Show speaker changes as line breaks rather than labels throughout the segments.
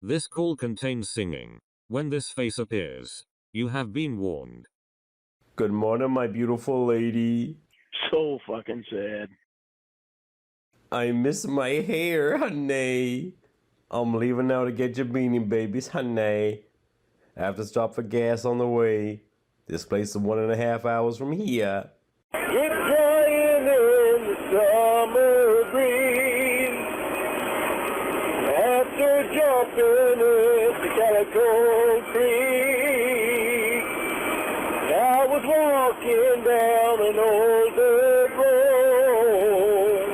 This call contains singing. When this face appears, you have been warned.
Good morning, my beautiful lady.
So fucking sad.
I miss my hair, honey. I'm leaving now to get your beanie babies, honey. I have to stop for gas on the way. This place is 1.5 hours from here.
It's drying in the summer breeze. After jumping into Calico Creek, I was walking down an old dirt road,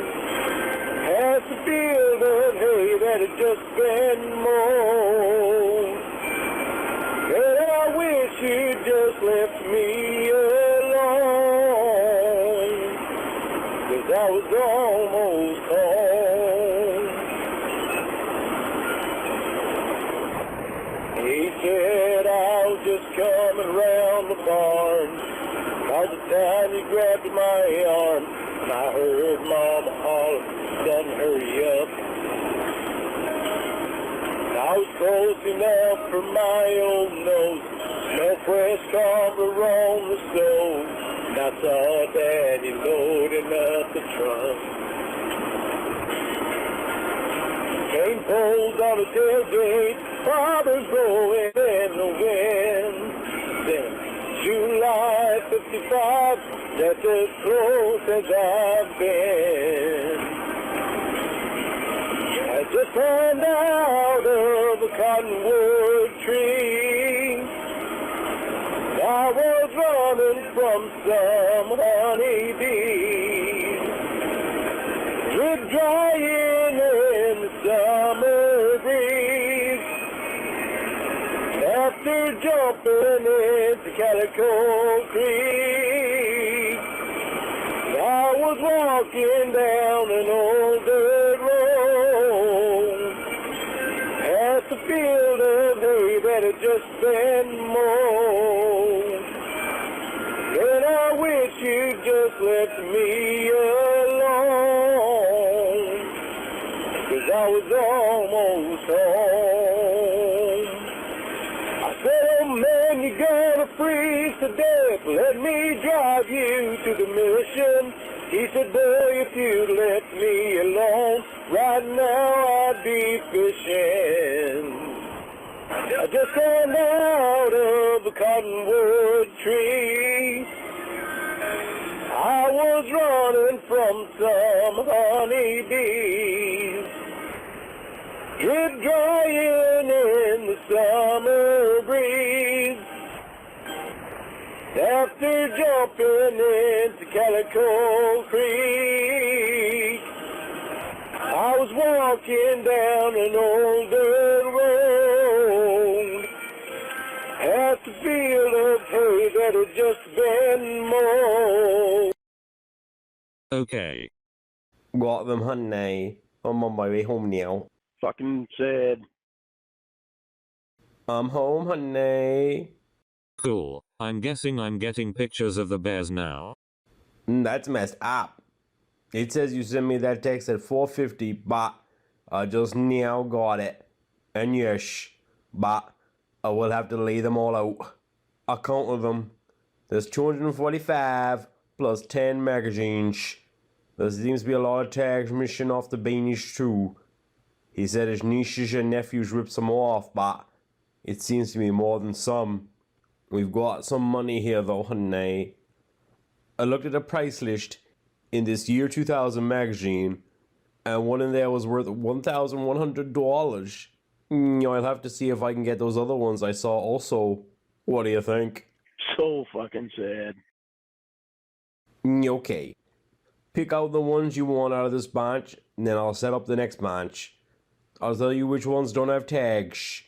past a field of hay that had just been mowed. And I wish you'd just left me alone, 'cause I was almost home. He said I was just coming round the barn, by the time you grabbed my arm, and I heard Mama holler, "Son, hurry up." I was close enough for my old nose, smell fresh copper on the stove, and I saw Daddy loading up the trunk. Cane poles on the tailgate, fathers blowing in the wind. Then July 55, that's as close as I've been. I just climbed out of a cottonwood tree. I was running from some honeybees. Drip drying in the summer breeze. After jumping into Calico Creek, I was walking down an old dirt road, past a field of hay that had just been mowed. And I wish you'd just left me alone, 'cause I was almost home. I said, "Oh man, you're gonna freeze to death. Let me drive you to the mission." He said, "Boy, if you'd let me alone, right now I'd be fishing." I just climbed out of a cottonwood tree. I was running from some honeybees. Drip drying in the summer breeze. After jumping into Calico Creek, I was walking down an old dirt road, past a field of hay that had just been mowed.
Okay.
Got them, honey. I'm on my way home now.
Fucking sad.
I'm home, honey.
Cool. I'm guessing I'm getting pictures of the bears now.
That's messed up. It says you sent me that text at 4:50, but I just now got it. And yes, but I will have to lay them all out. I counted them. There's 245 plus 10 magazines. There seems to be a lot of tags missing off the beanies too. He said his nieces and nephews ripped some off, but it seems to be more than some. We've got some money here though, honey. I looked at the price list in this year 2000 magazine, and one in there was worth $1,100. I'll have to see if I can get those other ones I saw also. What do you think?
So fucking sad.
Okay. Pick out the ones you want out of this batch, and then I'll set up the next batch. I'll tell you which ones don't have tags.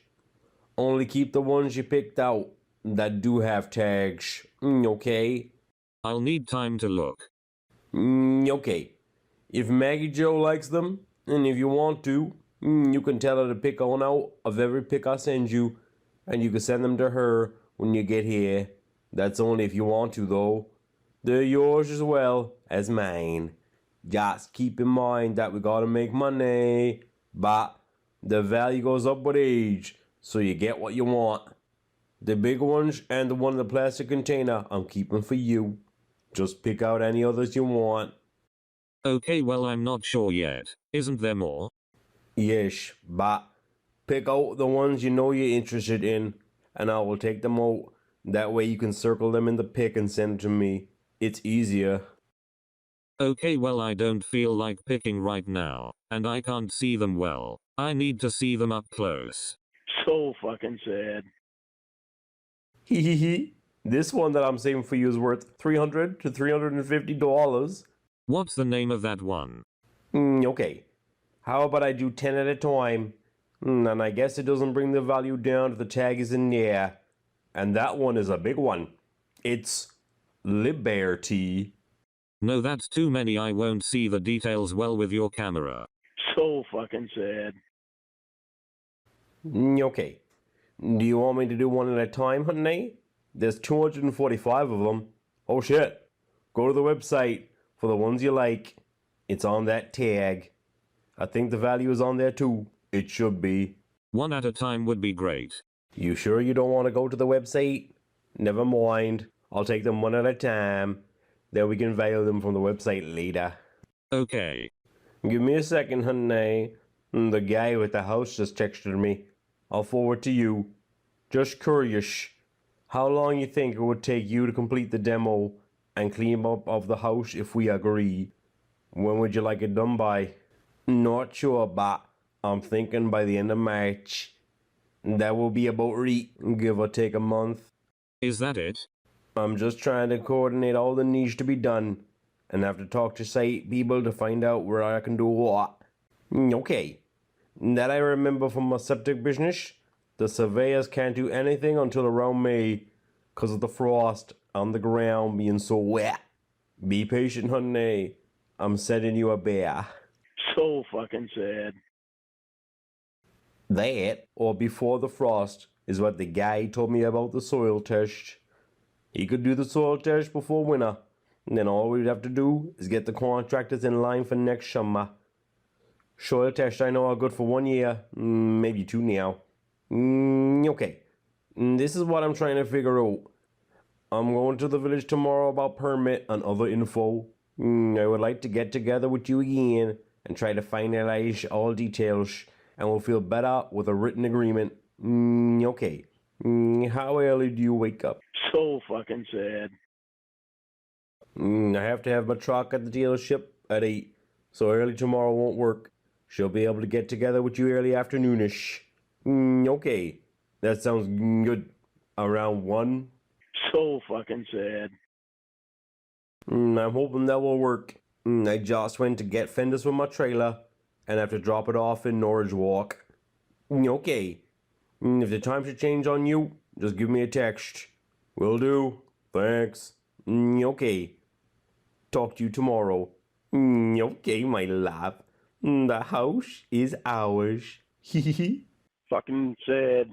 Only keep the ones you picked out that do have tags. Okay?
I'll need time to look.
Okay. If Maggie Joe likes them, and if you want to, you can tell her to pick one out of every pick I send you, and you can send them to her when you get here. That's only if you want to, though. They're yours as well as mine. Just keep in mind that we gotta make money, but The value goes up with age, so you get what you want. The big ones and the one in the plastic container I'm keeping for you. Just pick out any others you want.
Okay, well, I'm not sure yet. Isn't there more?
Yes, but pick out the ones you know you're interested in, and I will take them out. That way you can circle them in the pic and send it to me. It's easier.
Okay, well, I don't feel like picking right now, and I can't see them well. I need to see them up close.
So fucking sad.
Hehehe. This one that I'm saving for you is worth $300 to $350.
What's the name of that one?
Okay. How about I do 10 at a time? And I guess it doesn't bring the value down if the tag is in there. And that one is a big one. It's Liberty.
No,
that's too many. I won't see the details well with your camera.
So fucking sad.
Okay. Do you want me to do one at a time, honey? There's 245 of them. Oh shit. Go to the website for the ones you like. It's on that tag. I think the value is on there too. It should be.
One at a time would be great.
You sure you don't want to go to the website? Never mind. I'll take them one at a time. Then we can value them from the website later.
Okay.
Give me a second, honey. The guy with the house just texted me. I'll forward to you. Just curious. How long you think it would take you to complete the demo and clean up of the house if we agree? When would you like it done by? Not sure, but I'm thinking by the end of March. That will be about right, give or take a month.
Is that it?
I'm just trying to coordinate all that needs to be done, and have to talk to site people to find out where I can do what. Okay. That I remember from my septic business. The surveyors can't do anything until around May, 'cause of the frost on the ground being so wet. Be patient, honey. I'm sending you a bear.
So fucking sad.
That, or before the frost, is what the guy told me about the soil test. He could do the soil test before winter, and then all we'd have to do is get the contractors in line for next summer. Soil tests I know are good for 1 year, maybe 2 now. Okay, this is what I'm trying to figure out. I'm going to the village tomorrow about permit and other info. I would like to get together with you again and try to finalize all details, and we'll feel better with a written agreement. Okay. How early do you wake up?
So fucking sad.
I have to have my truck at the dealership at 8, so early tomorrow won't work. She'll be able to get together with you early afternoonish. Okay. That sounds good. Around 1?
So fucking sad.
I'm hoping that will work. I just went to get fenders for my trailer and have to drop it off in Norwich Walk. Okay. If the time should change on you, just give me a text. Will do. Thanks. Okay. Talk to you tomorrow. Okay, my love. The house is ours.
Fucking sad.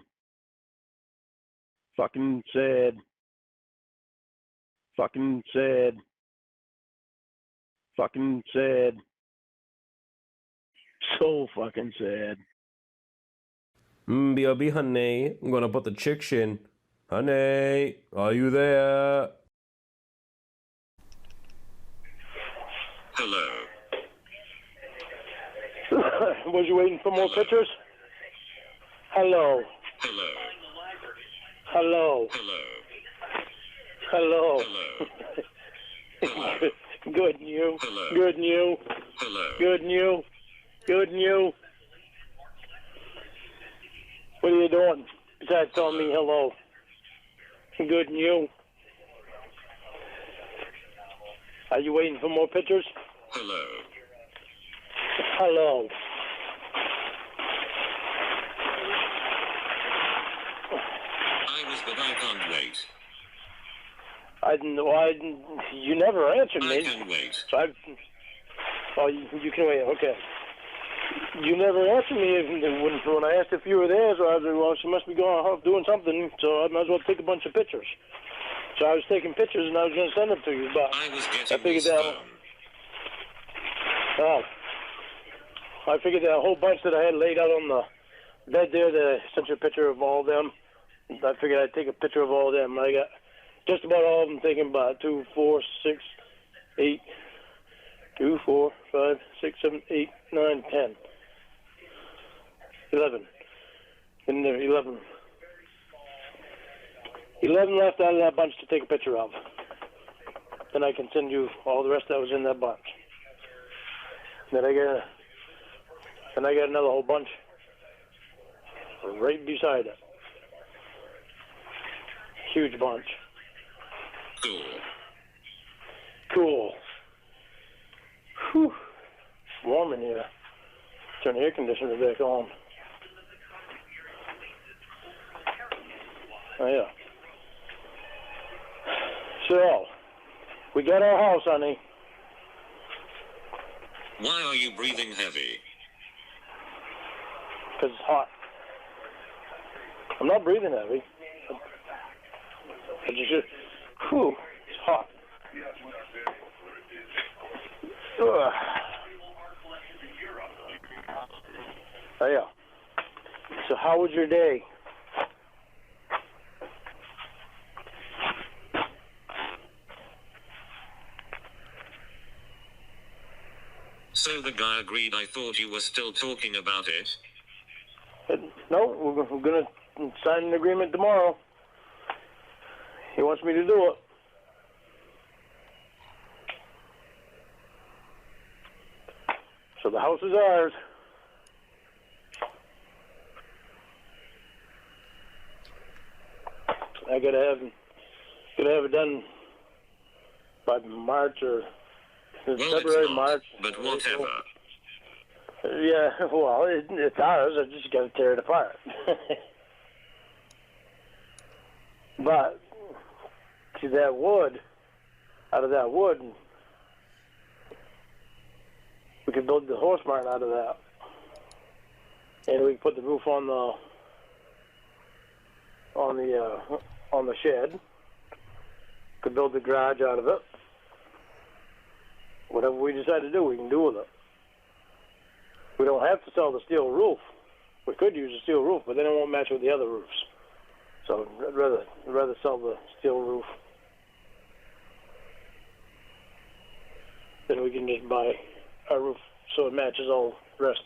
Fucking sad. Fucking sad. Fucking sad. So fucking sad.
B.O.B. honey, I'm gonna put the chicks in. Honey, are you there?
Hello.
Was you waiting for more pictures? Hello.
Hello.
Hello.
Hello.
Hello.
Hello.
Good and you.
Hello.
Good and you.
Hello.
Good and you. Good and you. What are you doing besides telling me hello? Good and you. Are you waiting for more pictures?
Hello.
Hello.
But I can't wait.
You never answered me.
I can wait.
So you can wait, okay. You never answered me when I asked if you were there, so I was like, well, she must be going off doing something, so I might as well take a bunch of pictures. So I was taking pictures and I was going to send them to you, but
I was
I
getting
figured
this
that.
phone.
I figured that whole bunch that I had laid out on the That there, I sent you a picture of all of them. I figured I'd take a picture of all of them. I got just about all of them thinking about 2, 4, 6, 8, 2, 4, 5, 6, 7, 8, 9, 10, 11. In there, 11. 11 left out of that bunch to take a picture of. Then I can send you all the rest that was in that bunch. Then I got another whole bunch right beside it. Huge bunch.
Cool.
Cool. Whew. It's warm in here. Turn the air conditioner back on. Oh, yeah. So, we got our house, honey.
Why are you breathing heavy?
Because it's hot. I'm not breathing heavy. I just, whew, it's hot. Ugh. Oh, yeah. So how was your day?
So the guy agreed. I thought you were still talking about it.
No, we're going to sign an agreement tomorrow. He wants me to do it. So the house is ours. I gotta have it done by March or
Well,
February,
it's not,
March.
but whatever.
Yeah, well, it's ours. I just gotta tear it apart. But see that wood, out of that wood, we could build the horse barn out of that, and we could put the roof on the shed. Could build the garage out of it. Whatever we decide to do, we can do with it. We don't have to sell the steel roof. We could use a steel roof, but then it won't match with the other roofs. So I'd rather sell the steel roof. Then we can just buy our roof so it matches all the rest.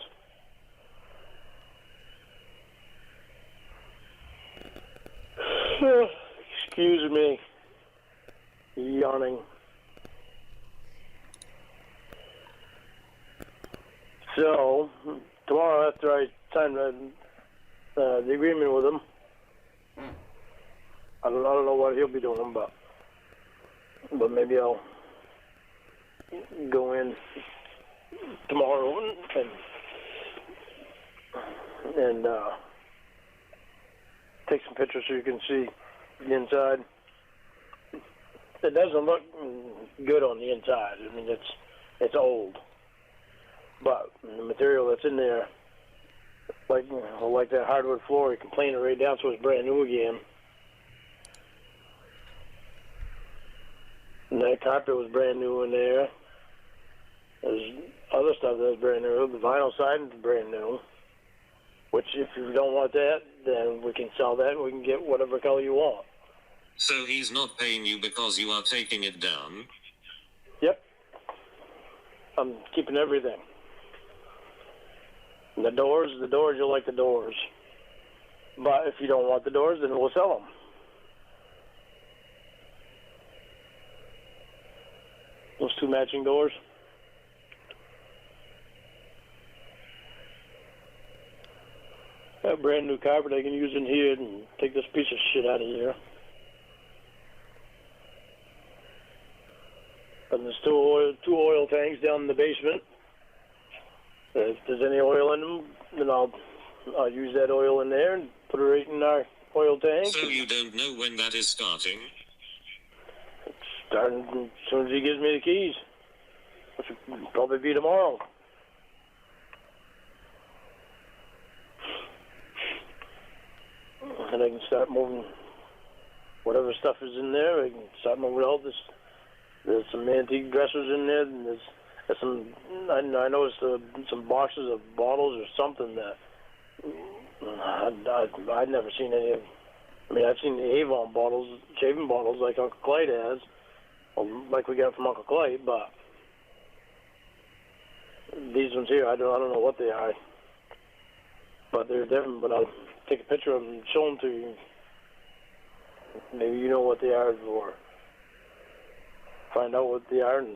Excuse me. Yawning. So, tomorrow after I sign the agreement with him, I don't know what he'll be doing, but maybe I'll go in tomorrow and take some pictures so you can see the inside. It doesn't look good on the inside. I mean, it's old, but the material that's in there, like that hardwood floor, you can plane it right down so it's brand new again. And that carpet was brand new in there. There's other stuff that's brand new. The vinyl siding is brand new. Which, if you don't want that, then we can sell that and we can get whatever color you want.
So he's not paying you because you are taking it down?
Yep. I'm keeping everything. And the doors, you'll like the doors. But if you don't want the doors, then we'll sell them. Those two matching doors. Got brand new carpet I can use in here and take this piece of shit out of here. And there's two oil tanks down in the basement. If there's any oil in them, then I'll use that oil in there and put it right in our oil tank.
So you don't know when that is starting?
It's starting as soon as he gives me the keys, which will probably be tomorrow. And I can start moving whatever stuff is in there. I can start moving all this. There's some antique dressers in there, and there's some. I noticed some boxes of bottles or something that I'd never seen any of. I mean, I've seen the Avon bottles, shaving bottles, like Uncle Clyde has, or like we got from Uncle Clyde, but these ones here, I don't know what they are, but they're different. But I'll take a picture of them and show them to you. Maybe you know what they are, or find out what they are and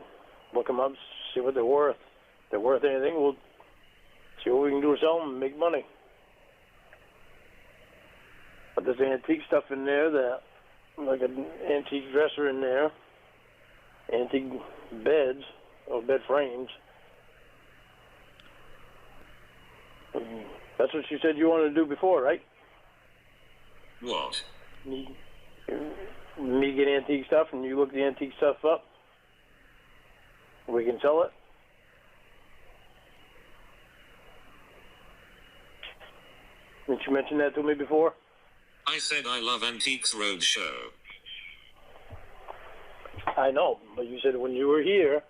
look them up, see what they're worth. If they're worth anything, we'll see what we can do to sell them and make money. But there's antique stuff in there, that like an antique dresser in there, antique beds or bed frames. That's what you said you wanted to do before, right?
What?
Me get antique stuff and you look the antique stuff up. We can sell it. Didn't you mention that to me before?
I said I love Antiques Roadshow.
I know, but you said when you were here,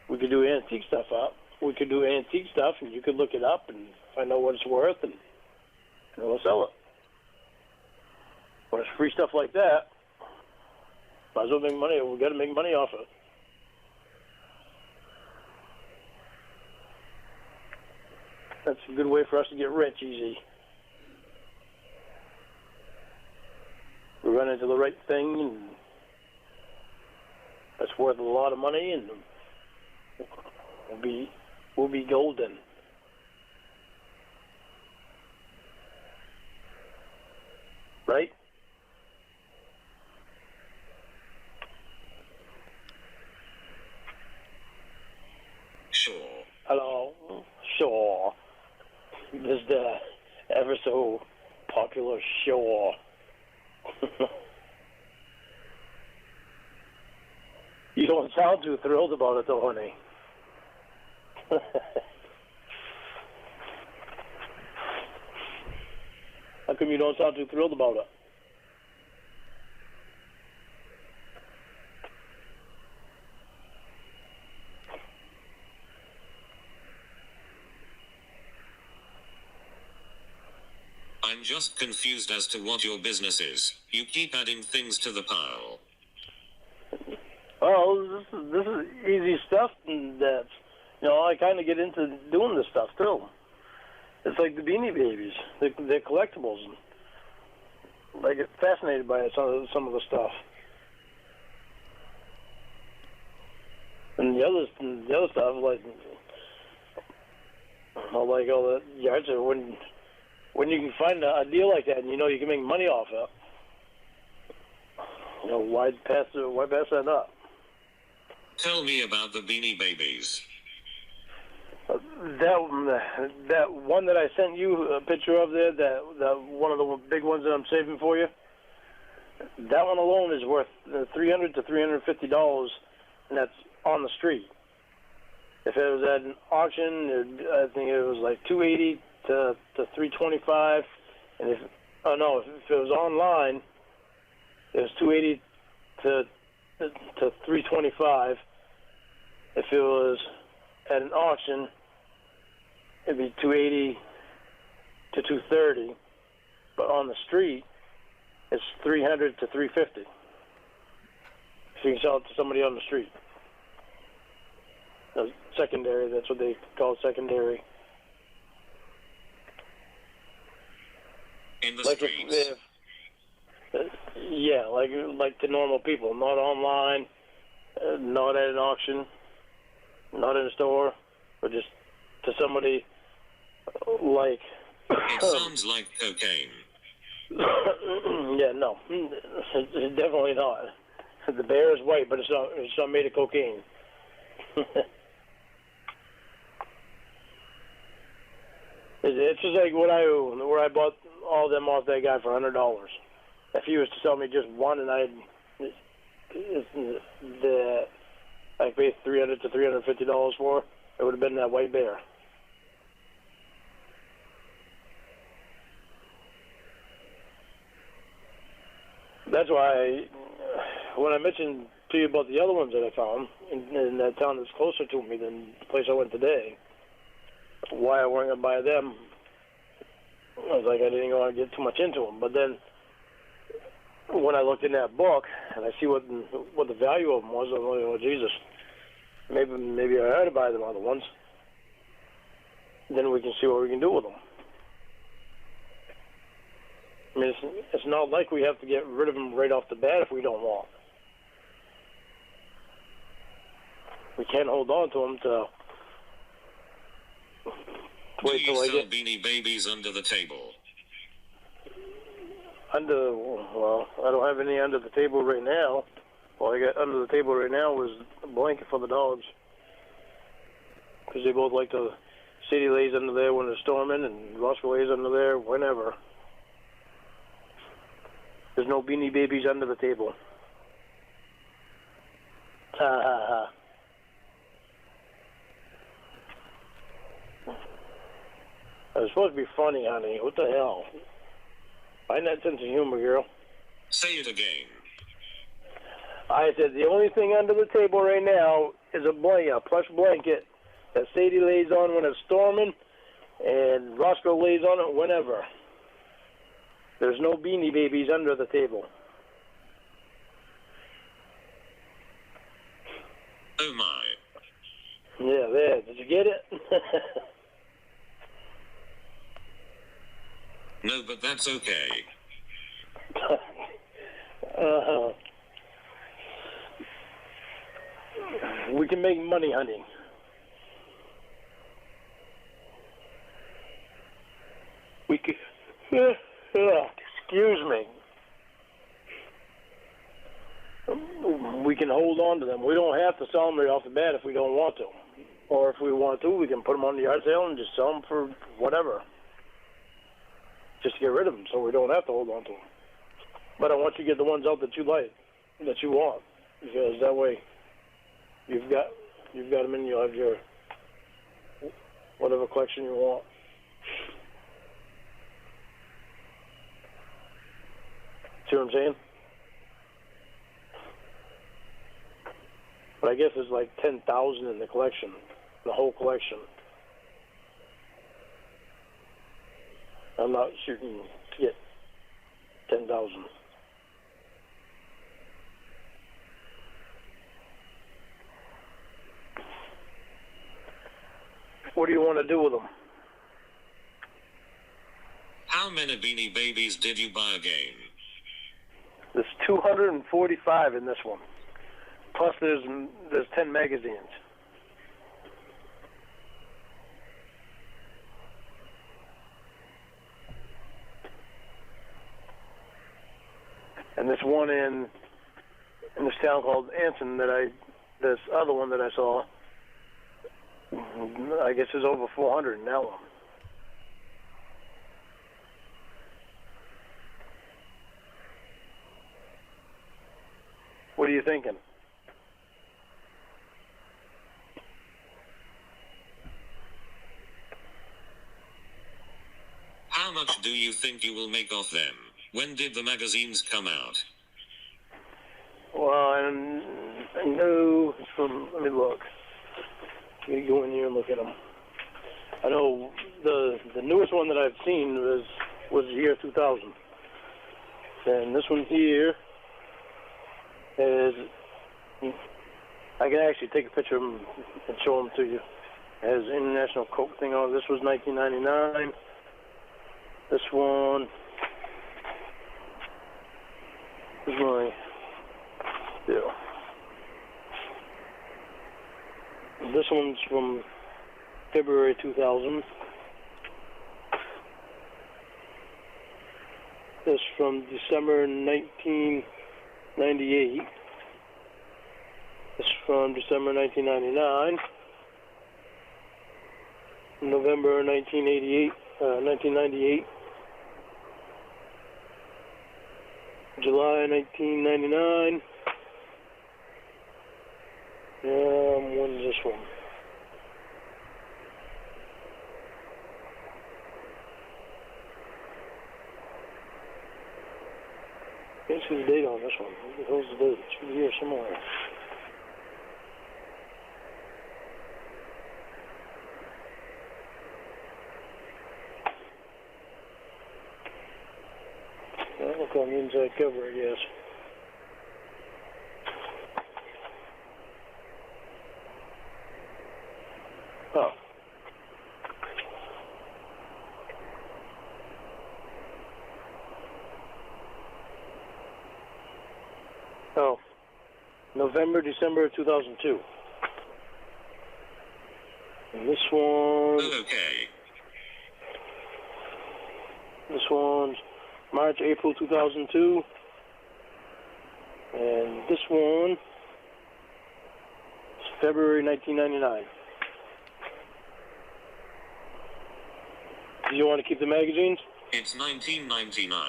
we could do antique stuff up. We could do antique stuff, and you could look it up and find out what it's worth, and we'll sell it. When it's free stuff like that, might as well make money. We've got to make money off of it. That's a good way for us to get rich easy. We run into the right thing, and that's worth a lot of money, and we'll be golden. Right?
Sure.
Hello. Sure. This is the ever so popular Sure. You don't sound too thrilled about it, though, honey. How come you don't sound too thrilled about it?
I'm just confused as to what your business is. You keep adding things to the pile.
Well, this is easy stuff, and that's, I kind of get into doing this stuff too. It's like the Beanie Babies. They're collectibles. I get fascinated by some of the stuff. And the other stuff, like all the yard sale, when you can find a deal like that, and you can make money off it. Why pass that up?
Tell me about the Beanie Babies.
That one that I sent you a picture of there, that one of the big ones that I'm saving for you, that one alone is worth $300 to $350, and that's on the street. If it was at an auction, I think it was like $280 to $325, and if it was online, it was $280 to $325. If it was at an auction, it'd be $280 to $230, but on the street, it's $300 to $350. If you can sell it to somebody on the street, secondary. That's what they call it, secondary.
In the
Like
streets?
Yeah, like to normal people, not online, not at an auction, not in a store, but just to somebody like.
It sounds like cocaine.
Yeah, no, it's definitely not. The bear is white, but it's not made of cocaine. It's just like what I own, where I bought all them off that guy for $100. If he was to sell me just one, and I paid $300 to $350 for, it would have been that white bear. That's why when I mentioned to you about the other ones that I found in that town that's closer to me than the place I went today, why I wasn't going to buy them, I was like, I didn't want to get too much into them. But then when I looked in that book and I see what the value of them was, I'm like, oh, Jesus, maybe I ought to buy them other ones. Then we can see what we can do with them. I mean, it's not like we have to get rid of them right off the bat if we don't want. We can't hold on to them to wait till I get...
Beanie Babies under the table?
Well, I don't have any under the table right now. All I got under the table right now is a blanket for the dogs. Because they both like to... Sadie lays under there when it's storming, and Roscoe lays under there whenever. There's no Beanie Babies under the table. Ha ha ha. It was supposed to be funny, honey. What the hell? Find that sense of humor, girl.
Say it again.
I said the only thing under the table right now is a plush blanket that Sadie lays on when it's storming, and Roscoe lays on it whenever. There's no Beanie Babies under the table.
Oh my.
Yeah, there. Did you get it?
No, but that's okay.
We can make money hunting. We could... excuse me. We can hold on to them. We don't have to sell them right off the bat if we don't want to. Or if we want to, we can put them on the yard sale and just sell them for whatever. Just to get rid of them so we don't have to hold on to them. But I want you to get the ones out that you like, that you want. Because that way you've got them and you'll have your whatever collection you want. See what I'm saying? But I guess there's like 10,000 in the collection, the whole collection. I'm not shooting to get 10,000. What do you want to do with them?
How many Beanie Babies did you buy again?
There's 245 in this one. Plus there's 10 magazines. And this one in this town called Anson this other one that I saw, I guess there's over 400 in that one. What are you thinking?
How much do you think you will make off them? When did the magazines come out?
Well, I know it's from, let me look. Let me go in here and look at them. I know the newest one that I've seen was the year 2000. And this one here is, I can actually take a picture of them and show them to you. It has International Coke thing on it. This was 1999. This one is my deal. This one's from February 2000. This from December 1998. This from December 1999. November 1998. July 1999. When's this one? Can't see the date on this one. What the hell's the date? It should be here somewhere. on the inside cover, I guess. Oh. Oh. November, December 2002. And this one...
Okay.
This one's March, April 2002. And this one is February 1999. Do you want to keep the magazines?
It's 1999.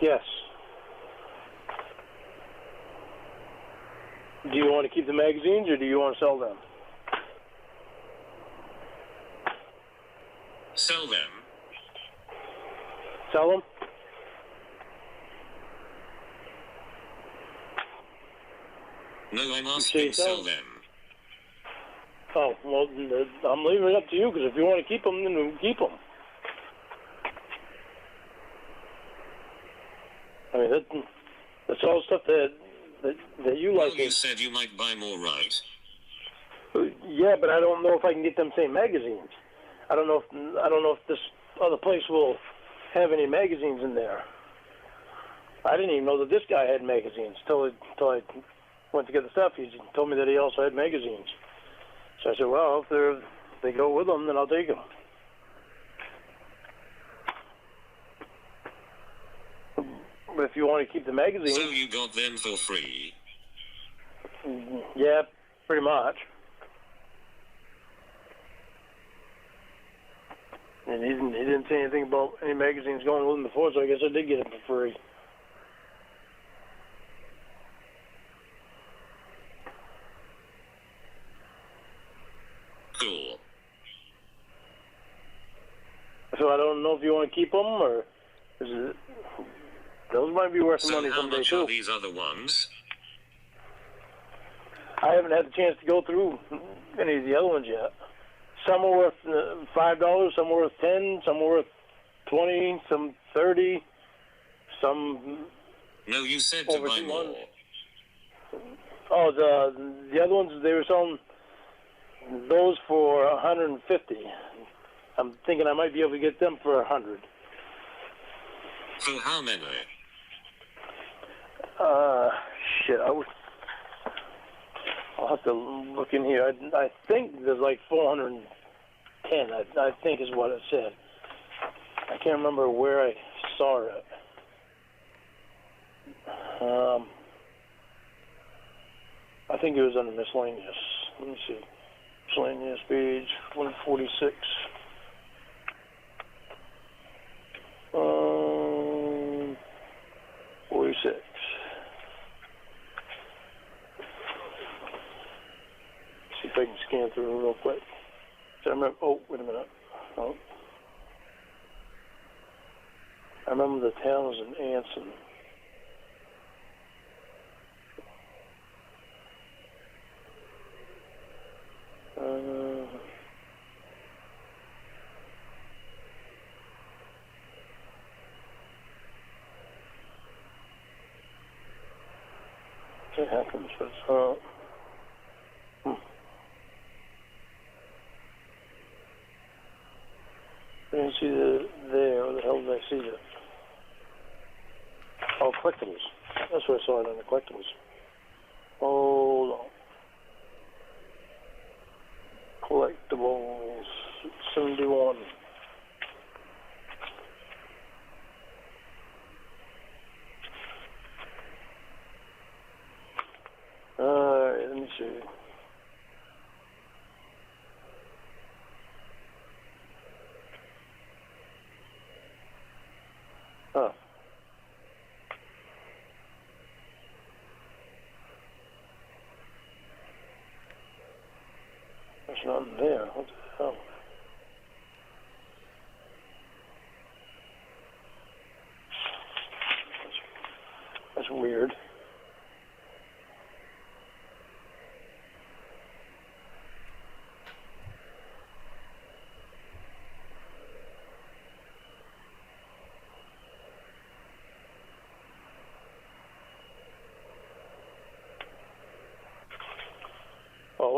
Yes. Do you want to keep the magazines or do you want to sell them?
Sell them.
Sell them?
No, I'm asking sell them.
Oh, well, I'm leaving it up to you, because if you want to keep them, then we'll keep them. I mean, that's all stuff that you like.
Well, you said you might buy more, right?
Yeah, but I don't know if I can get them same magazines. I don't know if this other place will have any magazines in there. I didn't even know that this guy had magazines till I went to get the stuff. He told me that he also had magazines. So I said, well, if they go with them, then I'll take them. But if you want to keep the magazines...
So you got them for free?
Yeah, pretty much. And he didn't say anything about any magazines going with them before, so I guess I did get it for free.
Cool.
So I don't know if you want to keep them, or is it... Those might be worth some money someday, too.
So how much are these other ones?
I haven't had the chance to go through any of the other ones yet. Some are worth $5, some are worth $10, some are worth $20, some $30, some...
No, you said to buy more.
Oh, the other ones, they were selling those for $150. I'm thinking I might be able to get them for $100.
For how many?
Shit, I'll have to look in here. I think there's like 410, I think is what it said. I can't remember where I saw it. I think it was under miscellaneous. Let me see. Miscellaneous page 146. 46. See if I can scan through real quick. So I remember, oh, wait a minute. Oh. I remember the town was in Anson. It happens, but it's not. I didn't see there. Where the hell did I see it? Oh, collectibles. That's where I saw it on the collectibles. Hold on. Collectibles 71. Alright, let me see. Huh. There's nothing there. What the hell? That's weird.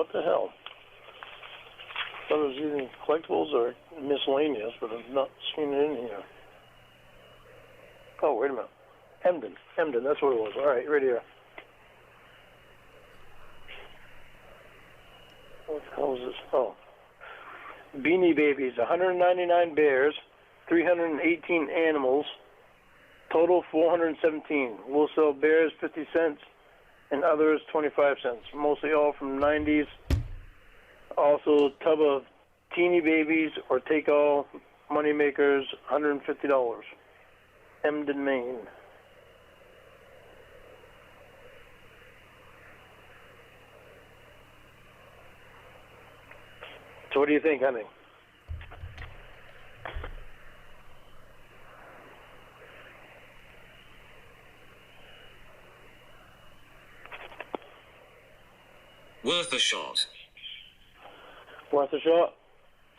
What the hell? I thought it was either collectibles or miscellaneous, but I'm not seeing it in here. Oh, wait a minute. Emden, that's what it was. All right, right here. What the hell is this? Oh. Beanie Babies, 199 bears, 318 animals, total 417. We'll sell bears 50 cents and others 25 cents, mostly all from 90s. Also, a tub of teeny babies or take all money makers, $150. Emden, Maine. So what do you think, honey?
Worth a shot.
Worth a shot?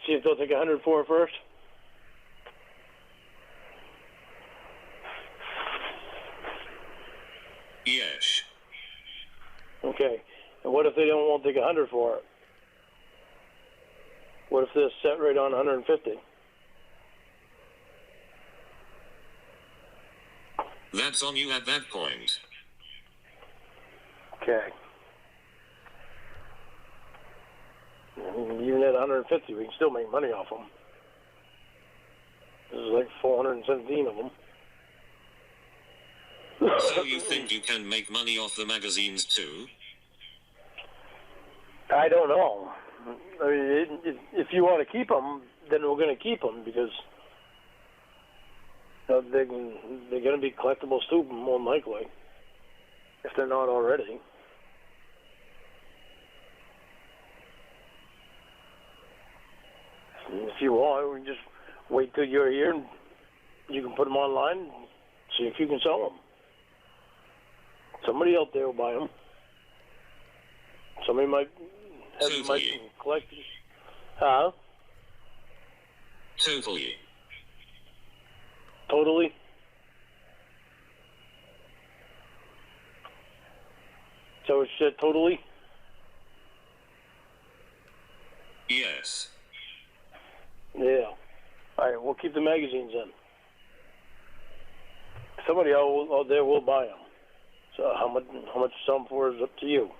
See if they'll take 100 for it first?
Yes.
Okay. And what if they won't take 100 for it? What if they're set right on 150?
That's on you at that point.
Okay. Even at 150, we can still make money off them. This is like 417 of them.
So you think you can make money off the magazines too?
I don't know. I mean, if you want to keep them, then we're going to keep them because they're going to be collectibles too, more than likely, if they're not already. If you want, we can just wait till you're here and you can put them online and see if you can sell them. Somebody out there will buy them. Somebody might collect. Huh?
Totally.
Totally? So it said totally?
Yes.
Yeah. All right, we'll keep the magazines in. Somebody out there will buy them. So how much to sell them for is up to you.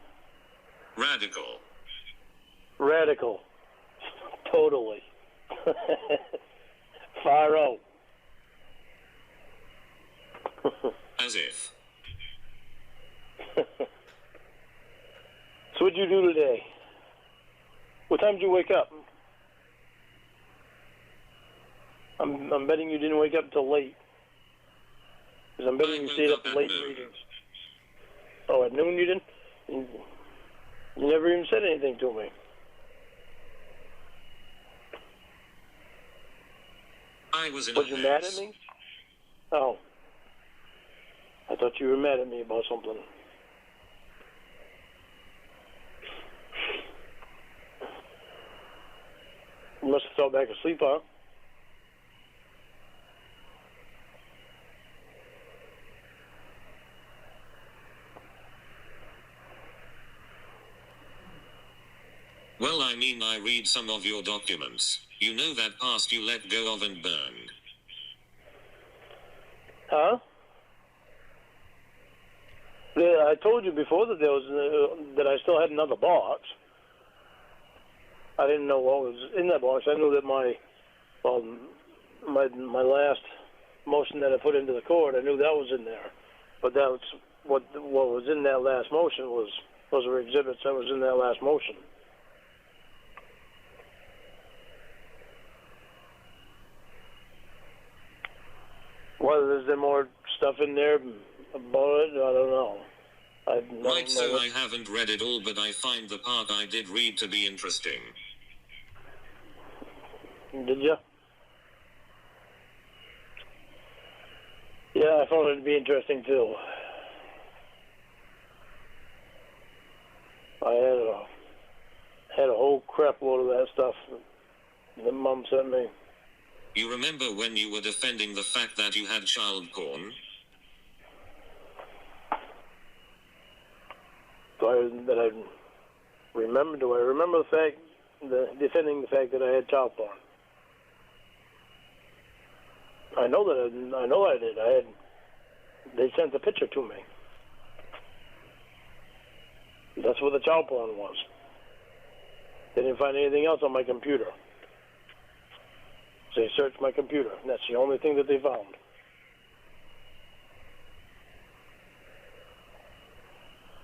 Radical.
Radical. Totally. Far out.
As if.
So what'd you do today? What time did you wake up? I'm betting you didn't wake up until late. Because I'm betting you stayed up late readings. Oh, at noon you didn't? You never even said anything to me.
I was in
Was you mad at me? Oh. I thought you were mad at me about something. You must have fell back asleep, huh?
Well, I mean, I read some of your documents. You know that past you let go of and burned.
Huh? Yeah, I told you before that there was that I still had another box. I didn't know what was in that box. I knew that my last motion that I put into the court, I knew that was in there. But that was what was in that last motion was those were exhibits that was in that last motion. Whether there's more stuff in there about it, I don't know.
Right, so I haven't read it all, but I find the part I did read to be interesting.
Did you? Yeah, I found it to be interesting too. I had a whole crap load of that stuff that Mom sent me.
You remember when you were defending the fact that you had child porn?
That I Do I remember defending the fact that I had child porn? I know I did. They sent the picture to me. That's what the child porn was. They didn't find anything else on my computer. So they searched my computer, and that's the only thing that they found.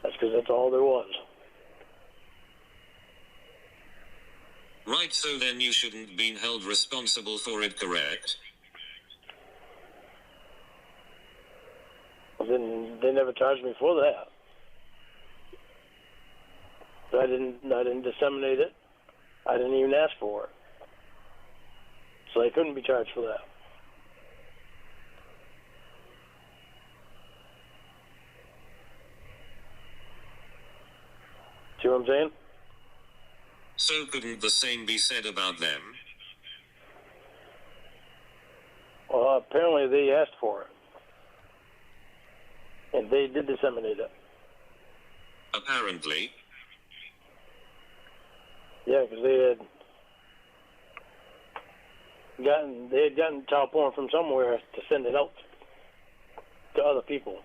That's because that's all there was.
Right, so then you shouldn't been held responsible for it, correct?
Well, then they never charged me for that. I didn't disseminate it. I didn't even ask for it. So I couldn't be charged for that. See what I'm saying?
So couldn't the same be said about them?
Well, apparently they asked for it. And they did disseminate it.
Apparently.
Yeah, because they had gotten child porn from somewhere to send it out to other people.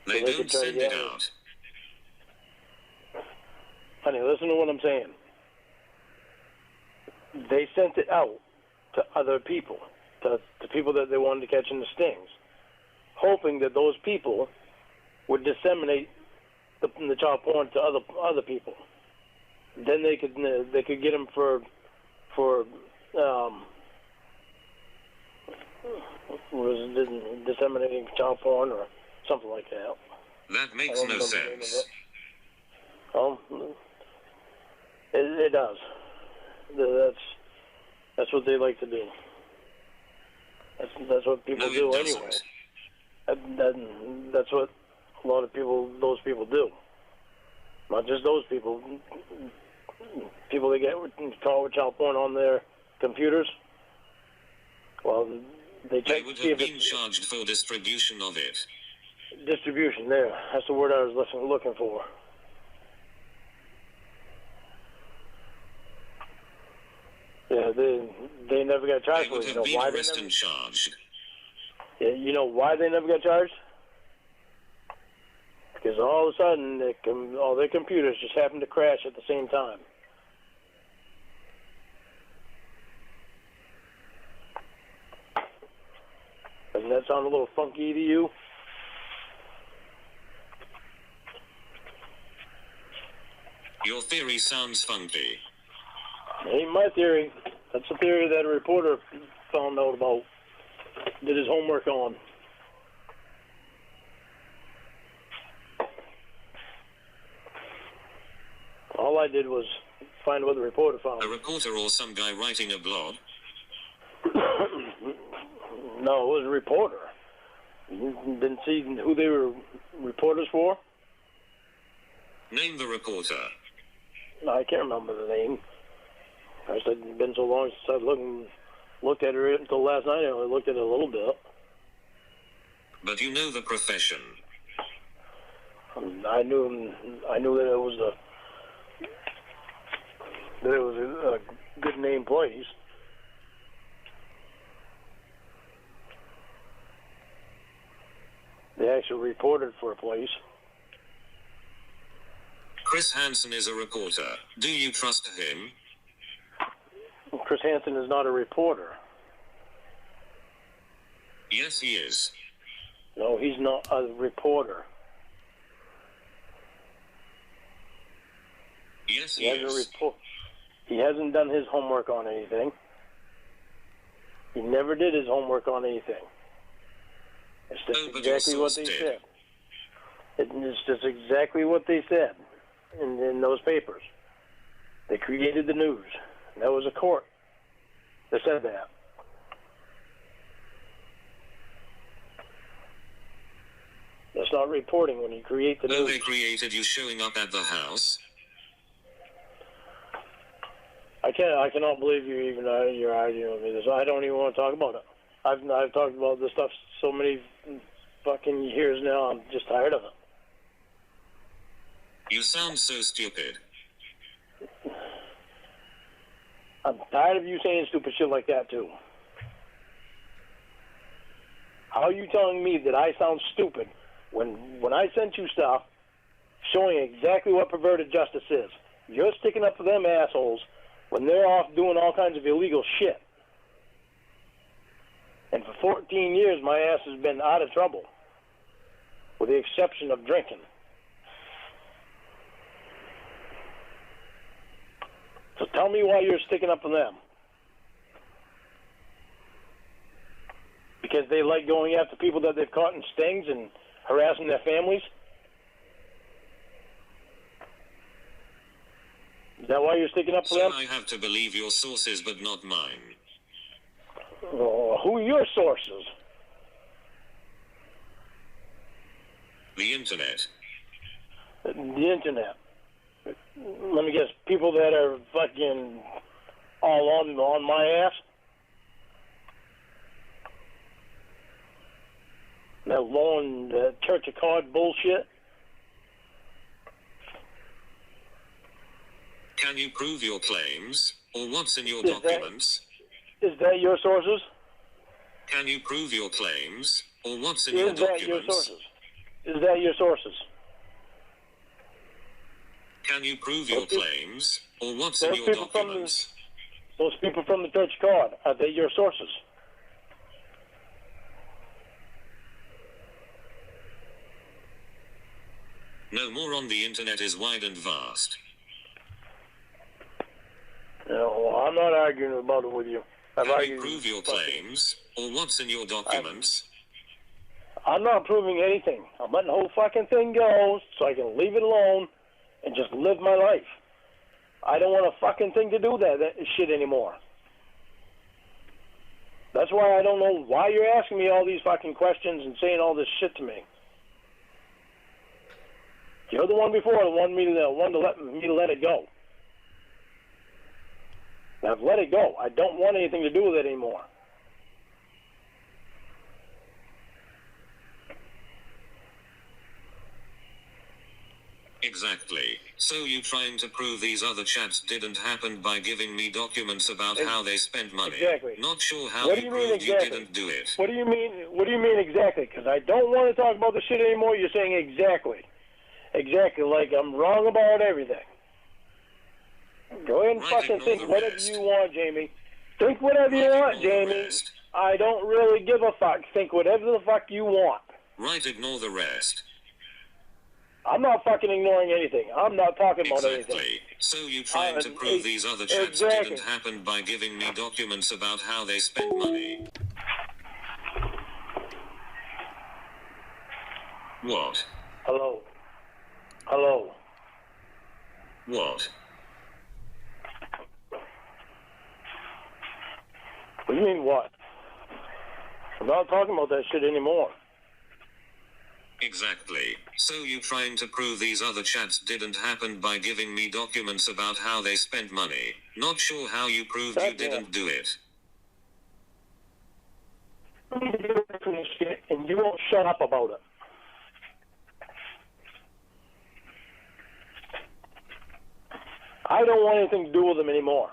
They
So
don't send it out.
Honey, listen to what I'm saying. They sent it out to other people, to people that they wanted to catch in the stings, hoping that those people would disseminate the child porn to other people. Then they could get them for disseminating child porn or something like that.
That makes no sense.
Oh, it does. That's what they like to do. That's what people do anyway. That's what a lot of those people do. Not just those people. People that get caught with child porn on their computers. Well, they check
would
to see
have
if
been
it's
charged for distribution of it.
distribution. There, that's the word I was looking for. Yeah, they never got charged for it.
They
You
would
know
have
why
been arrested and charged.
Yeah, you know why they never got charged? Because all of a sudden, all their computers just happened to crash at the same time. Doesn't that sound a little funky to you?
Your theory sounds funky.
Ain't my theory. That's the theory that a reporter found out about, did his homework on. All I did was find what the reporter found.
A reporter or some guy writing a blog?
No, it was a reporter. You didn't see who they were reporters for?
Name the reporter.
No, I can't remember the name. I said it's been so long since I looked at her until last night. I only looked at it a little bit.
But you know the profession.
I knew that it was a good name place. They actually reported for a place.
Chris Hansen is a reporter. Do you trust him?
Chris Hansen is not a reporter.
Yes, he is.
No, he's not a reporter.
Yes, he is.
He hasn't done his homework on anything. He never did his homework on anything. It's just exactly what they said. It's just exactly what they said in those papers. They created the news. That was a court that said that. That's not reporting when you create the news.
They created you showing up at the house?
I cannot believe you even you're arguing with me this. I don't even want to talk about it. I've talked about this stuff so many fucking years now. I'm just tired of it.
You sound so stupid.
I'm tired of you saying stupid shit like that, too. How are you telling me that I sound stupid when I sent you stuff showing exactly what perverted justice is? You're sticking up for them assholes when they're off doing all kinds of illegal shit. And for 14 years, my ass has been out of trouble, with the exception of drinking. So tell me why you're sticking up for them. Because they like going after people that they've caught in stings and harassing their families? Is that why you're sticking up for them?
So I have to believe your sources but not mine.
Oh, who are your sources?
The internet.
The internet. Let me guess, people that are fucking all on my ass? That lone Church of God bullshit?
Can you prove your claims, or what's in your documents?
Is that your sources?
Can you prove your claims, or what's in your documents?
Is that your sources? Is that your sources?
Can you prove your claims, or what's in your documents?
Those people from the Church of God, are they your sources?
No more on the internet is wide and vast.
No, I'm not arguing about it with you.
Can you prove your claims, or what's in your documents?
I'm not proving anything. I'm letting the whole fucking thing go so I can leave it alone and just live my life. I don't want a fucking thing to do with that shit anymore. That's why I don't know why you're asking me all these fucking questions and saying all this shit to me. You're the one before that wanted me to let it go. And I've let it go. I don't want anything to do with it anymore.
Exactly. So you trying to prove these other chats didn't happen by giving me documents about how they spent money.
Exactly.
Not sure how
What do
you
you mean
proved
exactly?
you didn't do it.
What do you mean? What do you mean exactly? Because I don't want to talk about the shit anymore. You're saying exactly. Exactly, like I'm wrong about everything. Go ahead and
Right,
fucking
ignore
think
the
whatever
rest.
you want, Jamie. Think whatever you
Right,
want,
ignore the
Jamie.
rest.
I don't really give a fuck. Think whatever the fuck you want.
Right, ignore the rest.
I'm not fucking ignoring anything. I'm not talking about anything.
Exactly. So you trying to prove these other chats didn't happen by giving me documents about how they spent money. What?
Hello. Hello.
What?
What do you mean what? I'm not talking about that shit anymore.
Exactly. So you trying to prove these other chats didn't happen by giving me documents about how they spent money. Not sure how you proved you didn't do it.
You need to get away from this shit, and you won't shut up about it. I don't want anything to do with them anymore.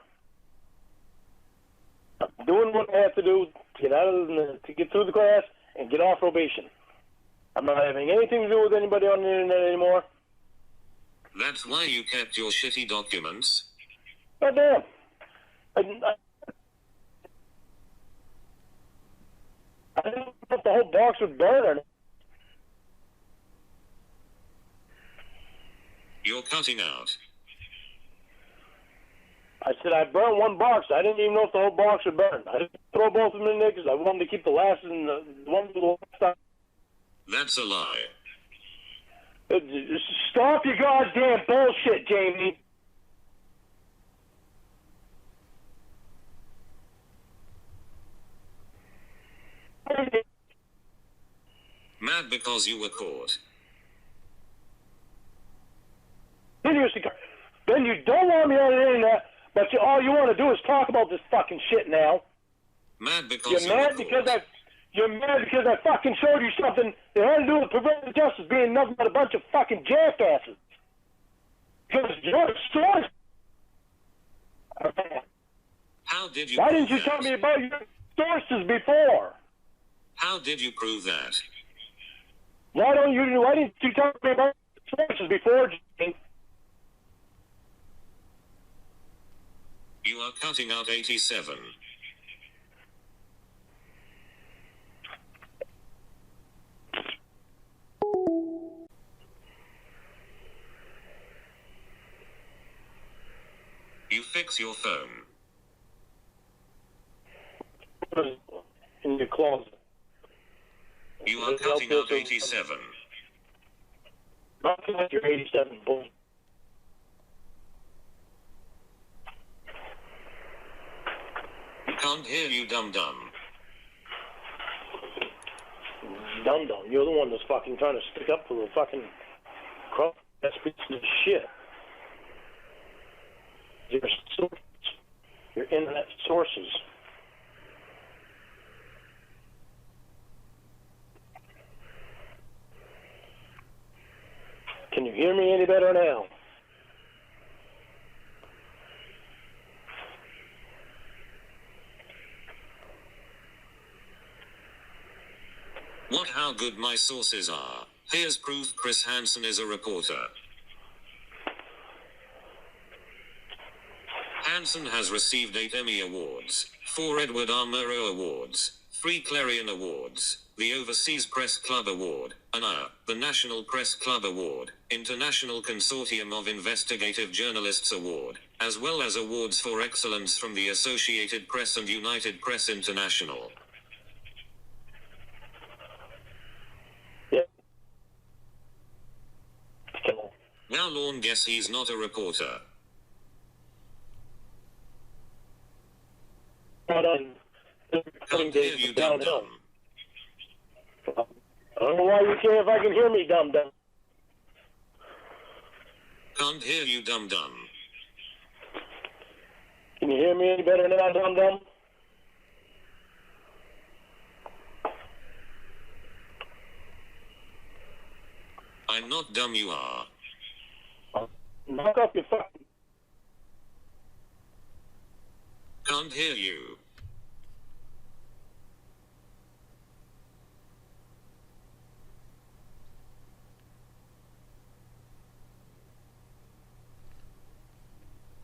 I'm doing what I have to do to get through the class and get off probation. I'm not having anything to do with anybody on the internet anymore.
That's why you kept your shitty documents?
God damn. I didn't know if the whole box would burn or not.
You're cutting out.
I said I burned one box. I didn't even know if the whole box would burn. I didn't throw both of them in there because I wanted to keep the last and the one with the last stuff.
That's a lie.
Stop your goddamn bullshit, Jamie.
Mad because you were caught.
Then you don't want me on the internet, but all you want to do is talk about this fucking shit now.
Mad because
You're mad because You're mad because I fucking showed you something that had to do with preventive justice being nothing but a bunch of fucking jackasses. Because your source.
How did you
Why
prove
didn't you
that?
tell me about your sources before?
How did you prove that?
Why didn't you tell me about your sources before, Jimmy?
You are cutting out 87. You fix your phone.
In your closet.
You are cutting out 87.
Not like you're 87, boy.
Can't hear you, dum-dum.
Dum-dum, you're the one that's fucking trying to stick up for the fucking crop. That's piece of shit. Your internet sources. Can you hear me any better now?
What how good my sources are. Here's proof Chris Hansen is a reporter. Hansen has received 8 Emmy Awards, 4 Edward R. Murrow Awards, 3 Clarion Awards, the Overseas Press Club Award, the National Press Club Award, International Consortium of Investigative Journalists Award, as well as awards for excellence from the Associated Press and United Press International. Now Lorne guess he's not a reporter.
Can't
hear you, dum-dum.
I don't know why you care if I can hear me, dum-dum.
Can't hear you, dum-dum.
Can you hear me any better now, dum-dum?
I'm not dumb, you are.
Knock off your fucking...
Can't hear you.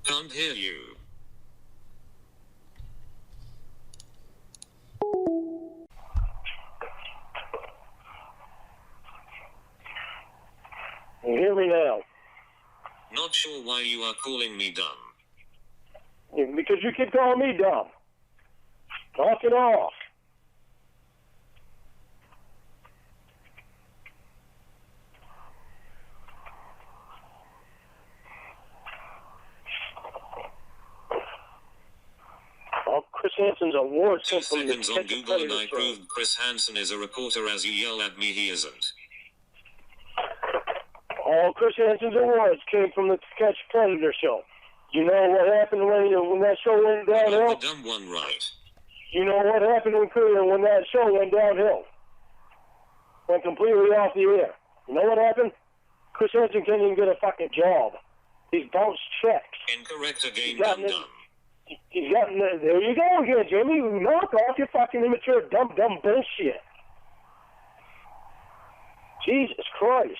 Can't hear you.
Can you hear me now?
Not sure why you are calling me dumb.
Because you keep calling me dumb. Knock it off. Oh, Chris Hansen's award
2
came from the
seconds on
Catch a
Google and
Predator
I
show.
proved Chris Hansen is a reporter as you yell at me he isn't.
All Chris Hansen's awards came from the Catch a Predator show. You know what happened when that show went
I
downhill?
got the dumb one right.
You know what happened when that show went downhill? Went completely off the air. You know what happened? Chris Hansen can't even get a fucking job. He's bounced checks.
Incorrect again,
He's gotten
dumb-dumb.
He's gotten there you go again, Jimmy. Knock off your fucking immature dumb bullshit. Jesus Christ.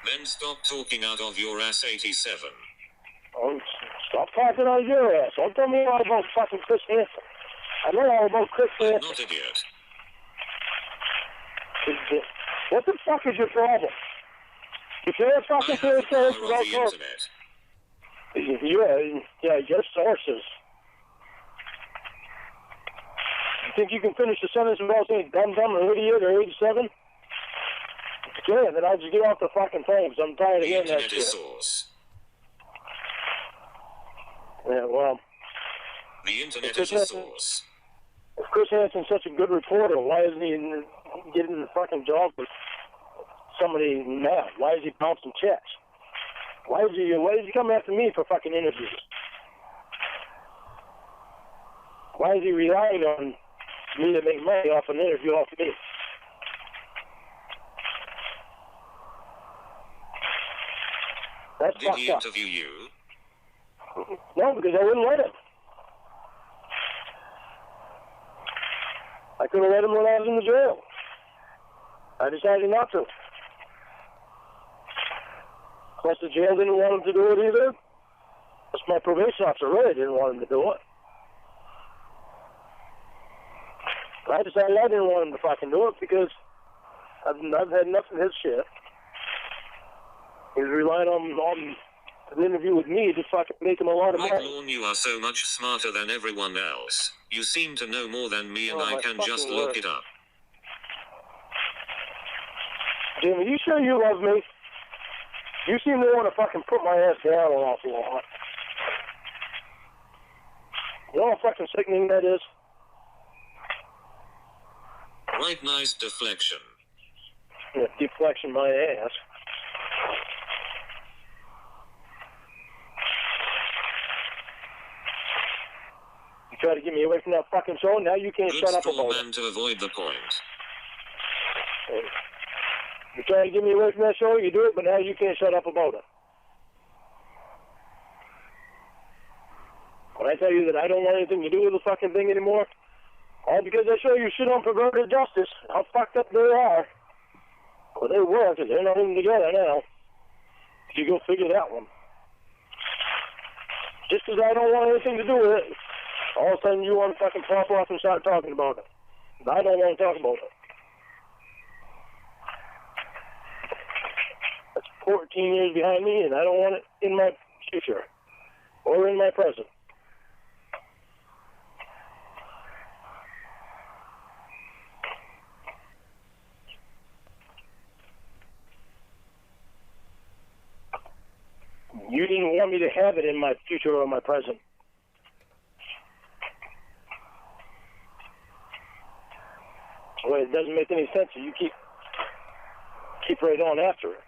Then stop talking out of your ass 87.
Oh, stop talking out of your ass. Don't tell me all about fucking Chris Hansen. I know all about Chris
I'm
Hansen.
not idiot.
What the fuck is your problem? You can't
I
fucking
have
say
the
this
power of
without
the
talking.
internet.
Yeah, your sources. You think you can finish the sentence without saying dumb or idiot or 87? Yeah, then I'll just get off the fucking phone because I'm tired of
The
hearing that
internet is
shit.
source.
Yeah, well,
The internet is a source.
if Chris Hansen's such a good reporter, why isn't he getting the fucking job with somebody now? Why is he bouncing checks? Why is he coming after me for fucking interviews? Why is he relying on me to make money off an interview off me? That's
Did
fucked
he
up.
interview you?
No, because I wouldn't let him. I could have let him when I was in the jail. I decided not to. Plus the jail didn't want him to do it either. Plus my probation officer really didn't want him to do it. I decided I didn't want him to fucking do it because I've had enough of his shit. He was relying on an interview with me to fucking make him a lot of
Mike
money.
Lorne, you are so much smarter than everyone else. You seem to know more than me, and
Oh,
I
my
can just
fucking
look
word.
it up.
Jimmy, you sure you love me? You seem to want to fucking put my ass down an awful lot. You know how fucking sickening that is?
Right, nice deflection.
Yeah, deflection my ass. You try to get me away from that fucking show, now you can't
Good
shut up
straw
about
man to avoid the point.
it. You try to get me away from that show, you do it, but now you can't shut up about it. When I tell you that I don't want anything to do with the fucking thing anymore, all because I show you shit on perverted justice, how fucked up they are. Well, they were, because they're not even together now. You go figure that one. Just because I don't want anything to do with it, all of a sudden you want to fucking pop off and start talking about it. I don't want to talk about it. That's 14 years behind me, and I don't want it in my future or in my present. You didn't want me to have it in my future or my present. Well, it doesn't make any sense. You keep right on after it.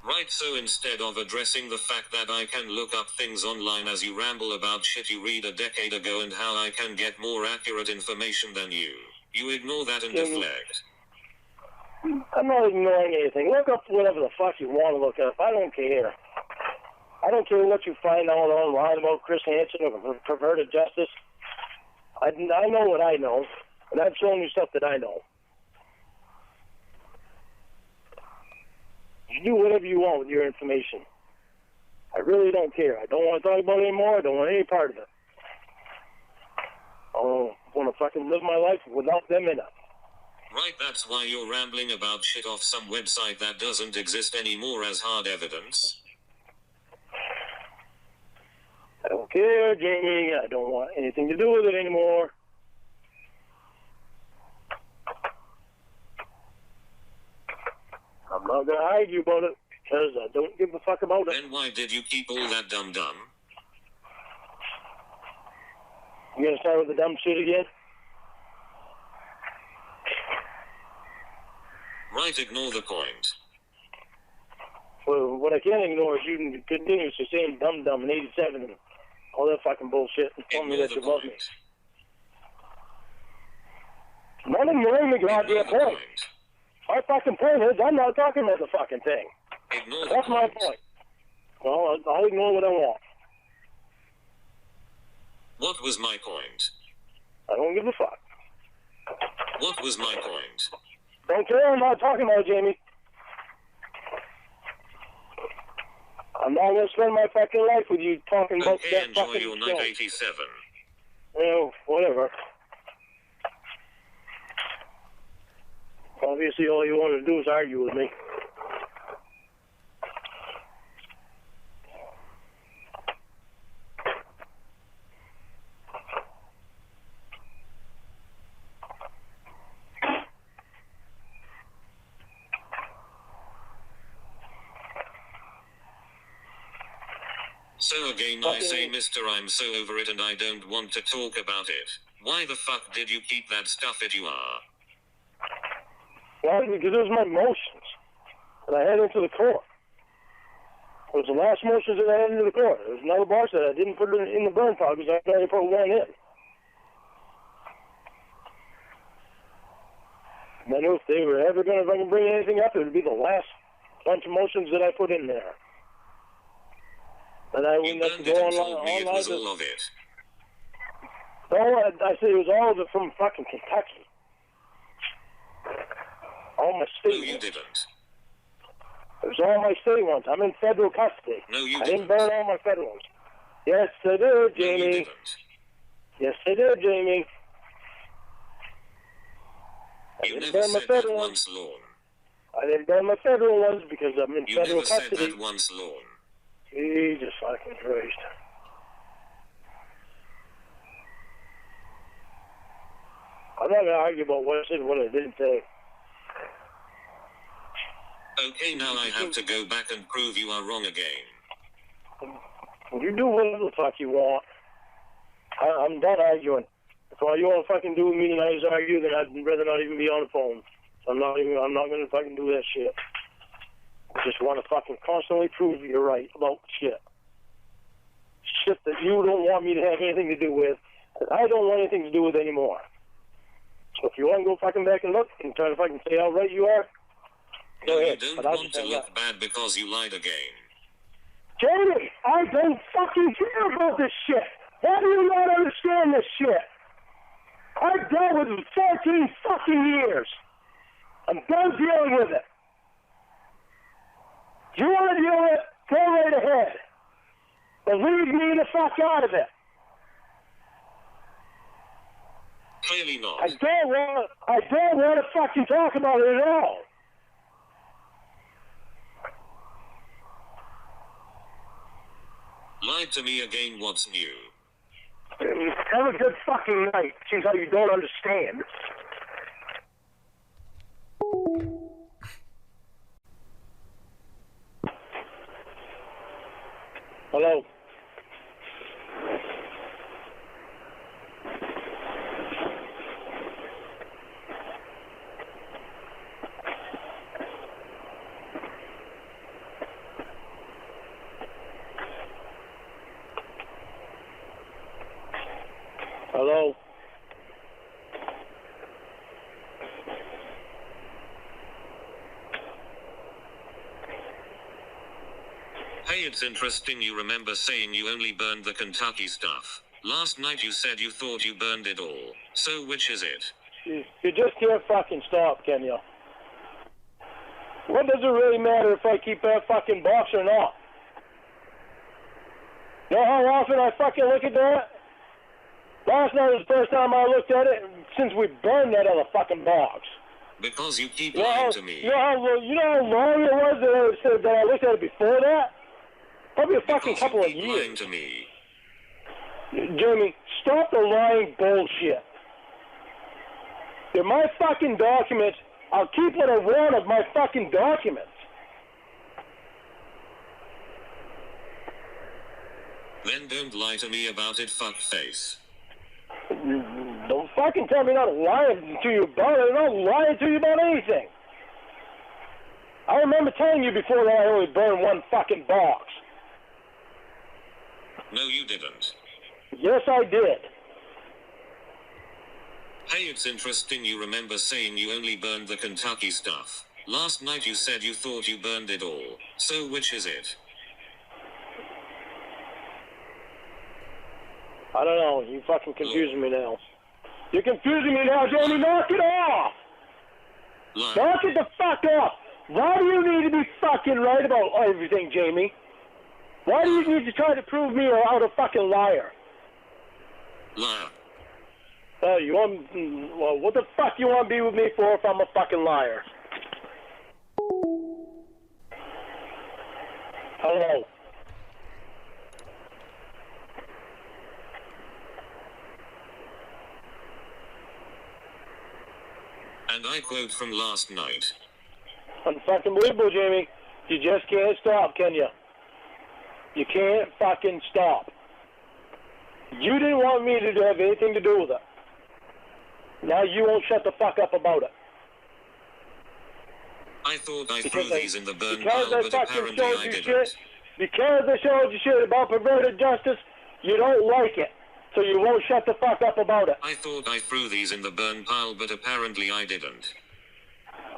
Right, so instead of addressing the fact that I can look up things online as you ramble about shit you read a decade ago and how I can get more accurate information than you ignore that and deflect.
I'm not ignoring anything. Look up whatever the fuck you want to look up. I don't care. I don't care what you find out online about Chris Hansen or perverted justice. I know what I know, and I've shown you stuff that I know. You do whatever you want with your information. I really don't care. I don't want to talk about it anymore. I don't want any part of it. I want to fucking live my life without them in it.
Right, that's why you're rambling about shit off some website that doesn't exist anymore as hard evidence.
I don't care, Jamie. I don't want anything to do with it anymore. I'm not going to hide you about it because I don't give a fuck about it.
Then why did you keep all that dumb?
You going to start with the dumb shit again?
Right, ignore the point.
Well, what I can't ignore is you continuously saying dumb and 87 and all that fucking bullshit and telling me
Ignore
that
the
you love me.
point.
I'm not ignoring the
Ignore
goddamn
the
point.
point.
My fucking point is I'm not talking about the fucking thing.
Ignore the
That's my
point.
point. Well, I'll ignore what I want.
What was my point?
I don't give a fuck.
What was my point?
Don't care. I'm not talking about it, Jamie. I'm not going to spend my fucking life with you talking about
Okay,
that
enjoy
fucking
your
show.
night 87.
Well, whatever. Obviously, all you want to do is argue with me.
So again I say, mister, I'm so over it and I don't want to talk about it. Why the fuck did you keep that stuff you are?
Why? Because it was my motions that I had into the court. It was the last motions that I had into the court. There was another box that I didn't put in the burn pile because I already put one in. And I knew if they were ever going to bring anything up, it would be the last bunch of motions that I put in there. And I
You
wouldn't have to
burned
go
it and
online.
told me it was all of it.
I said it was all of it from fucking Kentucky. All my
No,
state
you
ones.
didn't.
It was all my state ones. I'm in federal custody.
No, you
I didn't
didn't.
burn all my federal ones. Yes, I did,
No, you
Jamie.
didn't.
Yes, I did, Jamie. I
You
didn't
never
burn my
said that
federal ones.
once, Lorne.
I didn't burn my federal ones because I'm in
You
federal
never said
custody.
that once, Lorne.
Jesus fucking Christ. I'm not gonna argue about what I said and what I didn't say.
Okay, now I have to go back and prove you are wrong again.
You do whatever the fuck you want. I'm done arguing. If all you want to fucking do with me tonight is argue, then I'd rather not even be on the phone. I'm not gonna fucking do that shit. I just want to fucking constantly prove you're right about shit. Shit that you don't want me to have anything to do with, that I don't want anything to do with anymore. So if you want to go fucking back and look and try to fucking say how right you are,
No,
go
you
ahead.
don't
But I'll
want
just
to
hang
look
up.
bad because you lied again.
Jamie, I don't fucking care about this shit. Why do you not understand this shit? I've dealt with it 14 fucking years. I'm done dealing with it. You want to deal with it? Go right ahead. But leave me the fuck out of it.
Clearly not.
I don't want to fucking talk about it at all.
Lied to me again, what's new?
Have a good fucking night. Seems like you don't understand. Hello. Hello.
Hey, it's interesting you remember saying you only burned the Kentucky stuff. Last night you said you thought you burned it all. So which is it?
You just can't fucking stop, can you? What does it really matter if I keep that fucking box or not? You know how often I fucking look at that? Last night was the first time I looked at it since we burned that other fucking box.
Because you keep
You know
lying to me.
you know how long it was that I looked at it before that? Probably a fucking
Because you
couple of
keep lying
years.
to me.
Jamie, stop the lying bullshit. They're my fucking documents. I'll keep what I want of my fucking documents.
Then don't lie to me about it, fuckface.
Don't fucking tell me not lying to you about it. I'm not lying to you about anything. I remember telling you before that I only burned one fucking box.
No, you didn't.
Yes, I did.
Hey, it's interesting you remember saying you only burned the Kentucky stuff. Last night you said you thought you burned it all. So which is it?
I don't know. You fucking confusing me now. You're confusing me now, Jamie. Knock it off.
Lie.
Knock it the fuck off. Why do you need to be fucking right about everything, Jamie? Why do you need to try to prove me out a fucking liar?
Liar.
You want? Well, what the fuck you want to be with me for if I'm a fucking liar? Hello.
And I quote from last night.
Unfucking believable, Jamie. You just can't stop, can you? You can't fucking stop. You didn't want me to have anything to do with it. Now you won't shut the fuck up about it.
I thought I
Because
threw these in the burn
because
pile,
I
but
fucking
apparently
showed
I
you
didn't.
shit. Because I showed you shit about perverted justice, you don't like it. So you won't shut the fuck up about it.
I thought I threw these in the burn pile, but apparently I didn't.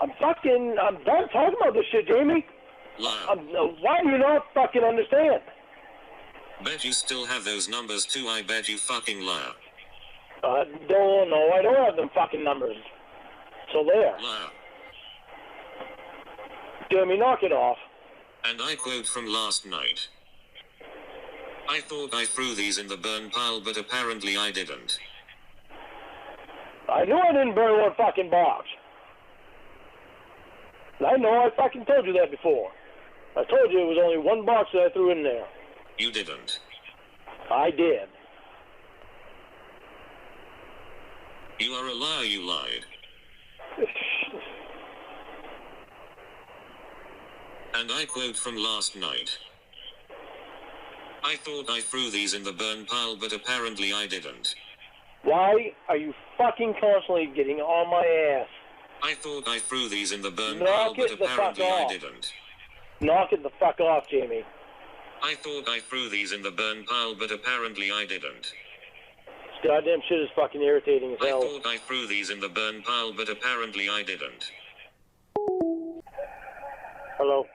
I'm done talking about this shit, Jamie.
Liar.
Why do you not fucking understand?
Bet you still have those numbers too, I bet you fucking liar.
Don't know. I don't have them fucking numbers. So there.
Liar.
Damn, knock it off.
And I quote from last night. I thought I threw these in the burn pile, but apparently I didn't.
I knew I didn't burn one fucking box. I know, I fucking told you that before. I told you it was only one box that I threw in there.
You didn't.
I did.
You are a liar, you lied. And I quote from last night. I thought I threw these in the burn pile, but apparently I didn't.
Why are you fucking constantly getting on my ass?
I thought I threw these in the burn
Knock
pile, but
it the fuck
apparently I
off.
didn't.
Knock it the fuck off, Jamie.
I thought I threw these in the burn pile, but apparently I didn't.
This goddamn shit is fucking irritating as
I
hell.
thought I threw these in the burn pile, but apparently I didn't.
Hello?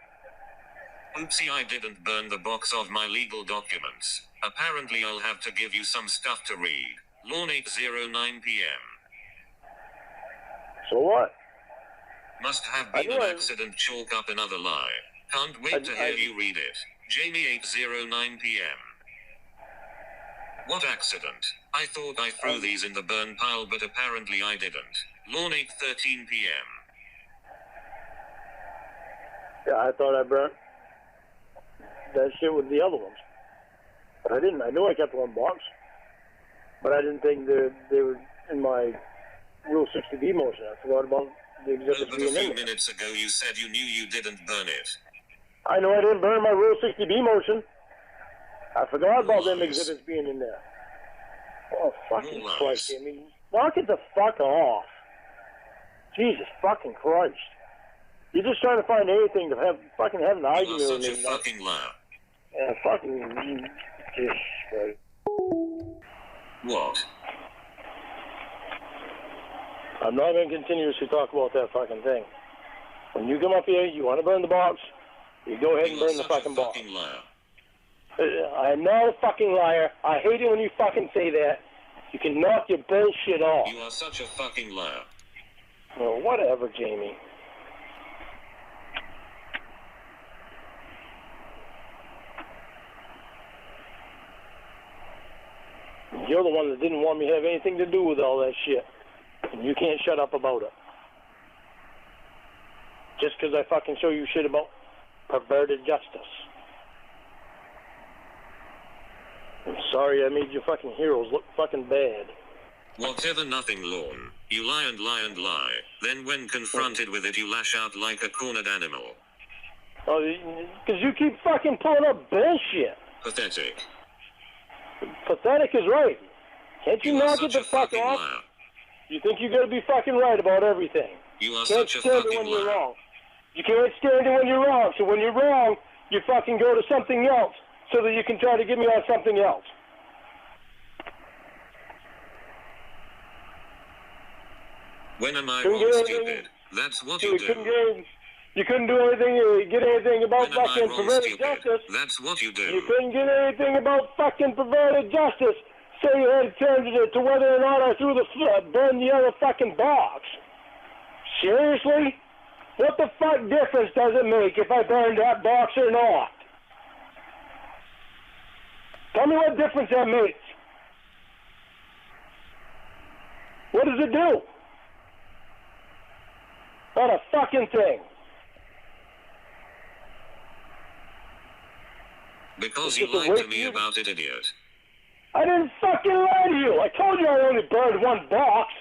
Oopsie, I didn't burn the box of my legal documents. Apparently I'll have to give you some stuff to read. Lawn 8:09 p.m.
So what?
Must have
I
been
knew
an
I-
accident, chalk up another lie. Can't wait to hear you read it. Jamie 8:09 p.m. What accident? I thought I threw these in the burn pile, but apparently I didn't. Lawn 8:13 p.m.
Yeah, I thought I burnt that shit with the other ones. But I didn't. I knew I kept one box. But I didn't think they were in my Rule 60B motion. I forgot about the
No,
exhibits
but a
being
few
in there.
minutes ago you said you knew you didn't burn it.
I know I didn't burn my Rule 60B motion. I forgot about them
Lies.
exhibits being in there. Oh, fucking
Lies.
Christ, Jamie. Knock it the fuck off. Jesus fucking Christ. You're just trying to find anything to have an
You are
argument with
such a
me.
fucking liar.
Yeah, fucking... Jesus Christ.
What?
I'm not going to continuously talk about that fucking thing. When you come up here, you want to burn the box, you go ahead and
You are
burn the
such a
fucking box.
fucking liar.
I'm not a fucking liar. I hate it when you fucking say that. You can knock your bullshit off.
You are such a fucking liar.
Well, whatever, Jamie. You're the one that didn't want me to have anything to do with all that shit. And you can't shut up about it. Just because I fucking show you shit about perverted justice. I'm sorry I made your fucking heroes look fucking bad.
Whatever, nothing, Lorne. You lie and lie and lie. Then when confronted with it you lash out like a cornered animal.
Oh, because you keep fucking pulling up bullshit.
Pathetic.
Pathetic is right. Can't you
You are
knock it
such
the
a
fuck
fucking
off?
liar.
You think you gotta be fucking right about everything.
You are
Can't
such a
stand it
fucking
when you're
liar.
wrong. You can't stand it when you're wrong. So when you're wrong, you fucking go to something else so that you can try to get me on something else.
When am I
Couldn't
wrong,
get anything-
stupid? That's what
You
you
couldn't
do.
you couldn't do anything, get anything about
When am I
fucking
wrong,
perverted
stupid?
justice.
That's what you
You
do.
couldn't get anything about fucking perverted justice. So you had to turn to whether or not I threw burned the other fucking box. Seriously? What the fuck difference does it make if I burned that box or not? Tell me what difference that makes. What does it do? Not a fucking thing.
Because
It's
you
just a
lied
waste
to me
of-
about it, idiot.
I didn't fucking lie to you. I told you I only burned one box.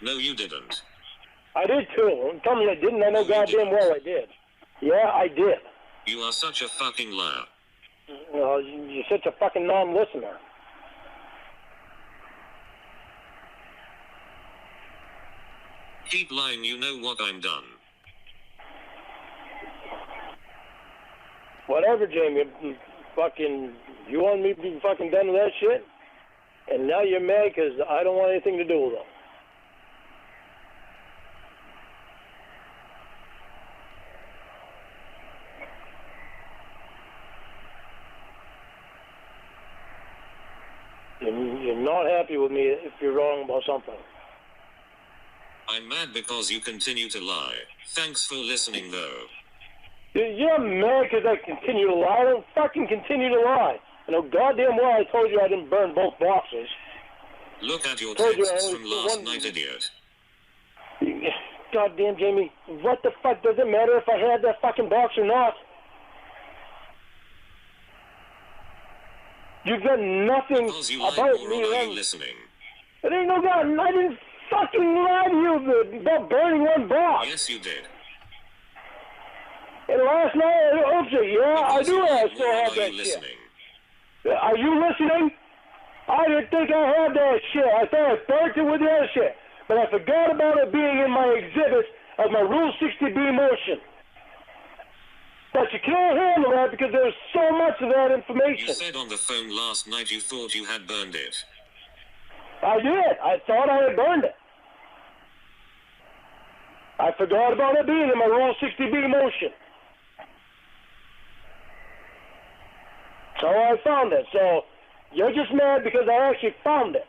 No, you didn't.
I did too. Tell me I didn't. I know
No, you
goddamn
didn't.
well I did. Yeah, I did.
You are such a fucking liar.
Well, you're such a fucking non-listener.
Keep lying, you know what, I'm done.
Whatever, Jamie. Fucking, you want me to be fucking done with that shit? And now you're mad because I don't want anything to do with them. not happy with me if you're wrong about something.
I'm mad because you continue to lie. Thanks for listening, though.
You're mad because I continue to lie. I don't fucking continue to lie. I know goddamn well I told you I didn't burn both boxes.
Look at your
Told you I
texts
only
from
put
last
one-
night, idiot.
Goddamn, Jamie, what the fuck does it matter if I had that fucking box or not? You've done nothing
Because you lied,
about
moron,
me.
are
Then.
you listening?
It ain't no god. I didn't fucking lie to you about burning one box.
Yes, you did.
And last night, okay, yeah, I
Because
do
you
have,
lied,
still
moron,
have
are
that
you
shit.
listening?
Are you listening? I didn't think I had that shit. I thought I burnt it with the other shit. But I forgot about it being in my exhibits of my Rule 60B motion. But you can't handle that because there's so much of that
You
information.
said on the phone last night you thought you had burned it.
I did. I thought I had burned it. I forgot about it being in my Rule 60B motion. So I found it. So you're just mad because I actually found it.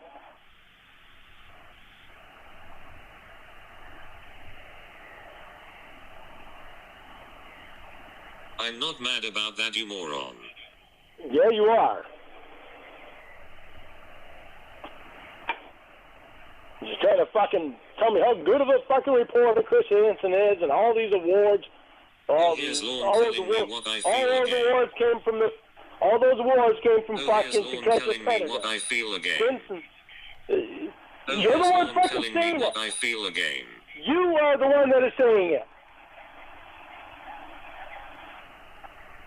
I'm not mad about that, you moron.
Yeah, you are. Just trying to fucking tell me how good of a fucking reporter Chris Hansen is and all these awards. All
Here's
these,
Lorne
all those
telling me
awards,
what I
all
feel
those
again.
awards came from the. All those awards came from
Oh, here's
fucking
Lorne
To Catch a
telling me
Predator.
what I feel again.
Vincent,
Oh,
you're
here's
the one
Lorne
fucking
telling me
saying
what
it.
I feel again.
You are the one that is saying it.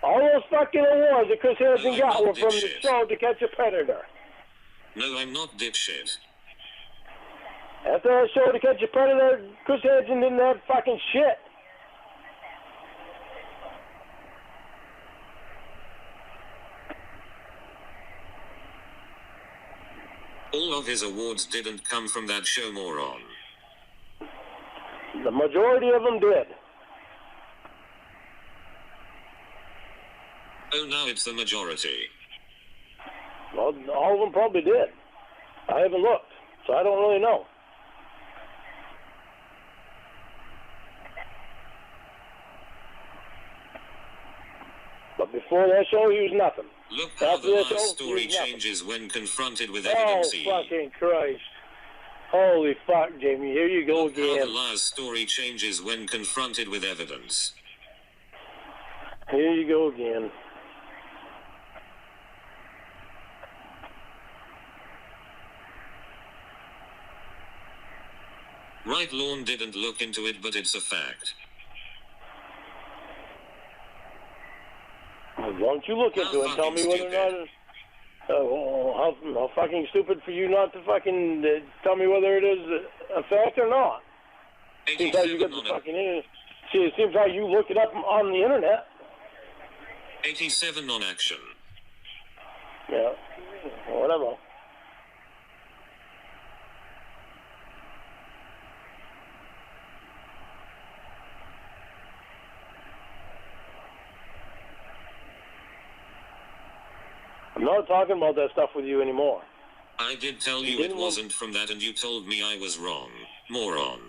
All those fucking awards that Chris Hansen
I'm
got
not
were from the
dipshit.
show To Catch a Predator.
No, I'm not dipshit.
After that show To Catch a Predator, Chris Hansen didn't have fucking shit.
All of his awards didn't come from that show, moron.
The majority of them did.
Oh, now it's the majority.
Well, all of them probably did. I haven't looked, so I don't really know. But before that show, he was nothing.
Look how
After
the
that
lies
show,
story
he was nothing.
changes when confronted with
Oh,
evidence.
fucking Christ. Holy fuck, Jamie. Here you go
Look how the
again.
lies story changes when confronted with evidence.
Here you go again.
Right, Lorne didn't look into it, but it's a fact.
Why don't you look into it and tell me whether or not... how fucking stupid for you not to fucking tell me whether it is a fact or not. Seems like you
87
got the
on it.
fucking internet. See, it seems like you look it up on the internet.
87 on action.
Yeah, whatever. I'm not talking about that stuff with you anymore.
I did tell you it wasn't from that, and you told me I was wrong. Moron.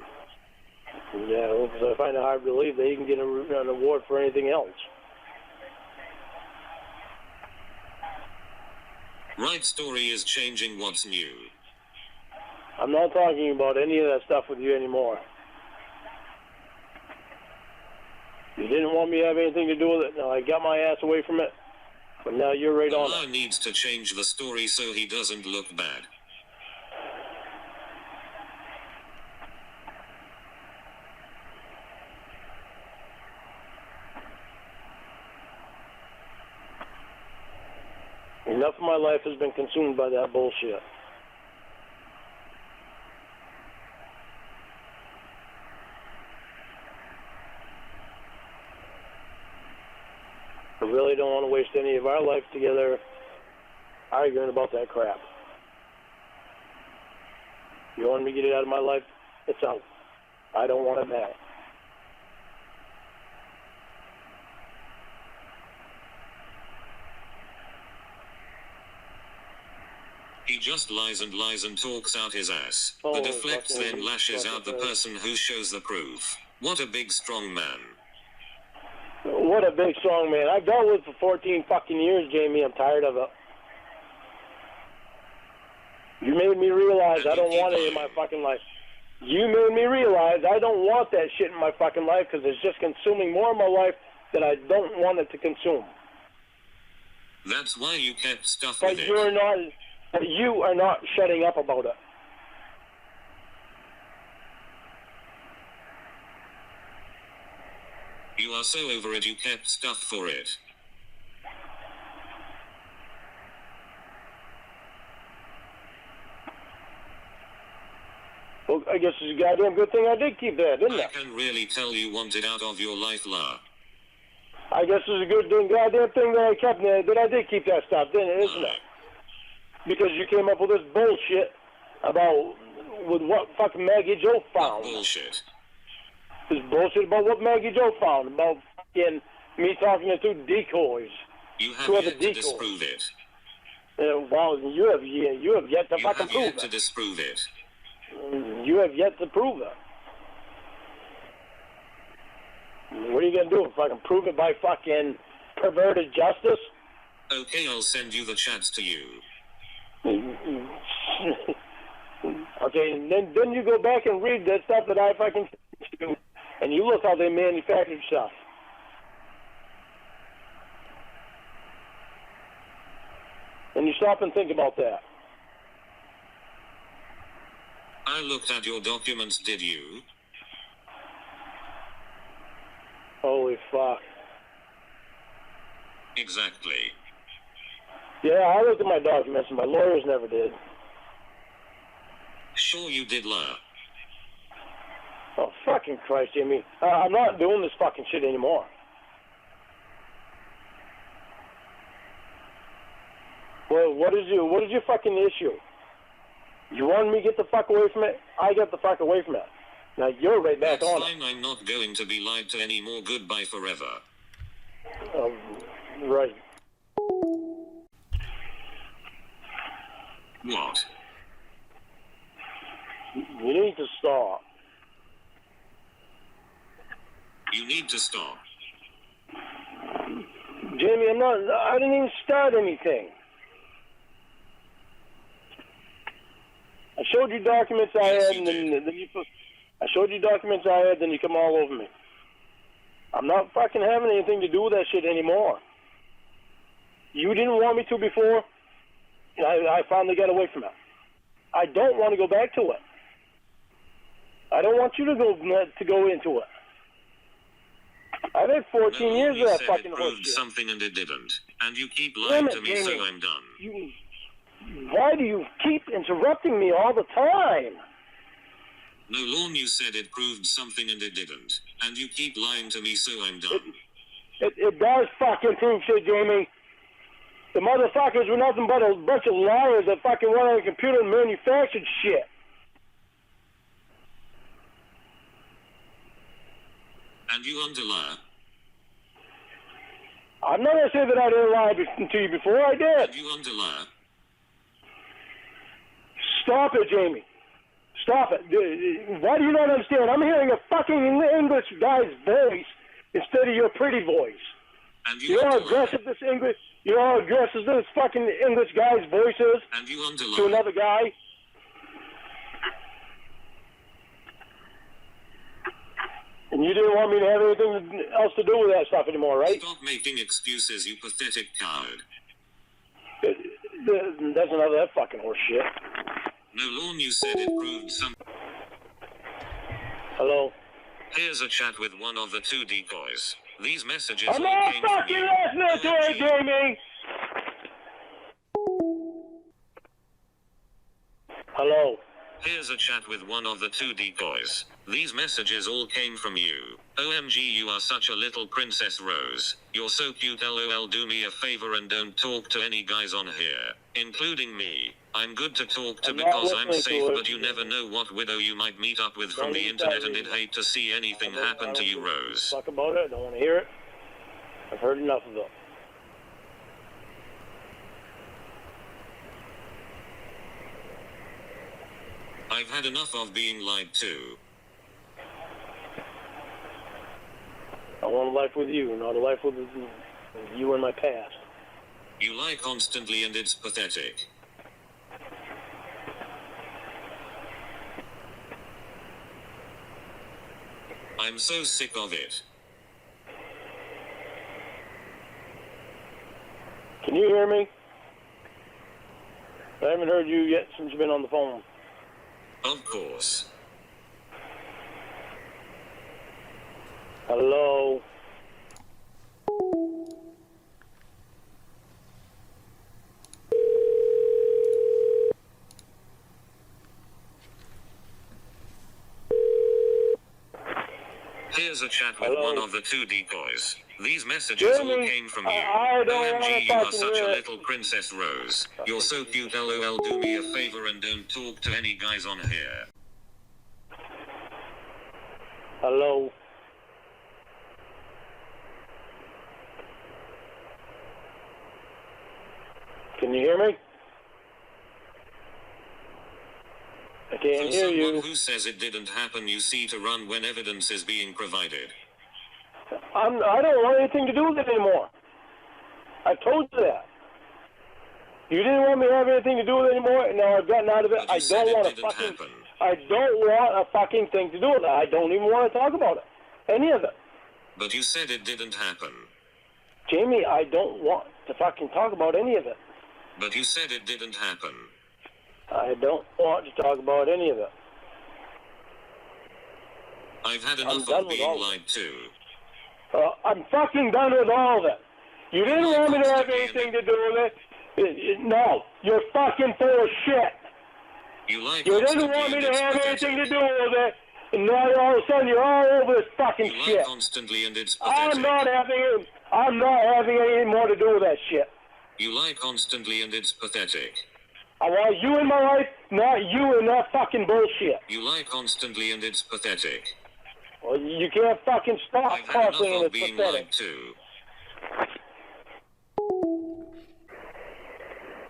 Yeah, because I find it hard to believe that you can get an award for anything else.
Right story is changing what's new.
I'm not talking about any of that stuff with you anymore. You didn't want me to have anything to do with it. Now I got my ass away from it. But now you're right
The
on
liar
it.
needs to change the story so he doesn't look bad.
Enough of my life has been consumed by that bullshit. I really don't want to waste any of our life together arguing about that crap. You want me to get it out of my life? It's out. I don't want it back.
He just lies and talks out his ass.
Oh,
The deflects
fucking-
then lashes
fucking
out the
Christ.
person who shows the proof. What a big strong man.
What a big strong man. I've dealt with for 14 fucking years, Jamie. I'm tired of it. You made me realize
And
I
you
don't
keep
want it in my
lying.
fucking life. You made me realize I don't want that shit in my fucking life because it's just consuming more of my life that I don't want it to consume.
That's why you kept stuff
But
with it.
you are not shutting up about it.
You are so over it you kept stuff for it.
Well, I guess it's a goddamn good thing I did keep that, didn't
I
I?
can really tell you want it out of your life, La.
I guess it's a good goddamn thing that I kept that I did keep that stuff, didn't it? Isn't it? Because you came up with this bullshit about with what fucking Maggie Joe found.
Bullshit.
This bullshit about what Maggie Joe found about fucking me talking to 2 decoys.
You have
Who are the
yet to
decoys?
disprove it.
Well, you have yet to
You
fucking
have
prove
yet to
it.
disprove it.
You have yet to prove it. What are you gonna do? Fucking prove it by fucking perverted justice?
Okay, I'll send you the chats to you.
Okay, and then you go back and read that stuff that I fucking do, and you look how they manufactured stuff. And you stop and think about that.
I looked at your documents, did you?
Holy fuck.
Exactly.
Yeah, I looked at my documents, and my lawyers never did.
Sure you did, La.
Oh, fucking Christ, Jimmy. I'm not doing this fucking shit anymore. Well, what is your fucking issue? You want me to get the fuck away from it? I get the fuck away from it. Now you're right back
That's
on
fine, I'm not going to be lied to anymore. Goodbye forever.
it. Right.
What?
You need to stop.
You need to stop.
Jamie, I didn't even start anything. I showed you documents I
Yes,
had,
you
and
did.
then I showed you documents I had, then you come all over me. I'm not fucking having anything to do with that shit anymore. You didn't want me to before. I finally got away from it. I don't want to go back to it. I don't want you to go into it. I've had 14
No,
years
you
of that
said
fucking
it
horse
proved
shit.
something and it didn't. And you keep
Damn
lying
it,
to me, so
Jamie.
I'm done.
Why do you keep interrupting me all the time?
No, Lorne, you said it proved something and it didn't. And you keep lying to me, so I'm done.
It does fucking prove shit, Jamie. The motherfuckers were nothing but a bunch of liars that fucking went on the computer and manufactured shit.
And you underlie.
I'm not gonna say that I didn't lie to you before. I did.
And you underlie.
Stop it, Jamie. Stop it. Why do you not understand? I'm hearing a fucking English guy's voice instead of your pretty voice.
And
You know how
underlie.
aggressive this English? You know how aggressive this fucking English guy's voice is
And you
to
underlie.
another guy? And you didn't want me to have anything else to do with that stuff anymore, right?
Stop making excuses, you pathetic coward.
That's another that fucking horse shit.
No, Lorne, you said it proved something.
Hello?
Here's a chat with one of the 2 decoys. These messages
I'm
all
not
came from
fucking
you.
listening to it, Jamie! Hello?
Here's a chat with one of the 2 decoys. These messages all came from you. OMG, you are such a little princess Rose. You're so cute, lol. Do me a favor and don't talk to any guys on here, including me. I'm good to talk to
I'm not
because I'm
listening
safe,
to it.
but you never know what widow you might meet up with from
Don't
the
even
internet,
tell
and
me.
I'd hate to see anything happen to you, Rose.
Fuck about it. I don't want to hear it. I've heard enough of it.
I've had enough of being lied to.
I want a life with you, not a life with you in my past.
You lie constantly and it's pathetic. I'm so sick of it.
Can you hear me? I haven't heard you yet since you've been on the phone.
Of course.
Hello?
Here's a chat with
Hello?
one of the two decoys. These messages all
Jeremy,
came from you.
I don't
OMG,
wanna
you are
fucking
such a
hear it.
little princess Rose. You're so cute, lol. Do me a favor and don't talk to any guys on here.
Hello? Can you hear me? I can't
For
hear
someone
you.
who says it didn't happen, you see to run when evidence is being provided.
I don't want anything to do with it anymore. I told you that. You didn't want me to have anything to do with it anymore, and now I've gotten out of it.
But you
I
said
don't
it
want a
didn't
fucking.
happen.
I don't want a fucking thing to do with it. I don't even want to talk about it. Any of it.
But you said it didn't happen.
Jamie, I don't want to fucking talk about any of it.
But you said it didn't happen.
I don't want to talk about any of it.
I've had enough
done
of
with
being
all of
lied to.
I'm fucking done with all of it. You didn't want me to have anything to do with it. No, you're fucking full of shit.
You lie
You didn't
constantly
want me
and
to
it's
have
pathetic.
anything to do with it, and now all of a sudden you're all over this fucking
You lie
shit.
constantly and it's
I'm
pathetic.
not having any more to do with that shit.
You lie constantly and it's pathetic.
I want you in my life, not you in that fucking bullshit.
You lie constantly and it's pathetic.
Well, you can't fucking stop
I've had
talking
enough
and
of
it's
being
pathetic.
lied to.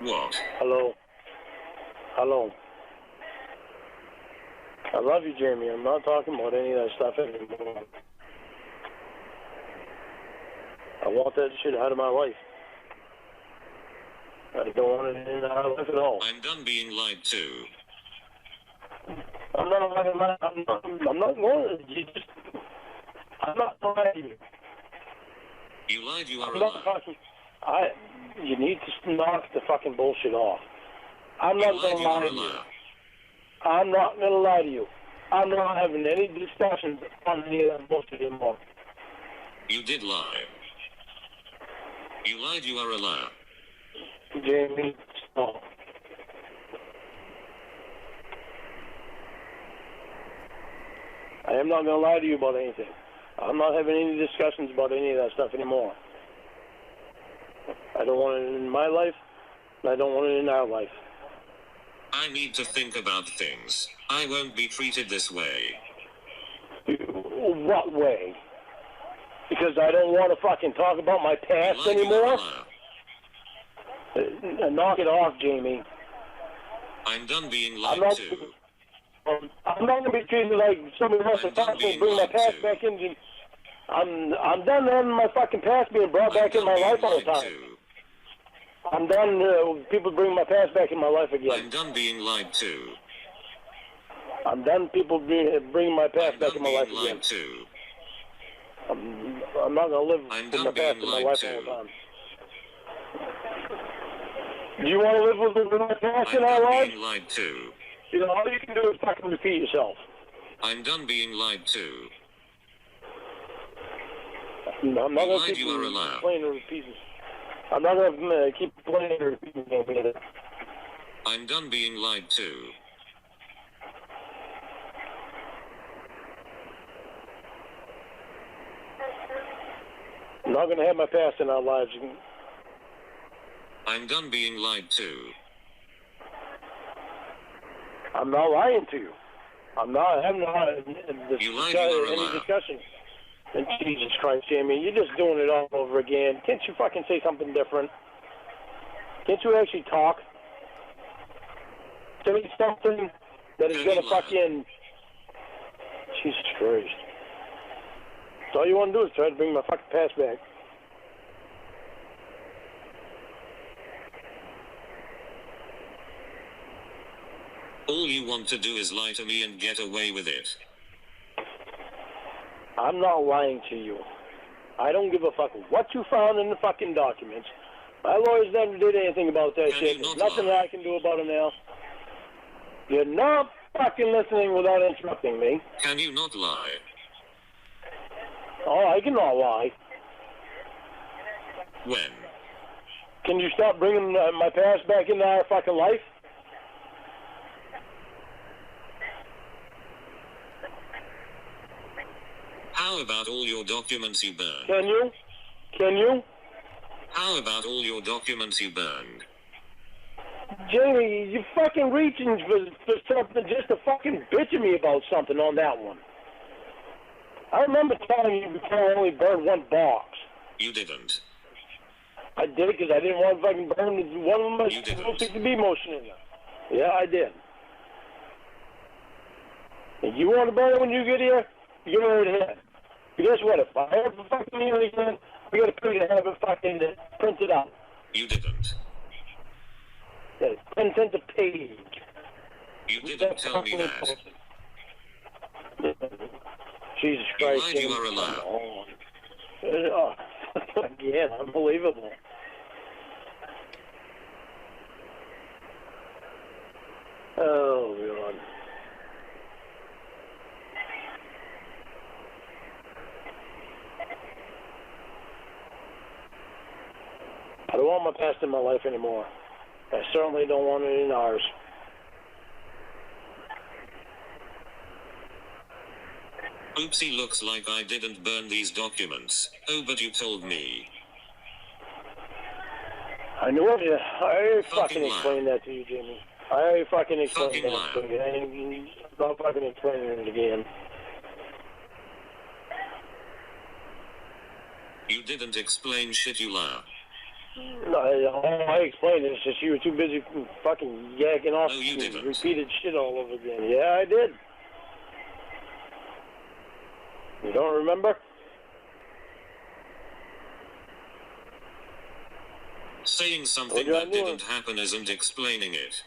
What?
Hello? Hello? I love you, Jamie. I'm not talking about any of that stuff anymore. I want that shit out of my life. I don't want it in our life at all.
I'm done being lied to.
I'm not going to. I'm not lying to you.
You lied, you are
I'm
a
not
liar.
fucking. You need to knock the fucking bullshit off. I'm
You
not
lied,
going to
you
lie
are
to
a
you.
liar.
I'm not going to lie to you. I'm not having any discussions on any of that bullshit anymore.
You did lie. You lied, you are a liar.
Jamie, stop. I am not going to lie to you about anything. I'm not having any discussions about any of that stuff anymore. I don't want it in my life, and I don't want it in our life.
I need to think about things. I won't be treated this way.
What way? Because I don't want to fucking talk about my
You
past
lied, you are a
anymore?
liar.
Knock it off, Jamie.
I'm done being
I'm
lied
not.
to.
I'm not going to be treated like somebody wants to
I'm done
fucking
being
bring my
lied
past
to.
back in. I'm done having my fucking past being brought
I'm
back in
done
my
being
life all the
lied
time.
to.
I'm done people bring my past back in my life again.
I'm done being lied to.
I'm done people bringing my past
I'm
back
done
in my life
being
again.
lied to.
I'm not going to live
I'm
with
done
my past
being
in my
lied
life
to.
all the time. Do you want to live with my past
I'm
in our
done
lives?
being lied to.
You know, all you can do is fucking repeat yourself.
I'm done being lied to.
I'm not
You
going to
lied,
keep
you are a liar.
playing and repeating. I'm not going to keep playing and repeating again.
I'm done being lied to.
I'm not going to have my past in our lives.
I'm done being lied to.
I'm not lying to you. I'm not having
You lied, you are a
any
liar.
discussion. And Jesus Christ, Jamie, you're just doing it all over again. Can't you fucking say something different? Can't you actually talk? Say something that is gonna fucking... Jesus Christ. So all you want to do is try to bring my fucking pass back.
All you want to do is lie to me and get away with it.
I'm not lying to you. I don't give a fuck what you found in the fucking documents. My lawyers never did anything about that
Can
shit.
you
There's
not
nothing
lie?
that I can do about it now. You're not fucking listening without interrupting me.
Can you not lie?
Oh, I cannot lie.
When?
Can you stop bringing my past back into our fucking life?
How about all your documents you burned?
Can you? Can you?
How about all your documents you burned?
Jamie, you fucking reaching for something just to fucking bitch at me about something on that one. I remember telling you before I only burned one box.
You didn't.
I did it because I didn't want to fucking burn one of my
You didn't.
60B motion in there. Yeah, I did. If you want to burn it when you get here, you go right ahead. But guess what? If I ever fucking need it again, we got to pay to have it fucking printed out.
You didn't.
Yeah, print the page.
You didn't tell me that.
Jesus
You
Christ.
lied, you
Jamie,
are a liar.
come on. Oh, again, unbelievable. Oh, God. I don't want my past in my life anymore. I certainly don't want it in ours.
Oopsie, looks like I didn't burn these documents. Oh, but you told me.
I knew it. I already fucking
Fucking liar.
explained that to you, Jimmy. I already fucking explained
Fucking
that to you. I ain't not fucking explaining it again.
You didn't explain shit, you liar.
No, all I explained is just you were too busy fucking yakking off
No, you didn't.
repeated shit all over again. Yeah, I did. You don't remember?
Saying something
Told you I
that
knew
didn't happen isn't explaining it.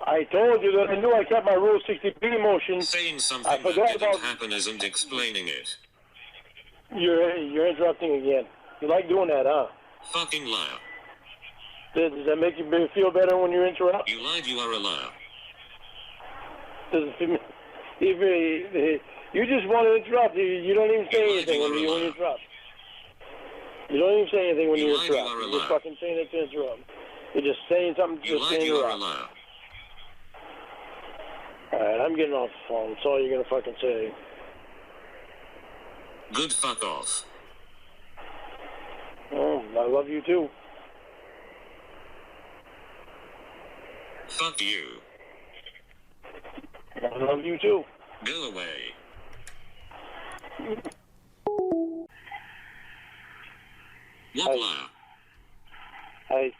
I told you that I knew I kept my Rule 60B motion.
Saying
I
something that
forgot
didn't
about-
happen isn't explaining it.
You're interrupting again. You like doing that, huh?
Fucking liar.
Does that make you feel better when you interrupt?
You lied, you are a liar.
If you just want to interrupt, you don't even say
You lied,
anything
you
when
are a
you
liar.
interrupt. You don't even say anything when
You
you
lied, you
interrupt.
are a
You're just
liar.
fucking saying it to interrupt. You're just saying something
You
just to
lied, you are a
interrupt.
liar.
Alright, I'm getting off the phone. That's all you're gonna fucking say.
Good fuck off.
Oh, I love you too.
Fuck you.
I love you too.
Go away. What
Hey.
liar?
Hey,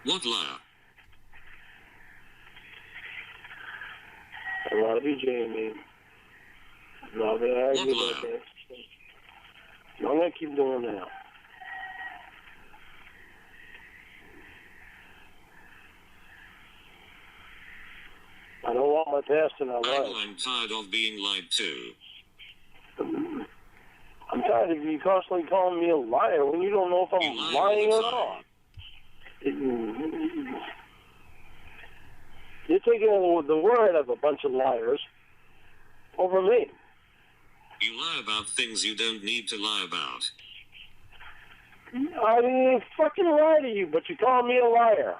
What liar?
I love you, Jamie. I'm not gonna argue
What
about
liar?
that. I'm gonna keep doing that. I don't want my past in our life.
I'm tired of being lied to.
I'm tired of you constantly calling me a liar when you don't know if
You
I'm
lie all
lying
the
or
time.
not. You're taking the word of a bunch of liars over me.
You lie about things you don't need to lie about.
I didn't fucking lie to you, but you call me a liar.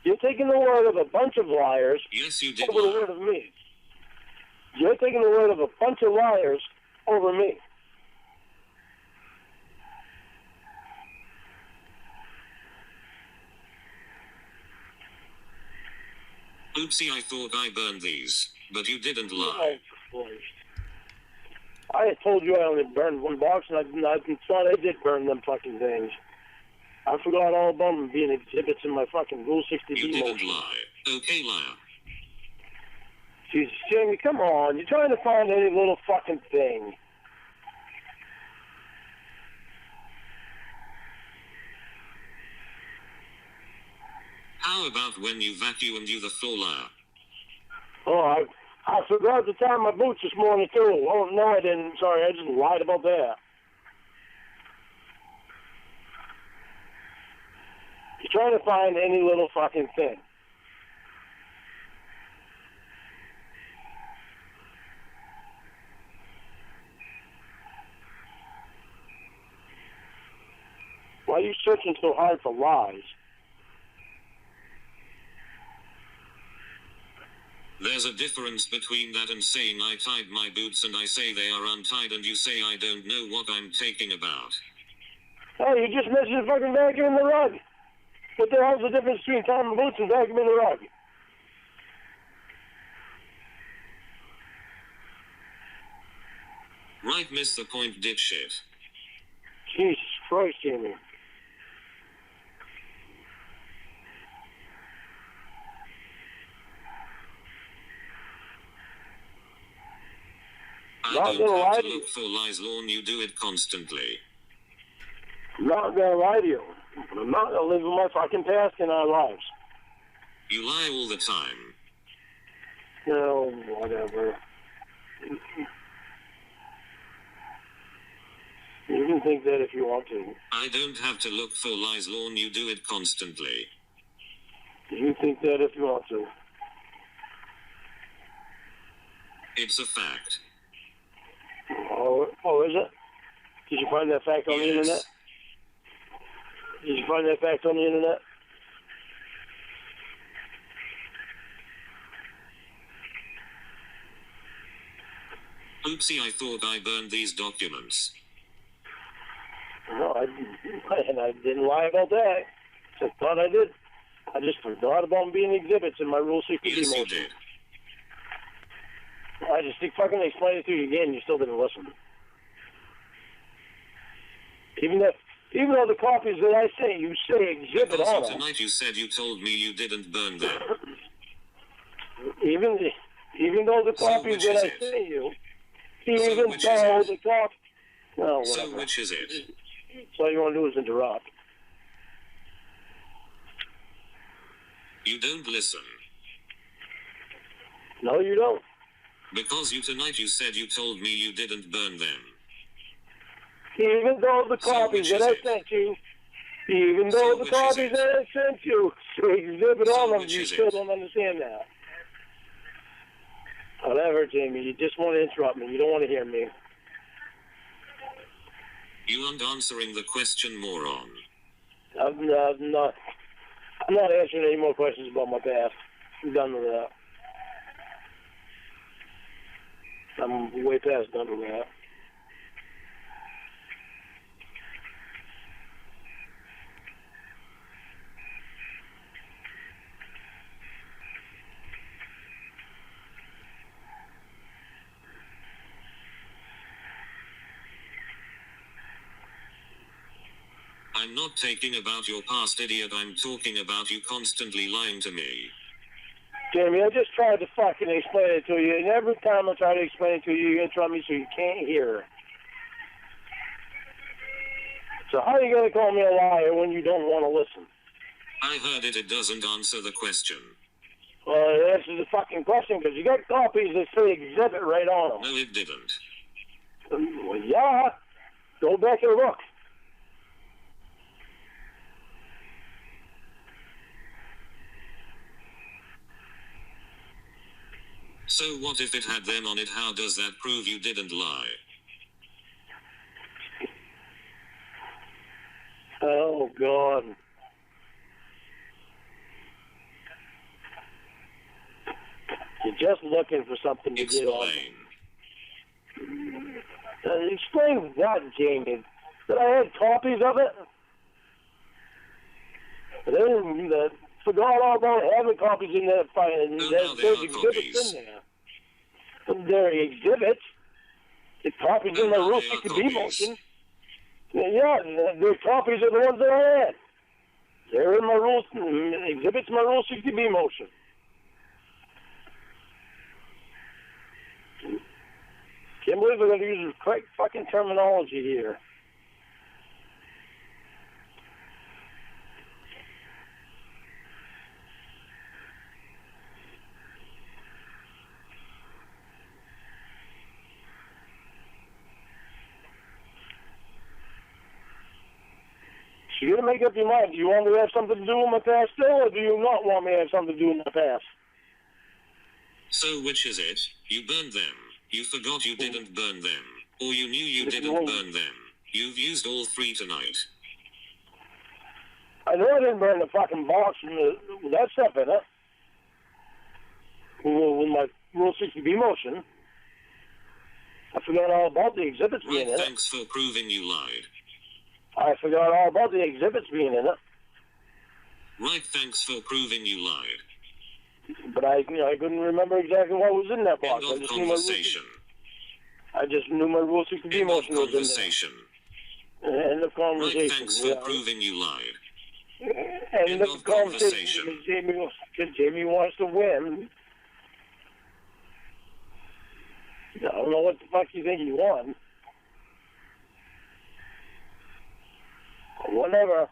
You're taking the word of a bunch of liars
Yes, you did
over the
lie.
word of me. You're taking the word of a bunch of liars over me.
Oopsie, I thought I burned these, but you didn't
Oh,
lie.
Christ. I had told you I only burned one box, and I thought I did burn them fucking things. I forgot all about them being exhibits in my fucking Rule 60B
You didn't
motion.
lie. Okay, liar.
Jesus, Jamie, come on. You're trying to find any little fucking thing.
How about when you vacuumed you the floor, liar?
Oh, I forgot to tie my boots this morning, too. Oh, no, I didn't. Sorry, I just lied about that. You're trying to find any little fucking thing. Why are you searching so hard for lies?
There's a difference between that and saying I tied my boots and I say they are untied and you say I don't know what I'm talking about.
Hey, you just mentioned fucking vacuuming the rug. What the hell's the difference between tying my boots and vacuuming the rug?
Right, miss the point, dipshit.
Jesus Christ, Jamie.
I
Not
don't
gonna
have
lie
to
to you.
look for lies, Lorne, you do it constantly.
I'm not gonna lie to you. I'm not gonna live with my fucking past in our lives.
You lie all the time.
No, whatever. You can think that if you want to.
I don't have to look for lies, Lorne, you do it constantly.
You can think that if you want to.
It's a fact.
Oh, is it? Did you find that fact on the internet?
Yes.
Did you find that fact on the internet?
Oopsie, I thought I burned these documents.
No, I didn't lie about that. I thought I did. I just forgot about them being exhibits in my Rule 60B
Yes, you
motion.
did.
I just fucking explained it to you again. You still didn't listen. Even though the copies that I sent you say exhibit
Because
on them.
tonight you said you told me you didn't burn them.
Even though the
So
copies
which
that
is
I
it?
sent you,
So
even
which is
though
it?
the cop. No,
So
whatever.
which is it?
So all you want to do is interrupt.
You don't listen.
No, you don't.
Because tonight you said you told me you didn't burn them.
Even though the
So
copies
which
that
is
I
it?
sent you, even
So
though the
which is
copies
it?
that I sent you say exhibit
So
on them,
which
you
is
still
it?
don't understand that. Whatever, Jamie. You just want to interrupt me. You don't want to hear me.
You aren't answering the question, moron.
I'm not answering any more questions about my past. I'm done with that. I'm way past done with that.
I'm not taking about your past, idiot. I'm talking about you constantly lying to me.
Jamie, I just tried to fucking explain it to you, and every time I try to explain it to you, you interrupt me so you can't hear. So how are you going to call me a liar when you don't want to listen?
I heard it. It doesn't answer the question.
Well, it answers the fucking question because you got copies that say exhibit right on them.
No, it didn't.
Well, yeah. Go back and look.
So what if it had them on it? How does that prove you didn't lie?
Oh, God. You're just looking for something to get on.
Explain.
Explain what, Jamie? That I had copies of it? Then forgot all about having copies in that file.
Oh, now there are
exhibits
copies.
in there. They're exhibits. The copies
Oh,
in the
now
Rule
they are
60B
copies.
motion. Yeah, the copies are the ones that I had. They're in my rules, exhibits my Rule 60B motion. Can't believe they're going to use the correct fucking terminology here. So you got to make up your mind. Do you want me to have something to do with my past still, or do you not want me to have something to do with my past?
So which is it? You burned them. You forgot you didn't burn them. Or you knew you didn't burn them. You've used all three tonight.
I know I didn't burn the fucking box with that stuff in it. With my Rule 60B motion. I forgot all about the exhibits being in it.
Thanks for proving you lied.
I forgot all about the exhibits being in it.
Right, thanks for proving you lied.
But I couldn't remember exactly what was in that box.
End of conversation.
I just knew my Rule 60B motion was in
Conversation.
there. End of conversation.
Right, thanks for proving you lied.
End of conversation. Because Jamie wants to win. I don't know what the fuck you think he won. Whatever.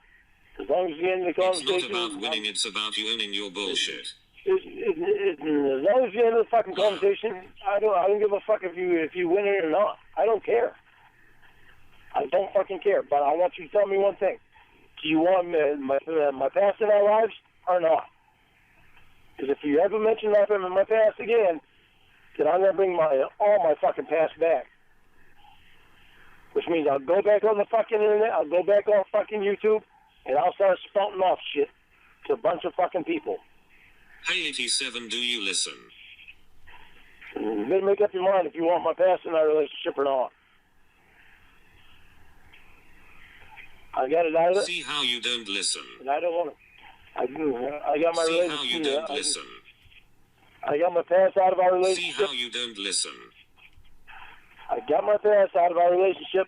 As long as you end the conversation.
It's not about winning, it's about you owning your bullshit.
As long as you end the fucking conversation, I don't give a fuck if you win it or not. I don't care. I don't fucking care. But I want you to tell me one thing. Do you want my past in our lives or not? Because if you ever mention that in my past again, then I'm gonna bring all my fucking past back. Which means I'll go back on the fucking internet, I'll go back on fucking YouTube, and I'll start spouting off shit to a bunch of fucking people.
Hey 87, do you listen?
You better make up your mind if you want my past in our relationship or not. I got it out of it.
See how you don't listen.
And I don't want to. I got my
See
relationship.
how you don't listen.
I got my past out of our relationship.
See how you don't listen.
I got my past out of our relationship,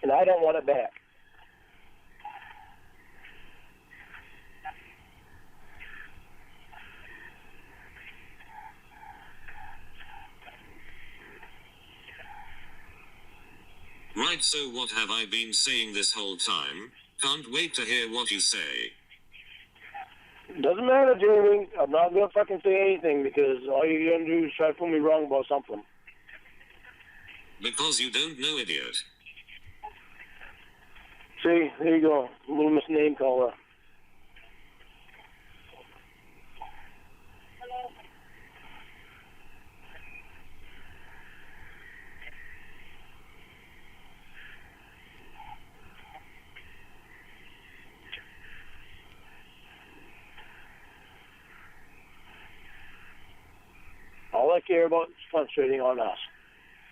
and I don't want it back.
Right, so what have I been saying this whole time? Can't wait to hear what you say.
Doesn't matter, Jamie. I'm not gonna fucking say anything because all you're gonna do is try to prove me wrong about something.
Because you don't know, idiot.
See, there you go. Little Miss Name Caller. All I care about is concentrating on us.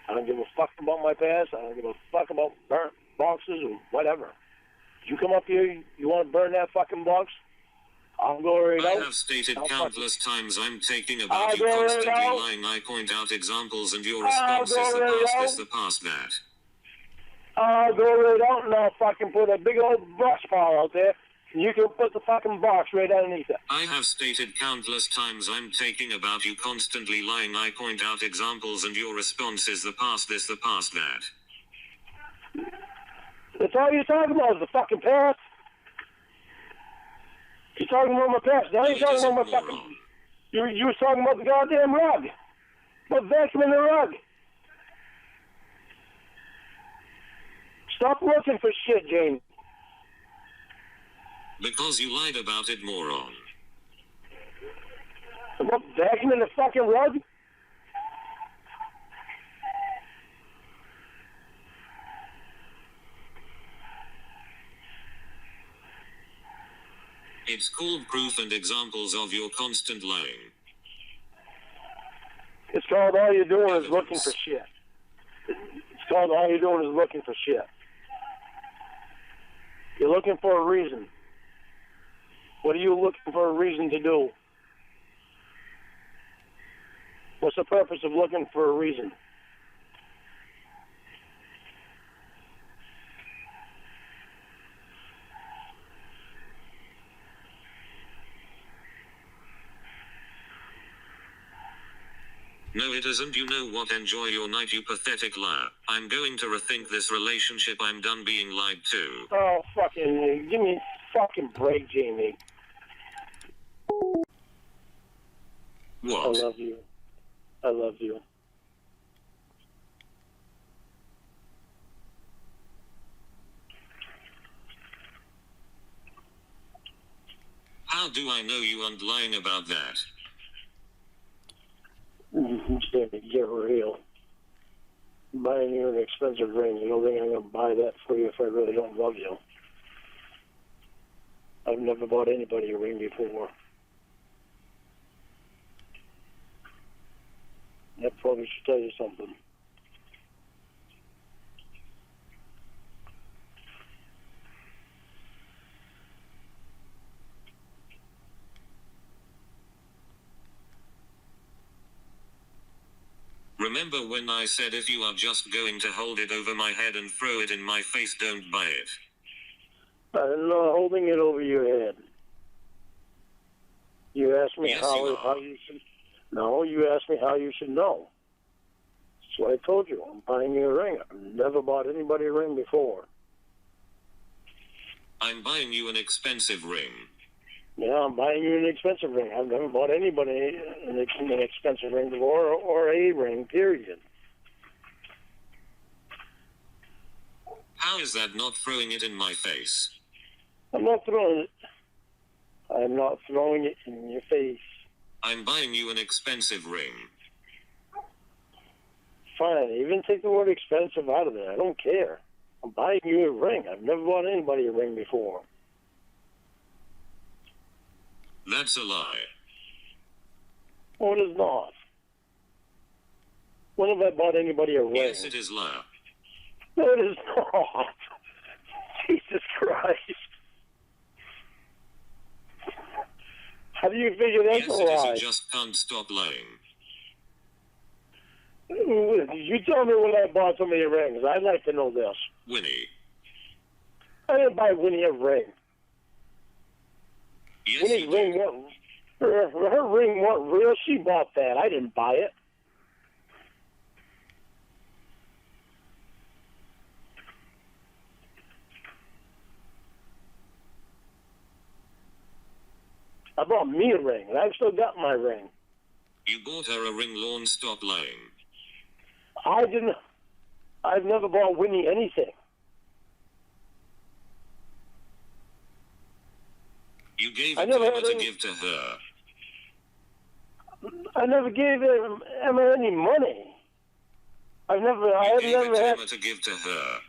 I don't give a fuck about my past. I don't give a fuck about burnt boxes or whatever. You come up here, you want to burn that fucking box? I'll go right out.
I have stated countless times I'm taking about you constantly lying. I point out examples and your response is the past this, the past that.
I'll go right out and I'll fucking put a big old brush pile out there. And you can put the fucking box right underneath it.
I have stated countless times I'm taking about you constantly lying. I point out examples and your response is the past this, the past that.
That's all you're talking about is the fucking past. You're talking about my past. Now you're talking about my fucking... You were talking about the goddamn rug. About vacuuming the rug. Stop looking for shit, Jane.
Because you lied about it, moron.
About vacuuming the fucking rug?
It's called proof and examples of your constant lying.
It's called all you're doing is looking for shit. It's called all you're doing is looking for shit. You're looking for a reason. What are you looking for a reason to do? What's the purpose of looking for a reason?
No, it isn't. You know what? Enjoy your night, you pathetic liar. I'm going to rethink this relationship. I'm done being lied to.
Oh, fucking, give me a fucking break, Jamie. I
What?
love you. I love you.
How do I know you aren't lying about that?
Jamie, get real. I'm buying you an expensive ring. You don't think I'm going to buy that for you if I really don't love you? I've never bought anybody a ring before. That probably should tell you something.
Remember when I said if you are just going to hold it over my head and throw it in my face, don't buy it?
I'm not holding it over your head. You asked me
Yes,
how
you are.
you should. No, you asked me how you should know. That's what I told you. I'm buying you a ring. I've never bought anybody a ring before.
I'm buying you an expensive ring.
Yeah, I'm buying you an expensive ring. I've never bought anybody an expensive ring before, or a ring, period.
How is that not throwing it in my face?
I'm not throwing it. I'm not throwing it in your face.
I'm buying you an expensive ring.
Fine, even take the word expensive out of it. I don't care. I'm buying you a ring. I've never bought anybody a ring before.
That's a lie.
Oh, it is not. When have I bought anybody a ring?
Yes, it is liar.
No, it is not. Jesus Christ. How do you figure that's
Yes,
a
it is.
lie?
You just can't stop lying.
You tell me when I bought somebody a ring, 'cause I'd like to know this.
Winnie.
I didn't buy Winnie a ring.
Yes,
Winnie's
you
ring
did.
wasn't. Her ring wasn't real. She bought that. I didn't buy it. I bought me a ring, and I've still got my ring.
You bought her a ring, Lorne. Stop lying.
I didn't. I've never bought Winnie anything.
You gave
I
it
never
to Emma
had
to
any-
give to her.
I never gave Emma any money. I've never. I
You
have
gave it
never
to
had.
Emma to give to her.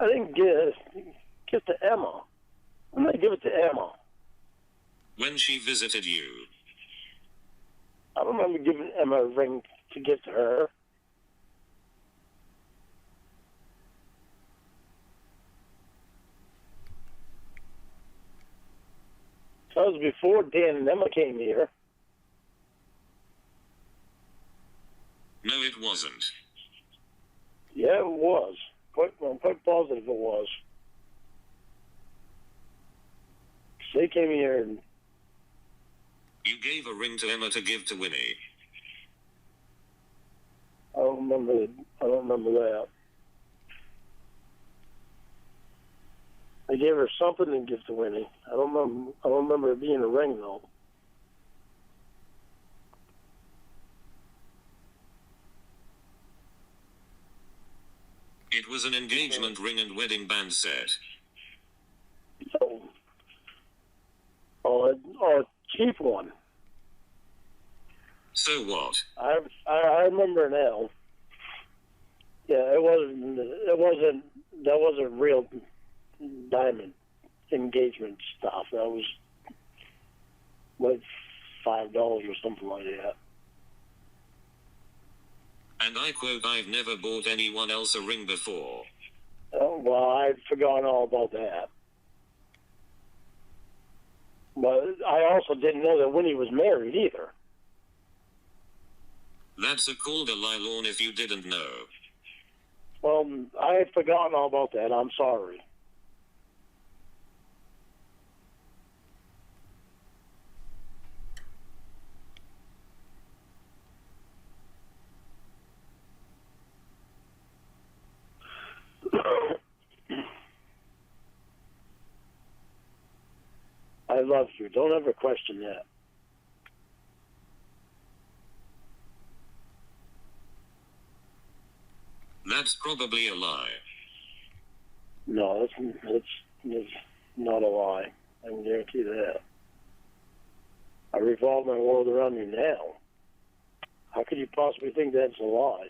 I didn't give to Emma. I'm gonna give it to Emma.
When she visited you.
I don't remember giving Emma a ring to give to her. That was before Dan and Emma came here.
No, it wasn't.
Yeah, it was. I'm quite positive it was. They came here and
You gave a ring to Emma to give to Winnie.
I don't remember that. I gave her something to give to Winnie. I don't remember it being a ring though.
It was an engagement ring and wedding band set.
So, a cheap one.
So what?
I remember now. Yeah, it wasn't. That wasn't real diamond engagement stuff. That was like $5 or something like that.
And I quote, I've never bought anyone else a ring before.
Oh, well, I'd forgotten all about that. But I also didn't know that Winnie was married either.
That's a called a lie, Lorne, if you didn't know.
Well, I had forgotten all about that. I'm sorry. love you. Don't ever question that.
That's probably a lie.
No, that's not a lie. I can guarantee that. I revolve my world around you now. How could you possibly think that's a lie?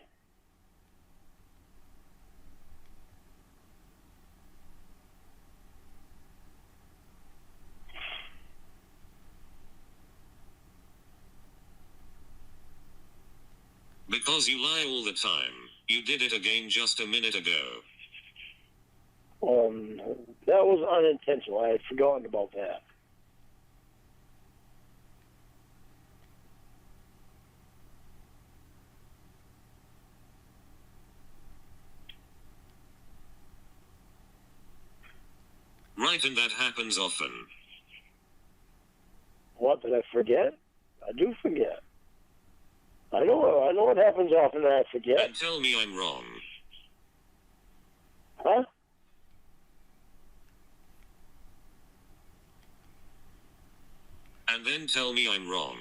Because you lie all the time. You did it again just a minute ago.
That was unintentional. I had forgotten about that.
Right, and that happens often.
What, did I forget? I do forget. I know what happens often that I forget.
And tell me I'm wrong.
Huh?
And then tell me I'm wrong.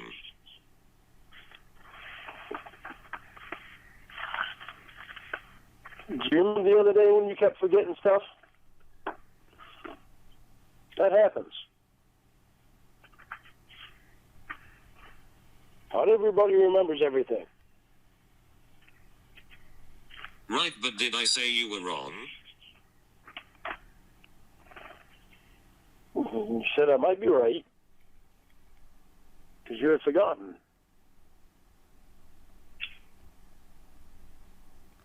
Do you remember the other day when you kept forgetting stuff? That happens. Not everybody remembers everything.
Right, but did I say you were wrong?
You said I might be right. Because you had forgotten.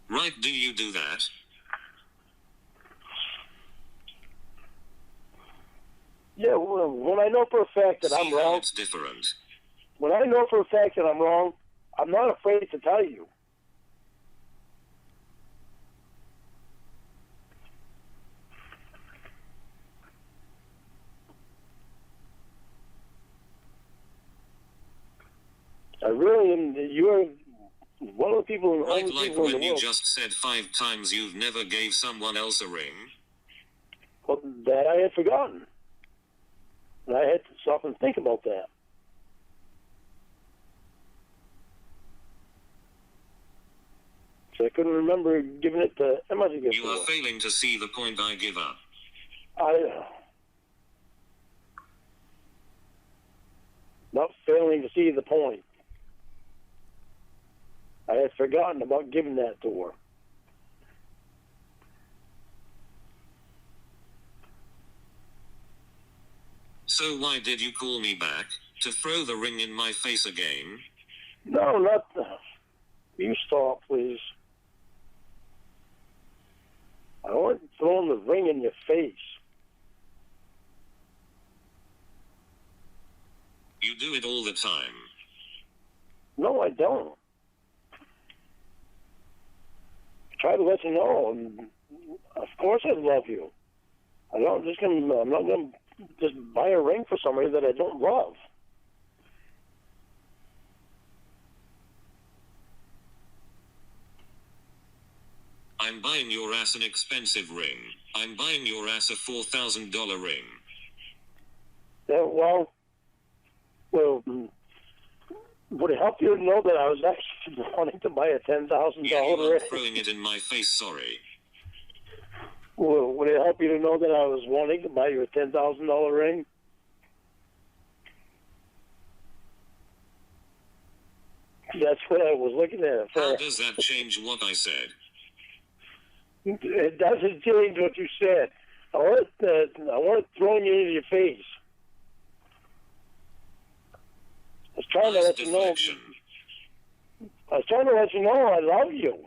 Right, do you do that?
Yeah, well, when I know for a fact that I'm
See how
wrong,
it's different.
when I know for a fact that I'm wrong, I'm not afraid to tell you. I really am. You're one of the people, the
Right,
only
like
people in
when
the
you
world.
just said 5 times you've never gave someone else a ring.
Well, that I had forgotten. And I had to stop and think about that. So I couldn't remember giving it to Emma to give
You are
to her.
failing to see the point. I give up.
Not failing to see the point. I had forgotten about giving that to her.
So why did you call me back? To throw the ring in my face again?
No, not. You stop, please. I want throwing the ring in your face.
You do it all the time.
No, I don't. Try to let you know. And of course, I love you. I'm not gonna just buy a ring for somebody that I don't love.
I'm buying your ass an expensive ring. I'm buying your ass a $4,000 ring.
Yeah, well, would it help you to know that I was actually wanting to buy a $10,000
Yeah, you
ring?
aren't throwing it in my face, sorry.
Well, would it help you to know that I was wanting to buy you a $10,000 ring? That's what I was looking at.
How does that change what I said?
It doesn't change what you said. I want it thrown you into your face. I was trying to
Nice
let you know.
deflection.
I was trying to let you know I love you.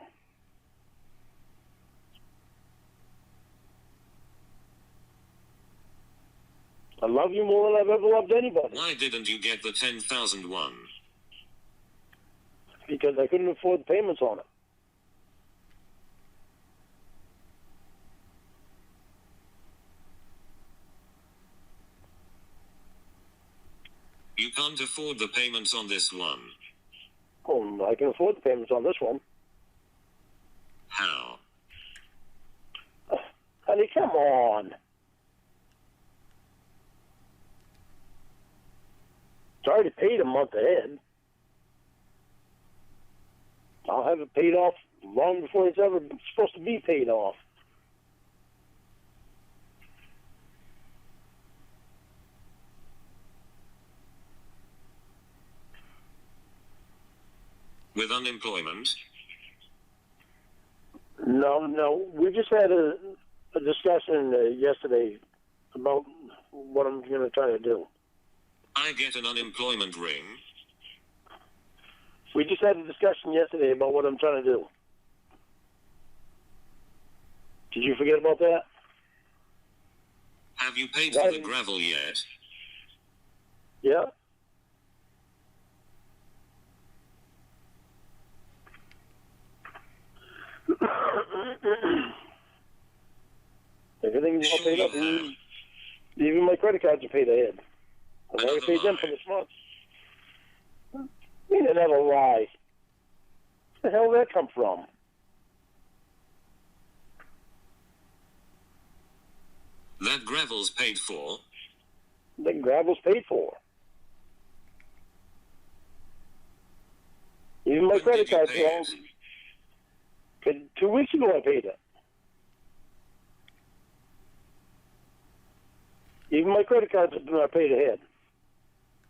I love you more than I've ever loved anybody.
Why didn't you get the 10,000 one?
Because I couldn't afford the payments on it.
You can't afford the payments on this one.
Oh, I can afford the payments on this one.
How?
Honey, come on. paid a month ahead. I'll have it paid off long before it's ever supposed to be paid off.
With unemployment?
No. We just had a discussion yesterday about what I'm going to try to do.
I get an unemployment ring.
We just had a discussion yesterday about what I'm trying to do. Did you forget about that?
Have you paid for the gravel yet?
Yeah. Everything's all paid up. Even my credit cards are paid ahead. I've already paid them for this month. You never lie. Where the hell did that come from?
That gravel's paid for?
The gravel's paid for. Even my
When
credit
did you
cards
pay
are all...
it?
2 weeks ago I paid it. Even my credit cards are paid ahead.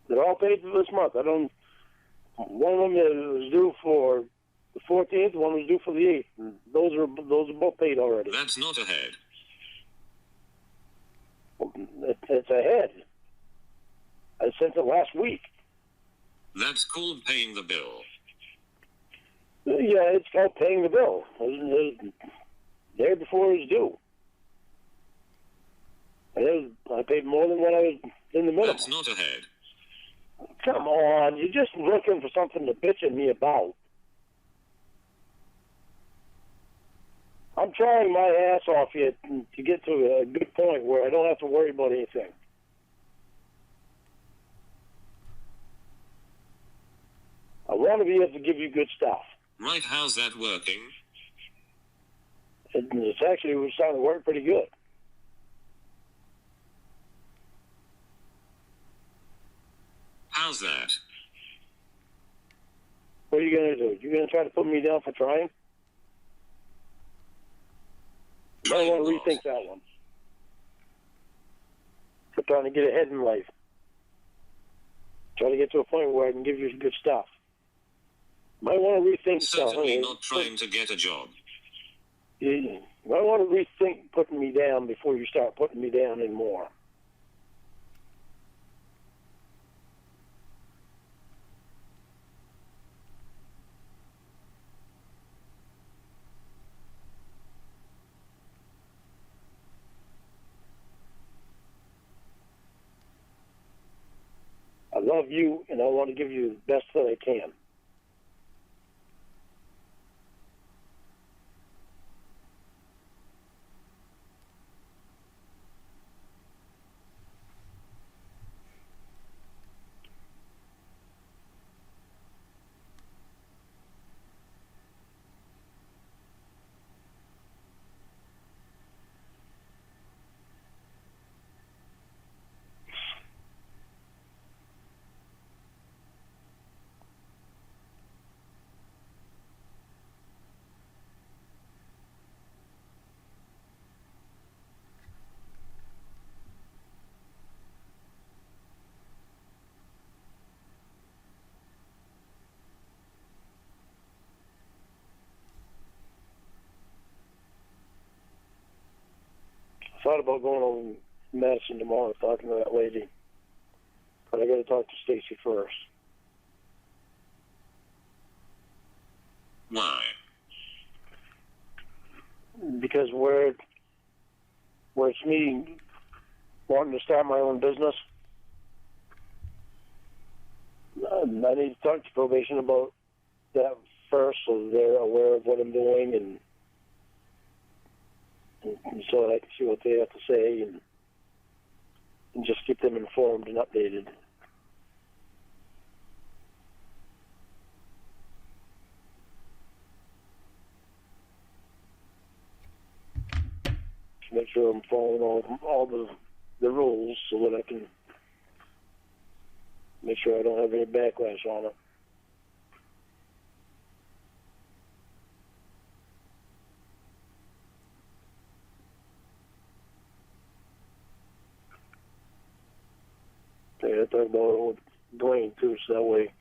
They're all paid for this month. One of them was due for the 14th, one was due for the 8th. And those are both paid already.
That's not ahead.
It's ahead. I sent it last week.
That's called paying the bill.
Yeah, it's called paying the bill. It was there before it was due. I paid more than what I was in the middle.
That's not ahead.
Come on, you're just looking for something to bitch at me about. I'm trying my ass off here to get to a good point where I don't have to worry about anything. I want to be able to give you good stuff.
Right, how's that working?
It's actually starting to work pretty good.
How's that?
What are you going to do? You're going to try to put me down for trying? You might want to rethink that one. For trying to get ahead in life. Try to get to a point where I can give you good stuff. Might want to rethink stuff.
Certainly not trying to get a job.
You might want to rethink putting me down before you start putting me down anymore. I love you, and I want to give you the best that I can. I thought about going over to Madison tomorrow and talking to that lady. But I got to talk to Stacy first.
Why?
Because where it's me wanting to start my own business, I need to talk to probation about that first so they're aware of what I'm doing and so that I can see what they have to say and just keep them informed and updated. To make sure I'm following all the rules so that I can make sure I don't have any backlash on it. Yeah, I talked about it with Dwayne too, so that way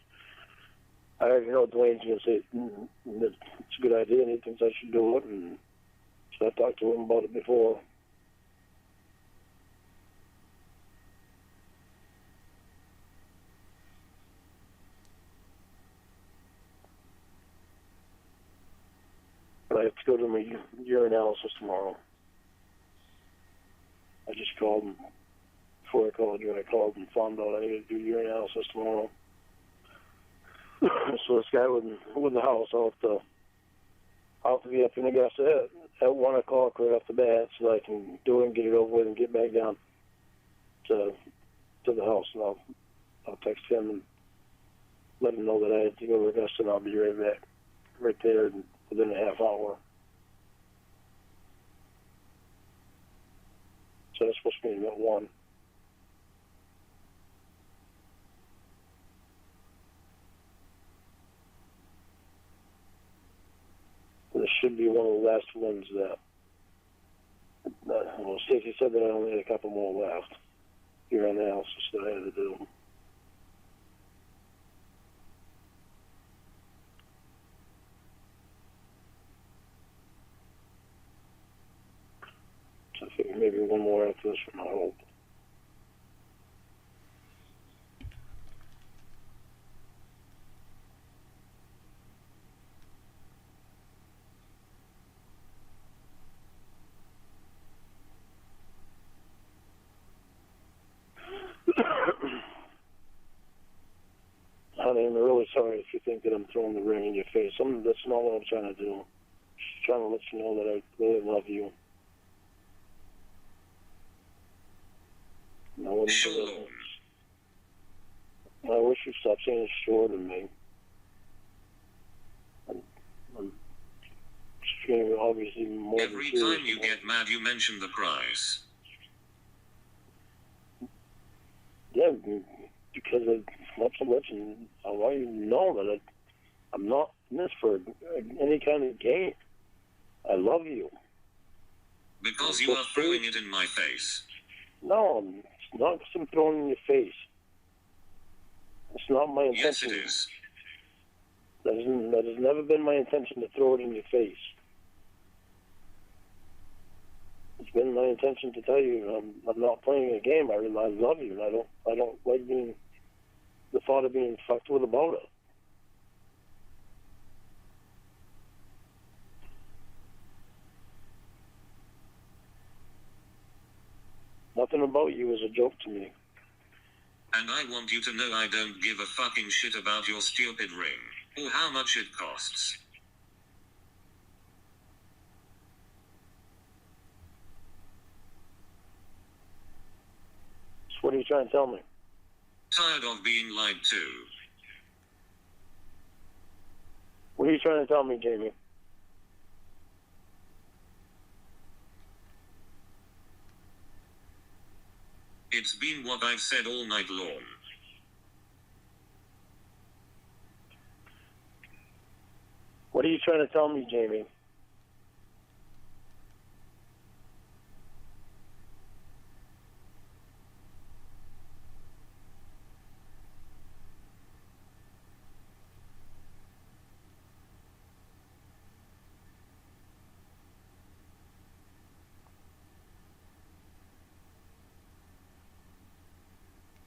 I already know Dwayne's gonna say it's a good idea and he thinks I should do it, and so I talked to him about it before. But I have to go to my urinalysis tomorrow. I just called him before I called you. I called and found out I needed to do urinalysis tomorrow. So this guy with the house, I'll have to be up in, I guess, at 1 o'clock right off the bat, so I can do it and get it over with and get back down to the house. And I'll text him and let him know that I had to go to rest, and I'll be right back, right there within a half hour. So that's supposed to be at 1. This should be one of the last ones that well, Stacey said that I only had a couple more left. Urinalysis that I had to do. So I figure maybe one more after this from my hope. Honey, I'm really sorry if you think that I'm throwing the ring in your face. That's not what I'm trying to do. Just trying to let you know that I really love you.
Sure.
I wish you'd stop saying sure to me. I'm feeling obviously more than
Every
serious
time you
about it.
get mad, you mention the price.
Yeah, because not so much, and I want you to know that I'm not in this for any kind of game. I love you.
Because you are throwing it in my face.
No, it's not because I'm throwing it in your face. It's not my
Yes,
intention.
it is.
That has never been my intention to throw it in your face. It's been my intention to tell you I'm not playing a game. I love you, and I don't like the thought of being fucked with about it. Nothing about you is a joke to me.
And I want you to know I don't give a fucking shit about your stupid ring, or how much it costs.
So what are you trying to tell me?
Tired of being lied to.
What are you trying to tell me, Jamie?
It's been what I've said all night long.
What are you trying to tell me, Jamie?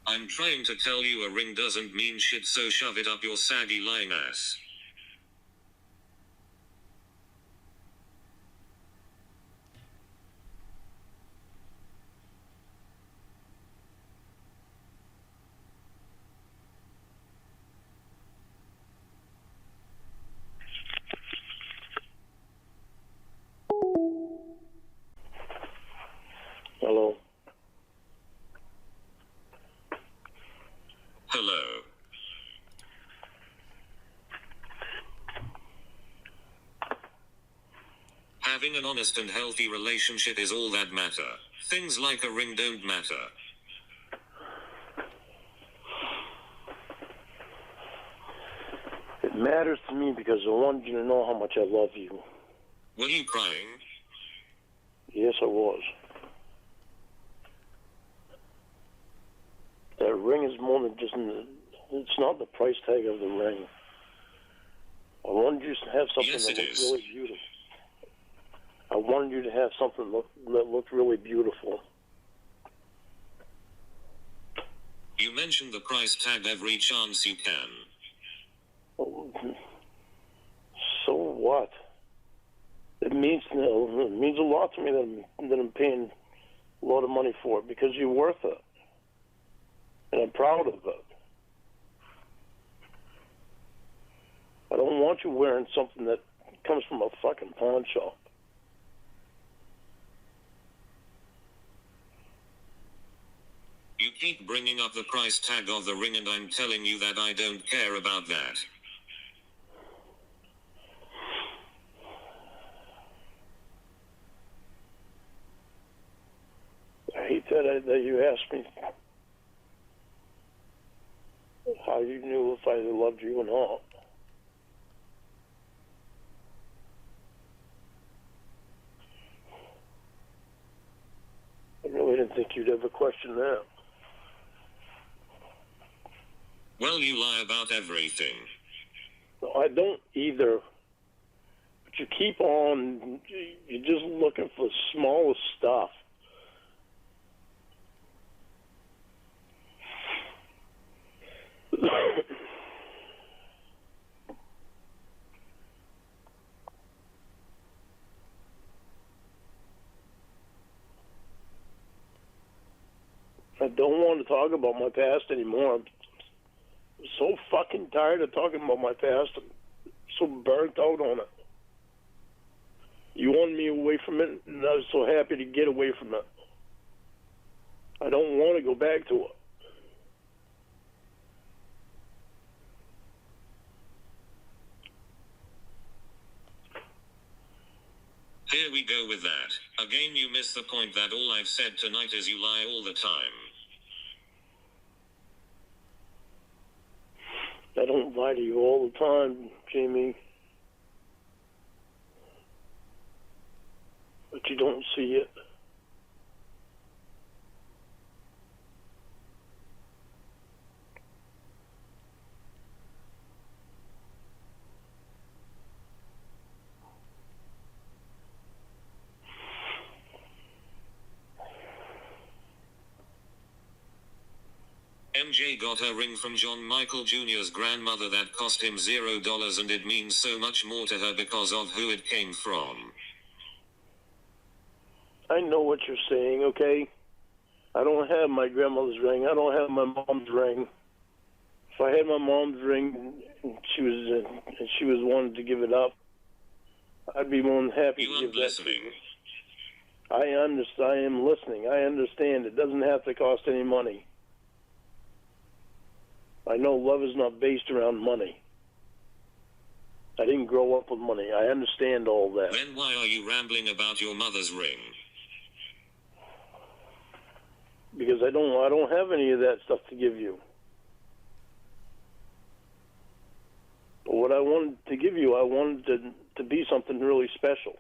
I'm trying to tell you a ring doesn't mean shit, so shove it up your saggy lying ass.
Hello.
Hello. Having an honest and healthy relationship is all that matter. Things like a ring don't matter.
matters to me because I wanted you to know how much I love you.
Were you crying?
Yes, I was. That ring is more than just... It's not the price tag of the ring. I wanted you to have something
Yes,
that
it
looked
is.
really beautiful. I wanted you to have something that looked really beautiful.
You mention the price tag every chance you can.
So what? It means a lot to me that I'm paying a lot of money for it because you're worth it. And I'm proud of it. I don't want you wearing something that comes from a fucking pawn shop.
You keep bringing up the price tag of the ring and I'm telling you that I don't care about that.
I hate that you asked me how you knew if I loved you or not. I really didn't think you'd ever question that.
Well, you lie about everything.
No, I don't either. But you keep on, you're just looking for the smallest stuff. I don't want to talk about my past anymore. I'm so fucking tired of talking about my past. I'm so burnt out on it. You wanted me away from it, and I was so happy to get away from it. I don't want to go back to it.
Here we go with that. Again, you miss the point that all I've said tonight is you lie all the time.
I don't lie to you all the time, Jamie. But you don't see it.
MJ got her ring from John Michael Jr.'s grandmother that cost him $0 and it means so much more to her because of who it came from.
I know what you're saying, okay? I don't have my grandmother's ring. I don't have my mom's ring. If I had my mom's ring and she was wanting to give it up, I'd be more than happy
You
to
aren't
give that to
listening.
you. I understand. I am listening. I understand. It doesn't have to cost any money. I know love is not based around money. I didn't grow up with money. I understand all that.
Then why are you rambling about your mother's ring?
Because I don't have any of that stuff to give you. But what I wanted to give you, I wanted to be something really special.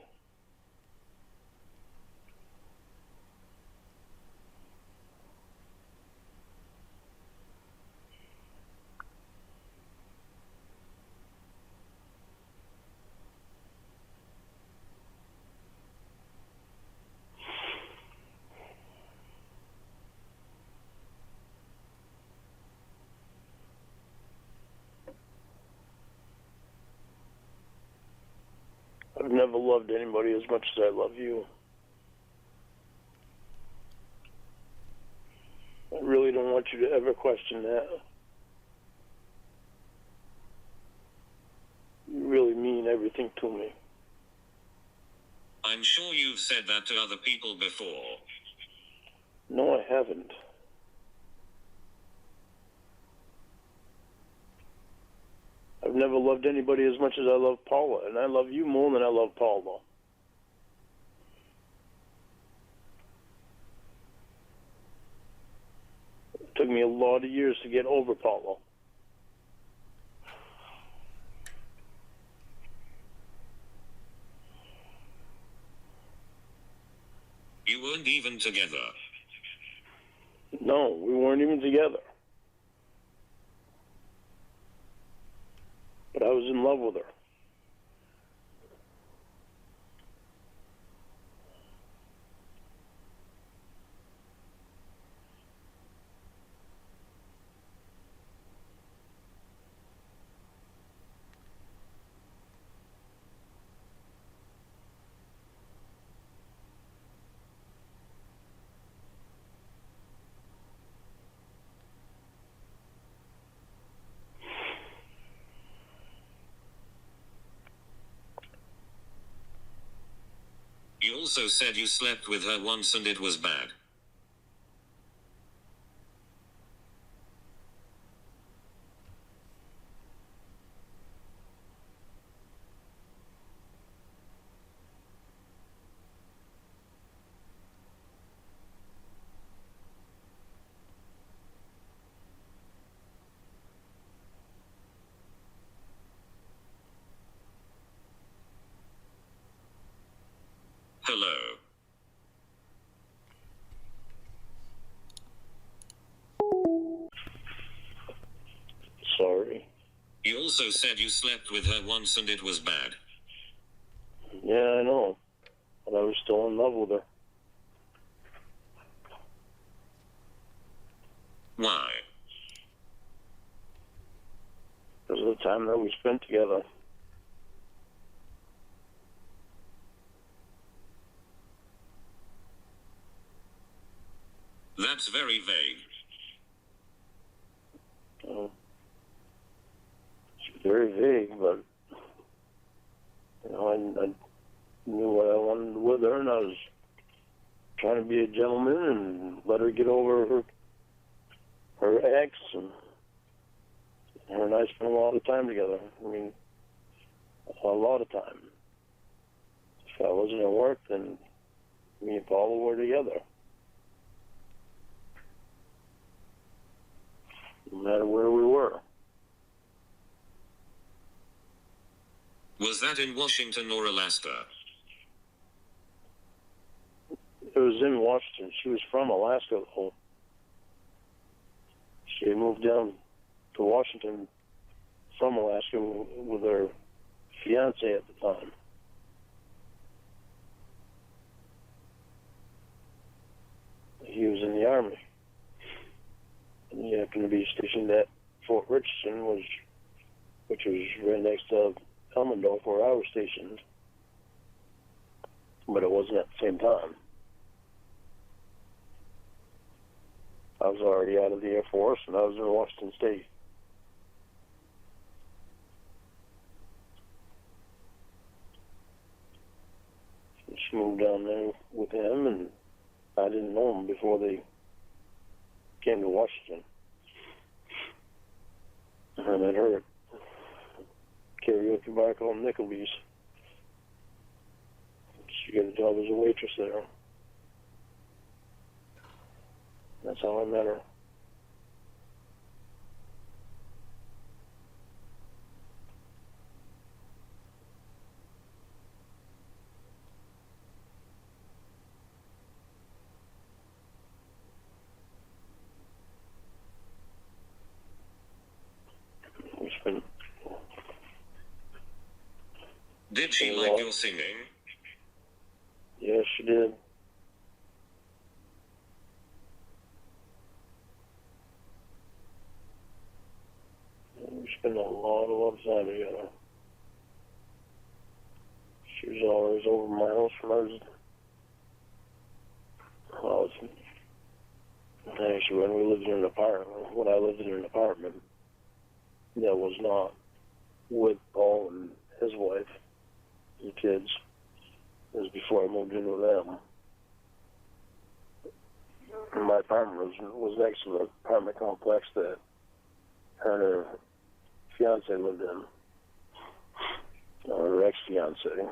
I've never loved anybody as much as I love you. I really don't want you to ever question that. You really mean everything to me.
I'm sure you've said that to other people before.
No, I haven't. I've never loved anybody as much as I love Paula, and I love you more than I love Paula. It took me a lot of years to get over Paula.
You weren't even together.
No, we weren't even together. But I was in love with her.
You also said you slept with her once and it was bad. Hello.
Sorry.
You also said you slept with her once and it was bad.
Yeah, I know. But I was still in love with her.
Why?
Because of the time that we spent together.
That's very vague.
It's very vague, but you know, I knew what I wanted with her, and I was trying to be a gentleman and let her get over her ex, and her and I spent a lot of time together. I mean, a lot of time. If I wasn't at work, then me and Paula were together. No matter where we were.
Was that in Washington or Alaska?
It was in Washington. She was from Alaska, though. She had moved down to Washington from Alaska with her fiance at the time. He was in the Army. And he happened to be stationed at Fort Richardson, which was right next to Elmendorf, where I was stationed. But it wasn't at the same time. I was already out of the Air Force, and I was in Washington State. She moved down there with him, and I didn't know him before they came to Washington. I met her at karaoke bar called Nickleby's. She got a job as a waitress there. That's how I met her. We spent.
Did she like your singing?
Yes, she did. We spent a lot of time together. She was always over my house actually when we lived in an apartment. When I lived in an apartment that was not with Paul and his wife and kids. It was before I moved in with them. And my apartment was next to the apartment complex that her and her fiance lived in, or her ex-fiance.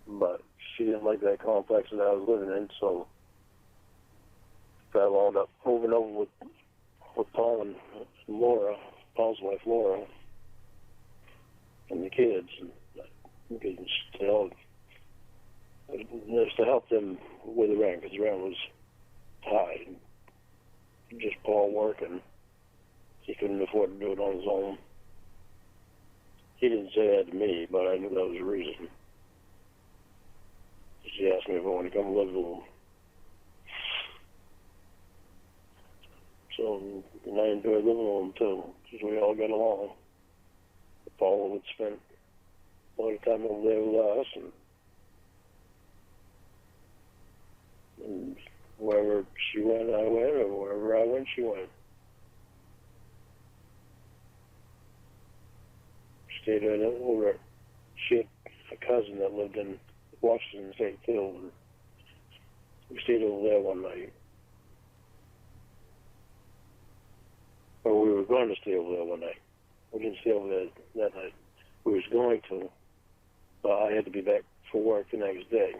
But she didn't like that complex that I was living in, so I wound up moving over with Paul and Laura, Paul's wife Laura, and the kids. And they all Just to help them with the rent, because the rent was high. Just Paul working. He couldn't afford to do it on his own. He didn't say that to me, but I knew that was the reason. She asked me if I wanted to come live with him. So, and I enjoyed living with him too, because we all got along. Paula would spend a lot of time over there with us, and wherever she went, I went, or wherever I went, she went. Stayed in over. She had a cousin that lived in Washington State too, and we stayed over there one night. Or we were going to stay over there one night. We didn't stay over there that night. We was going to, but I had to be back for work the next day.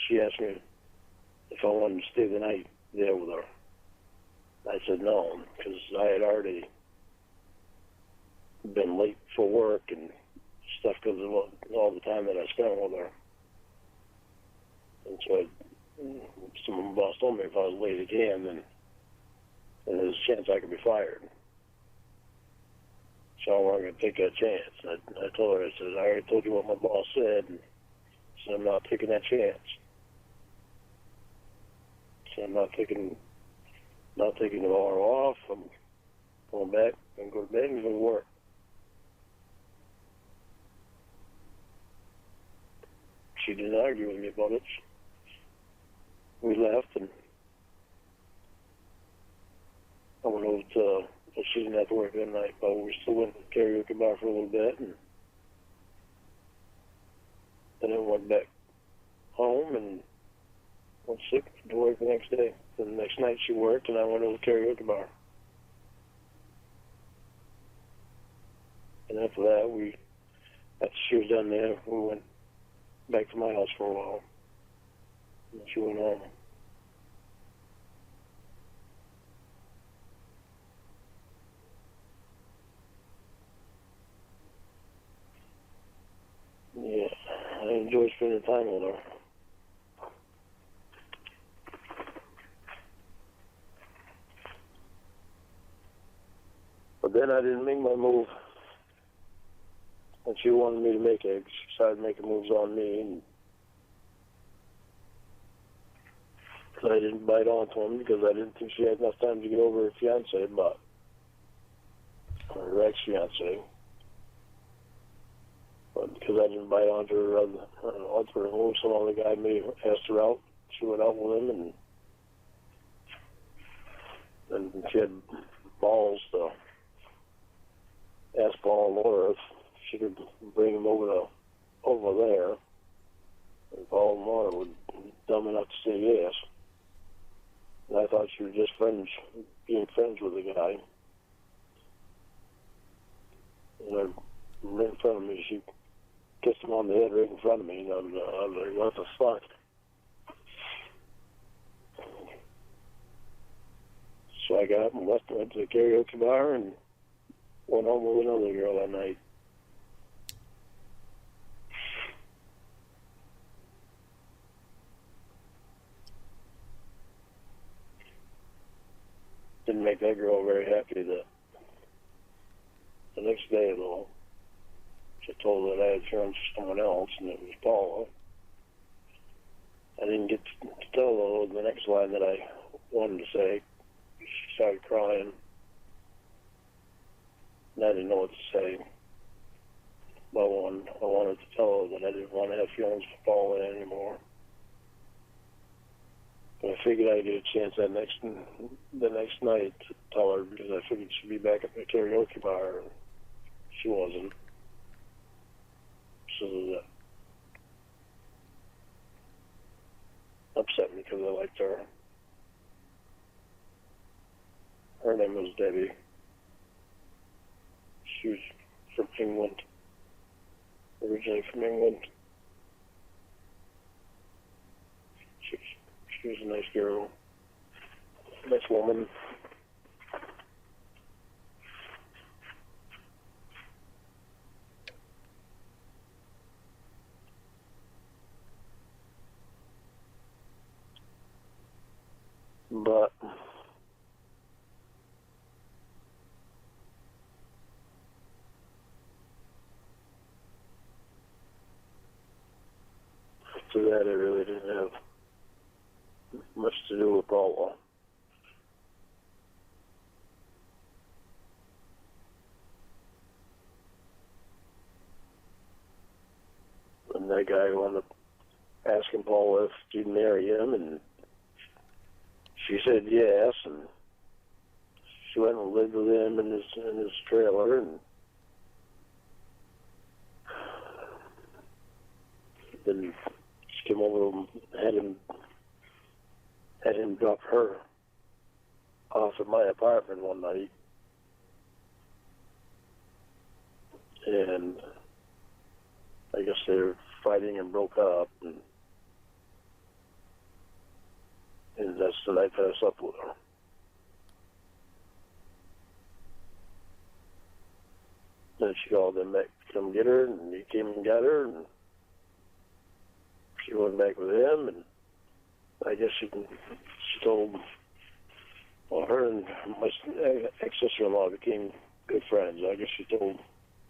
She asked me if I wanted to stay the night there with her. I said no, because I had already been late for work and stuff because of all the time that I spent with her. And so my boss told me if I was late again, then there's a chance I could be fired. So I wasn't going to take that chance. I told her, I said, I already told you what my boss said, and so I'm not taking that chance. So I'm not taking tomorrow off. I'm going back and go to bed and go to work. She didn't argue with me about it. We left, and I went over to, she didn't have to work that night, but we still went to the karaoke bar for a little bit, and then I went back home and went sick to work the next day. The next night she worked, and I went over to the karaoke bar. And after that, after she was done there, we went back to my house for a while. And she went home. Yeah, I enjoy spending time with her. But then I didn't make my move. And she wanted me to make it. She started making moves on me, and I didn't bite onto him because I didn't think she had enough time to get over her fiance, but her ex-fiance. But because I didn't bite onto her move, some other guy may have asked her out. She went out with him, and she had balls to ask Paul and Laura if she could bring him over there. And Paul and Laura were dumb enough to say yes. And I thought she was just being friends with the guy. And right in front of me, she kissed him on the head right in front of me, and I was like, what the fuck? So I got up and went to the karaoke bar and went home with another girl that night. Didn't make that girl very happy. The next day, though, she told her that I had feelings for someone else, and it was Paula. I didn't get to tell her the next line that I wanted to say. She started crying, and I didn't know what to say. But I wanted to tell her that I didn't want to have feelings for Paula anymore. But I figured I'd get a chance the next night to tell her, because I figured she'd be back at the karaoke bar, and she wasn't. So that upset me because I liked her. Her name was Debbie. She was from England, originally from England. She was a nice girl, nice woman. after that, I really didn't have much to do with Paula. And that guy wound up asking Paula if she'd marry him, and she said yes, and she went and lived with him in his trailer, and then she came over and had him drop her off at my apartment one night, and I guess they were fighting and broke up, and that's the night that I slept with her. Then she called him back to come get her, and he came and got her, and she went back with him, and I guess she told, well, her and my ex-sister-in-law became good friends. I guess she told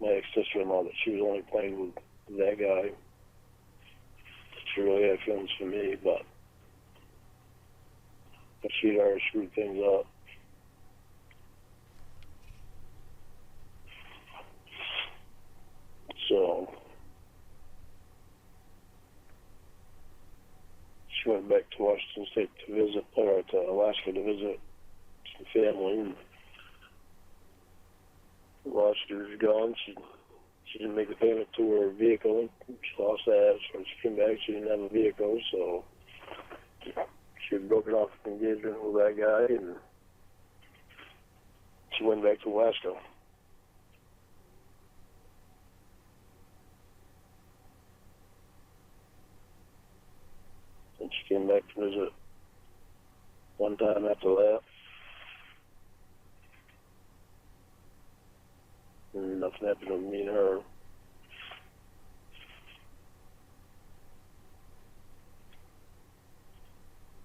my ex-sister-in-law that she was only playing with that guy. She really had feelings for me, but she'd already screwed things up. So she went back to Washington State to visit, or to Alaska to visit some family. And while she was gone, she didn't make the payment to her vehicle. She lost that. So when she came back, she didn't have a vehicle, so she had broken off an engagement with that guy, and she went back to Alaska. And she came back to visit one time after that. And nothing happened with me and her.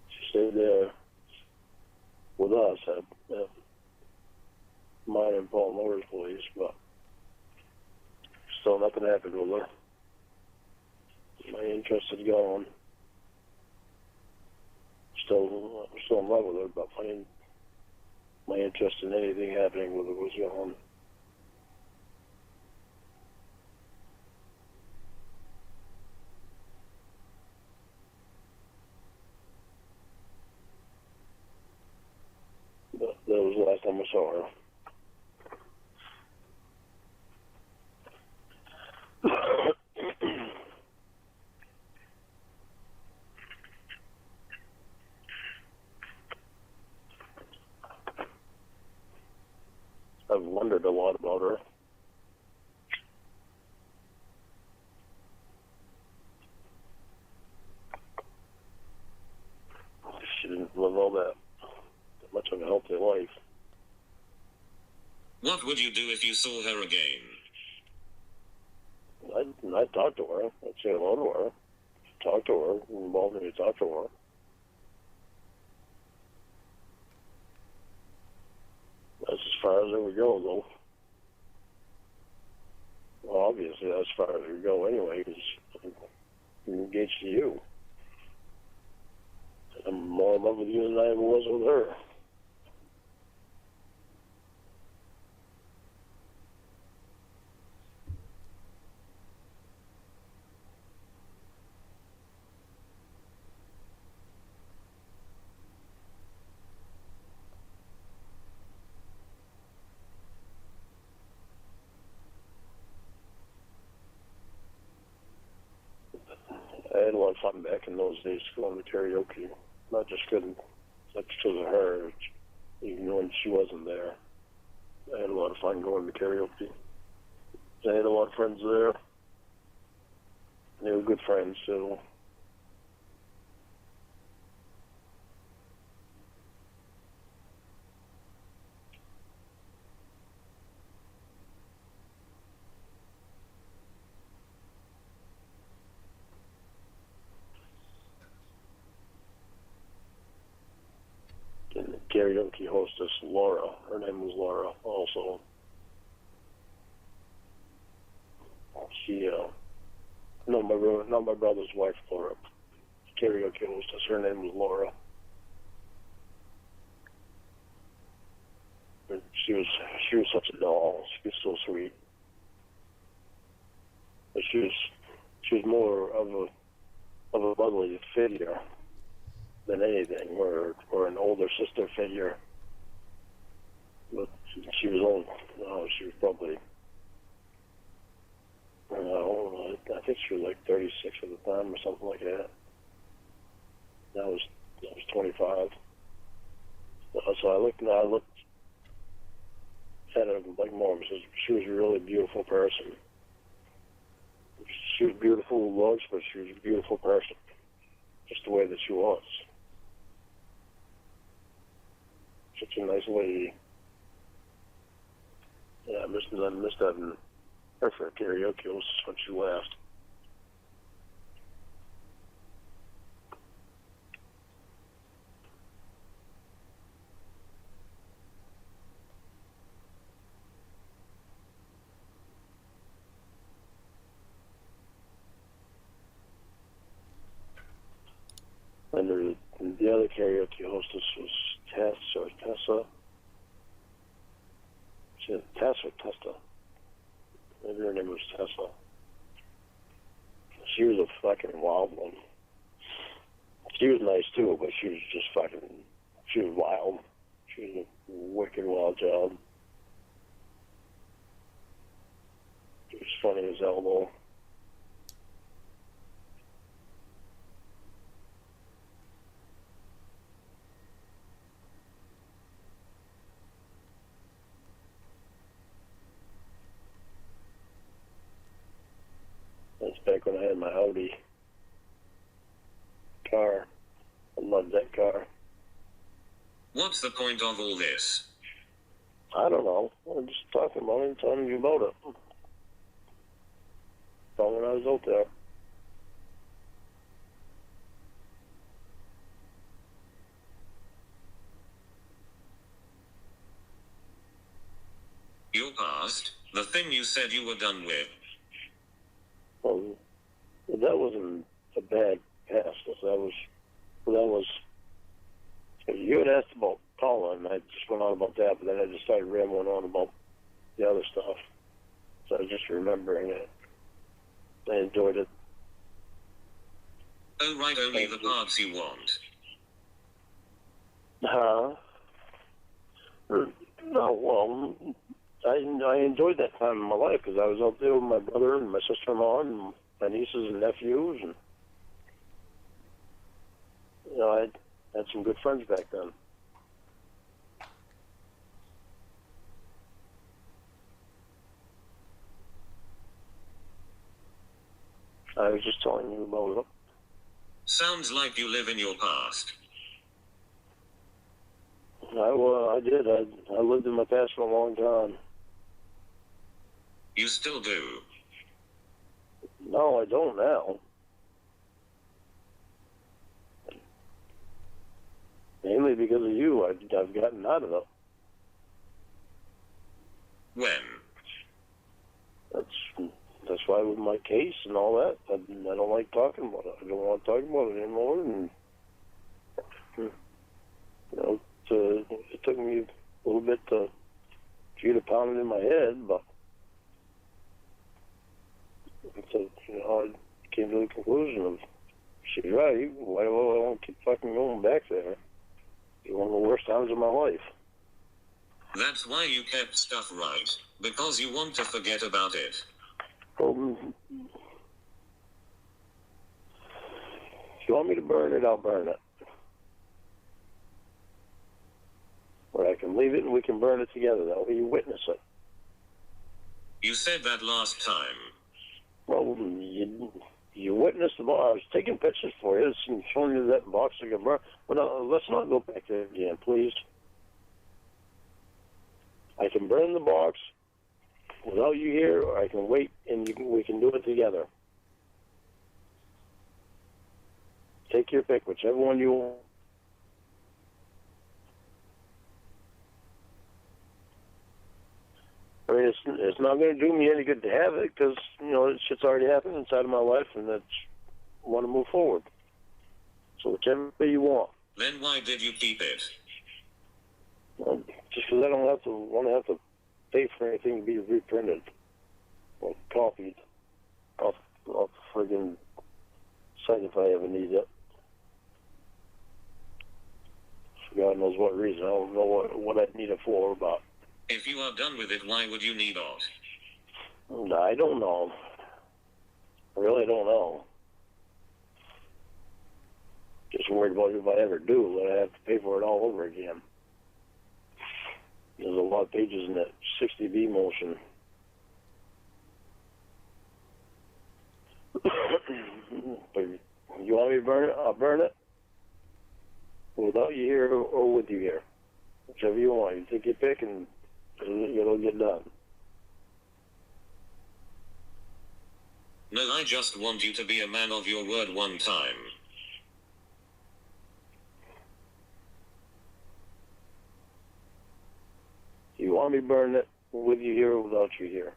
She stayed there with us at mine and Paul Moore's place, but still nothing happened with her. My interest had gone. Still in love with her, but my interest in anything happening with her was gone. But that was the last time I saw her. I've wondered a lot about her. She didn't live all that much of a healthy life.
What would you do if you saw her again?
I'd talk to her. I'd say hello to her. Talk to her. Involve me to talk to her. That's as far as it would go, though. Well, obviously, that's as far as it would go anyway, because I'm engaged to you. I'm more in love with you than I ever was with her. I had a lot of fun back in those days going to karaoke. Not just because of her, even when she wasn't there. I had a lot of fun going to karaoke. I had a lot of friends there. They were good friends, so. And the karaoke hostess, Laura, her name was Laura also. She, no not my brother's wife, Laura. Karaoke hostess. Her name was Laura. And she was such a doll. She was so sweet. But she was more of a motherly figure than anything, or an older sister figure. But she was old. She was probably, I think she was like 36 at the time or something like that. That was 25. So I looked at her like more. She was a really beautiful person. She was beautiful in looks, but she was a beautiful person, just the way that she was. Such a nice lady. Yeah, I missed having her for a karaoke hostess when she left. And the other karaoke hostess was Tessa. She had Tess or Tessa. Maybe her name was Tessa. She was a fucking wild one. She was nice too, but she was just she was wild. She was a wicked wild child. She was funny as hell though. That's back when I had my Audi car. I loved that car.
What's the point of all this?
I don't know. I'm just talking about it and telling you about it. From when I was out there.
Your past, the thing you said you were done with.
Well, that wasn't a bad past. That was. You had asked about Colin, and I just went on about that, but then I just started rambling on about the other stuff. So I was just remembering it. I enjoyed it.
Oh right, only the parts you want.
Huh? No, well, I enjoyed that time in my life because I was out there with my brother and my sister-in-law and my nieces and nephews, and I had some good friends back then. I was just telling you about it.
Sounds like you live in your past.
I did. I lived in my past for a long time.
You still do.
No, I don't now. Mainly because of you. I've gotten out of it.
When?
That's why with my case and all that, I don't like talking about it. I don't want to talk about it anymore. And it took me a little bit for you to pound it in my head, but I came to the conclusion of she's right. Why do I want to keep fucking going back there? It's one of the worst times of my life.
That's why you kept stuff right, because you want to forget about it.
If you want me to burn it, I'll burn it. Or I can leave it and we can burn it together. That way you witness it.
You said that last time.
Well, you witnessed the box. I was taking pictures for you and showing you that box I can burn. But let's not go back there again, please. I can burn the box without you here, or I can wait and we can do it together. Take your pick, whichever one you want. I mean, it's not going to do me any good to have it because, you know, this shit's already happened inside of my life, and I want to move forward. So whichever way you want.
Then why did you keep it?
Well, just because I don't want to have to pay for anything to be reprinted or copied off the friggin' site if I ever need it. For God knows what reason. I don't know what I'd need it for, but...
If you are done with it, why would you need it?
I don't know. I really don't know. Just worried about if I ever do, that I have to pay for it all over again. There's a lot of pages in that 60B motion. But you want me to burn it? I'll burn it. Without you here or with you here. Whichever you want. You take your pick and it'll get done.
No, I just want you to be a man of your word one time.
You want me to burn it with you here or without you here?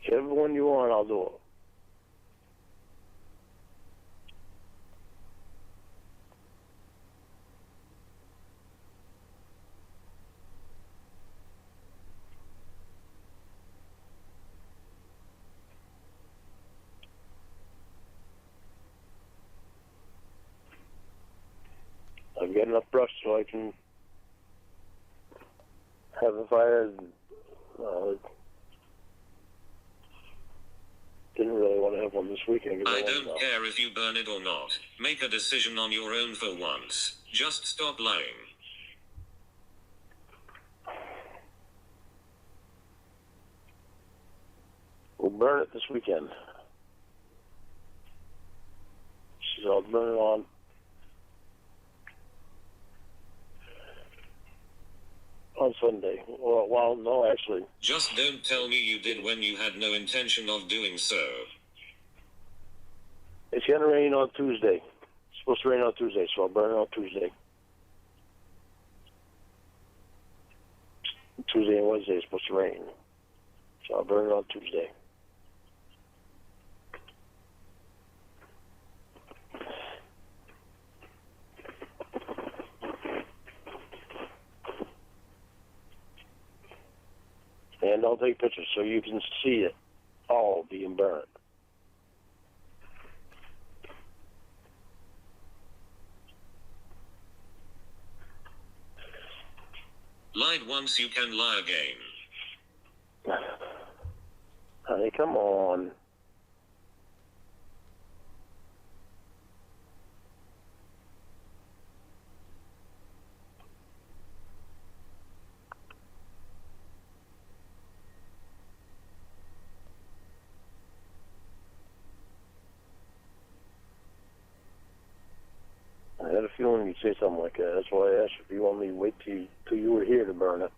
Whichever one you want, I'll do it. I've got enough brush so I can have a fire. Didn't really want to have one this weekend.
I don't care if you burn it or not. Make a decision on your own for once. Just stop lying.
We'll burn it this weekend. So I'll burn it on Sunday. Well, no, actually.
Just don't tell me you did when you had no intention of doing so.
It's going to rain on Tuesday. It's supposed to rain on Tuesday, so I'll burn it on Tuesday. Tuesday and Wednesday is supposed to rain. So I'll burn it on Tuesday. And I'll take pictures so you can see it all being burnt.
Lied once, you can lie again.
Honey, come on. I had a feeling you'd say something like that. That's why I asked if you want me to wait till you were here to burn it.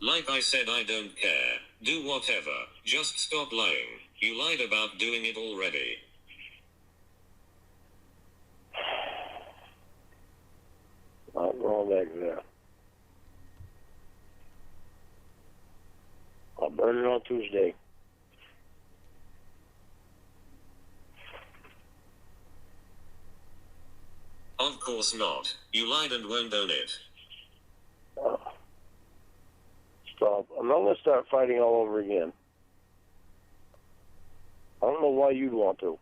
Like I said, I don't care. Do whatever. Just stop lying. You lied about doing it already.
Not going back there. I'll burn it on Tuesday.
Of course not. You lied and won't own it.
Stop. I'm not going to start fighting all over again. I don't know why you'd want to.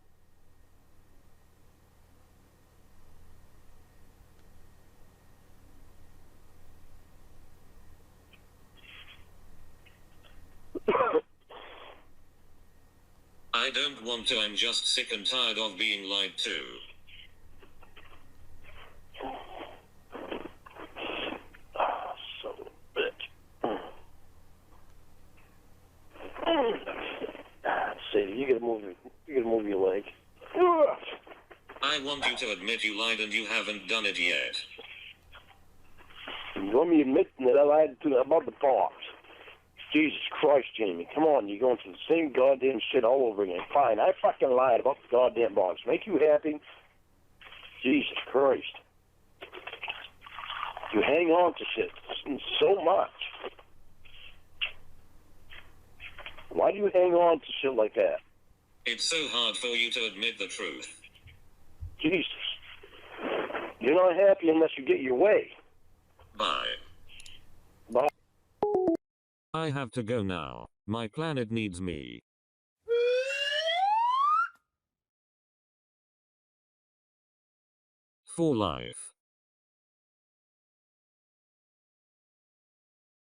I don't want to, I'm just sick and tired of being lied to.
move your leg. Ugh.
I want you to admit you lied and you haven't done it yet.
You want me admitting that I lied about the parts? Jesus Christ, Jamie. Come on, you're going through the same goddamn shit all over again. Fine, I fucking lied about the goddamn box. Make you happy? Jesus Christ. You hang on to shit so much. Why do you hang on to shit like that?
It's so hard for you to admit the truth.
Jesus. You're not happy unless you get your way.
Bye.
Bye.
I have to go now. My planet needs me. For life.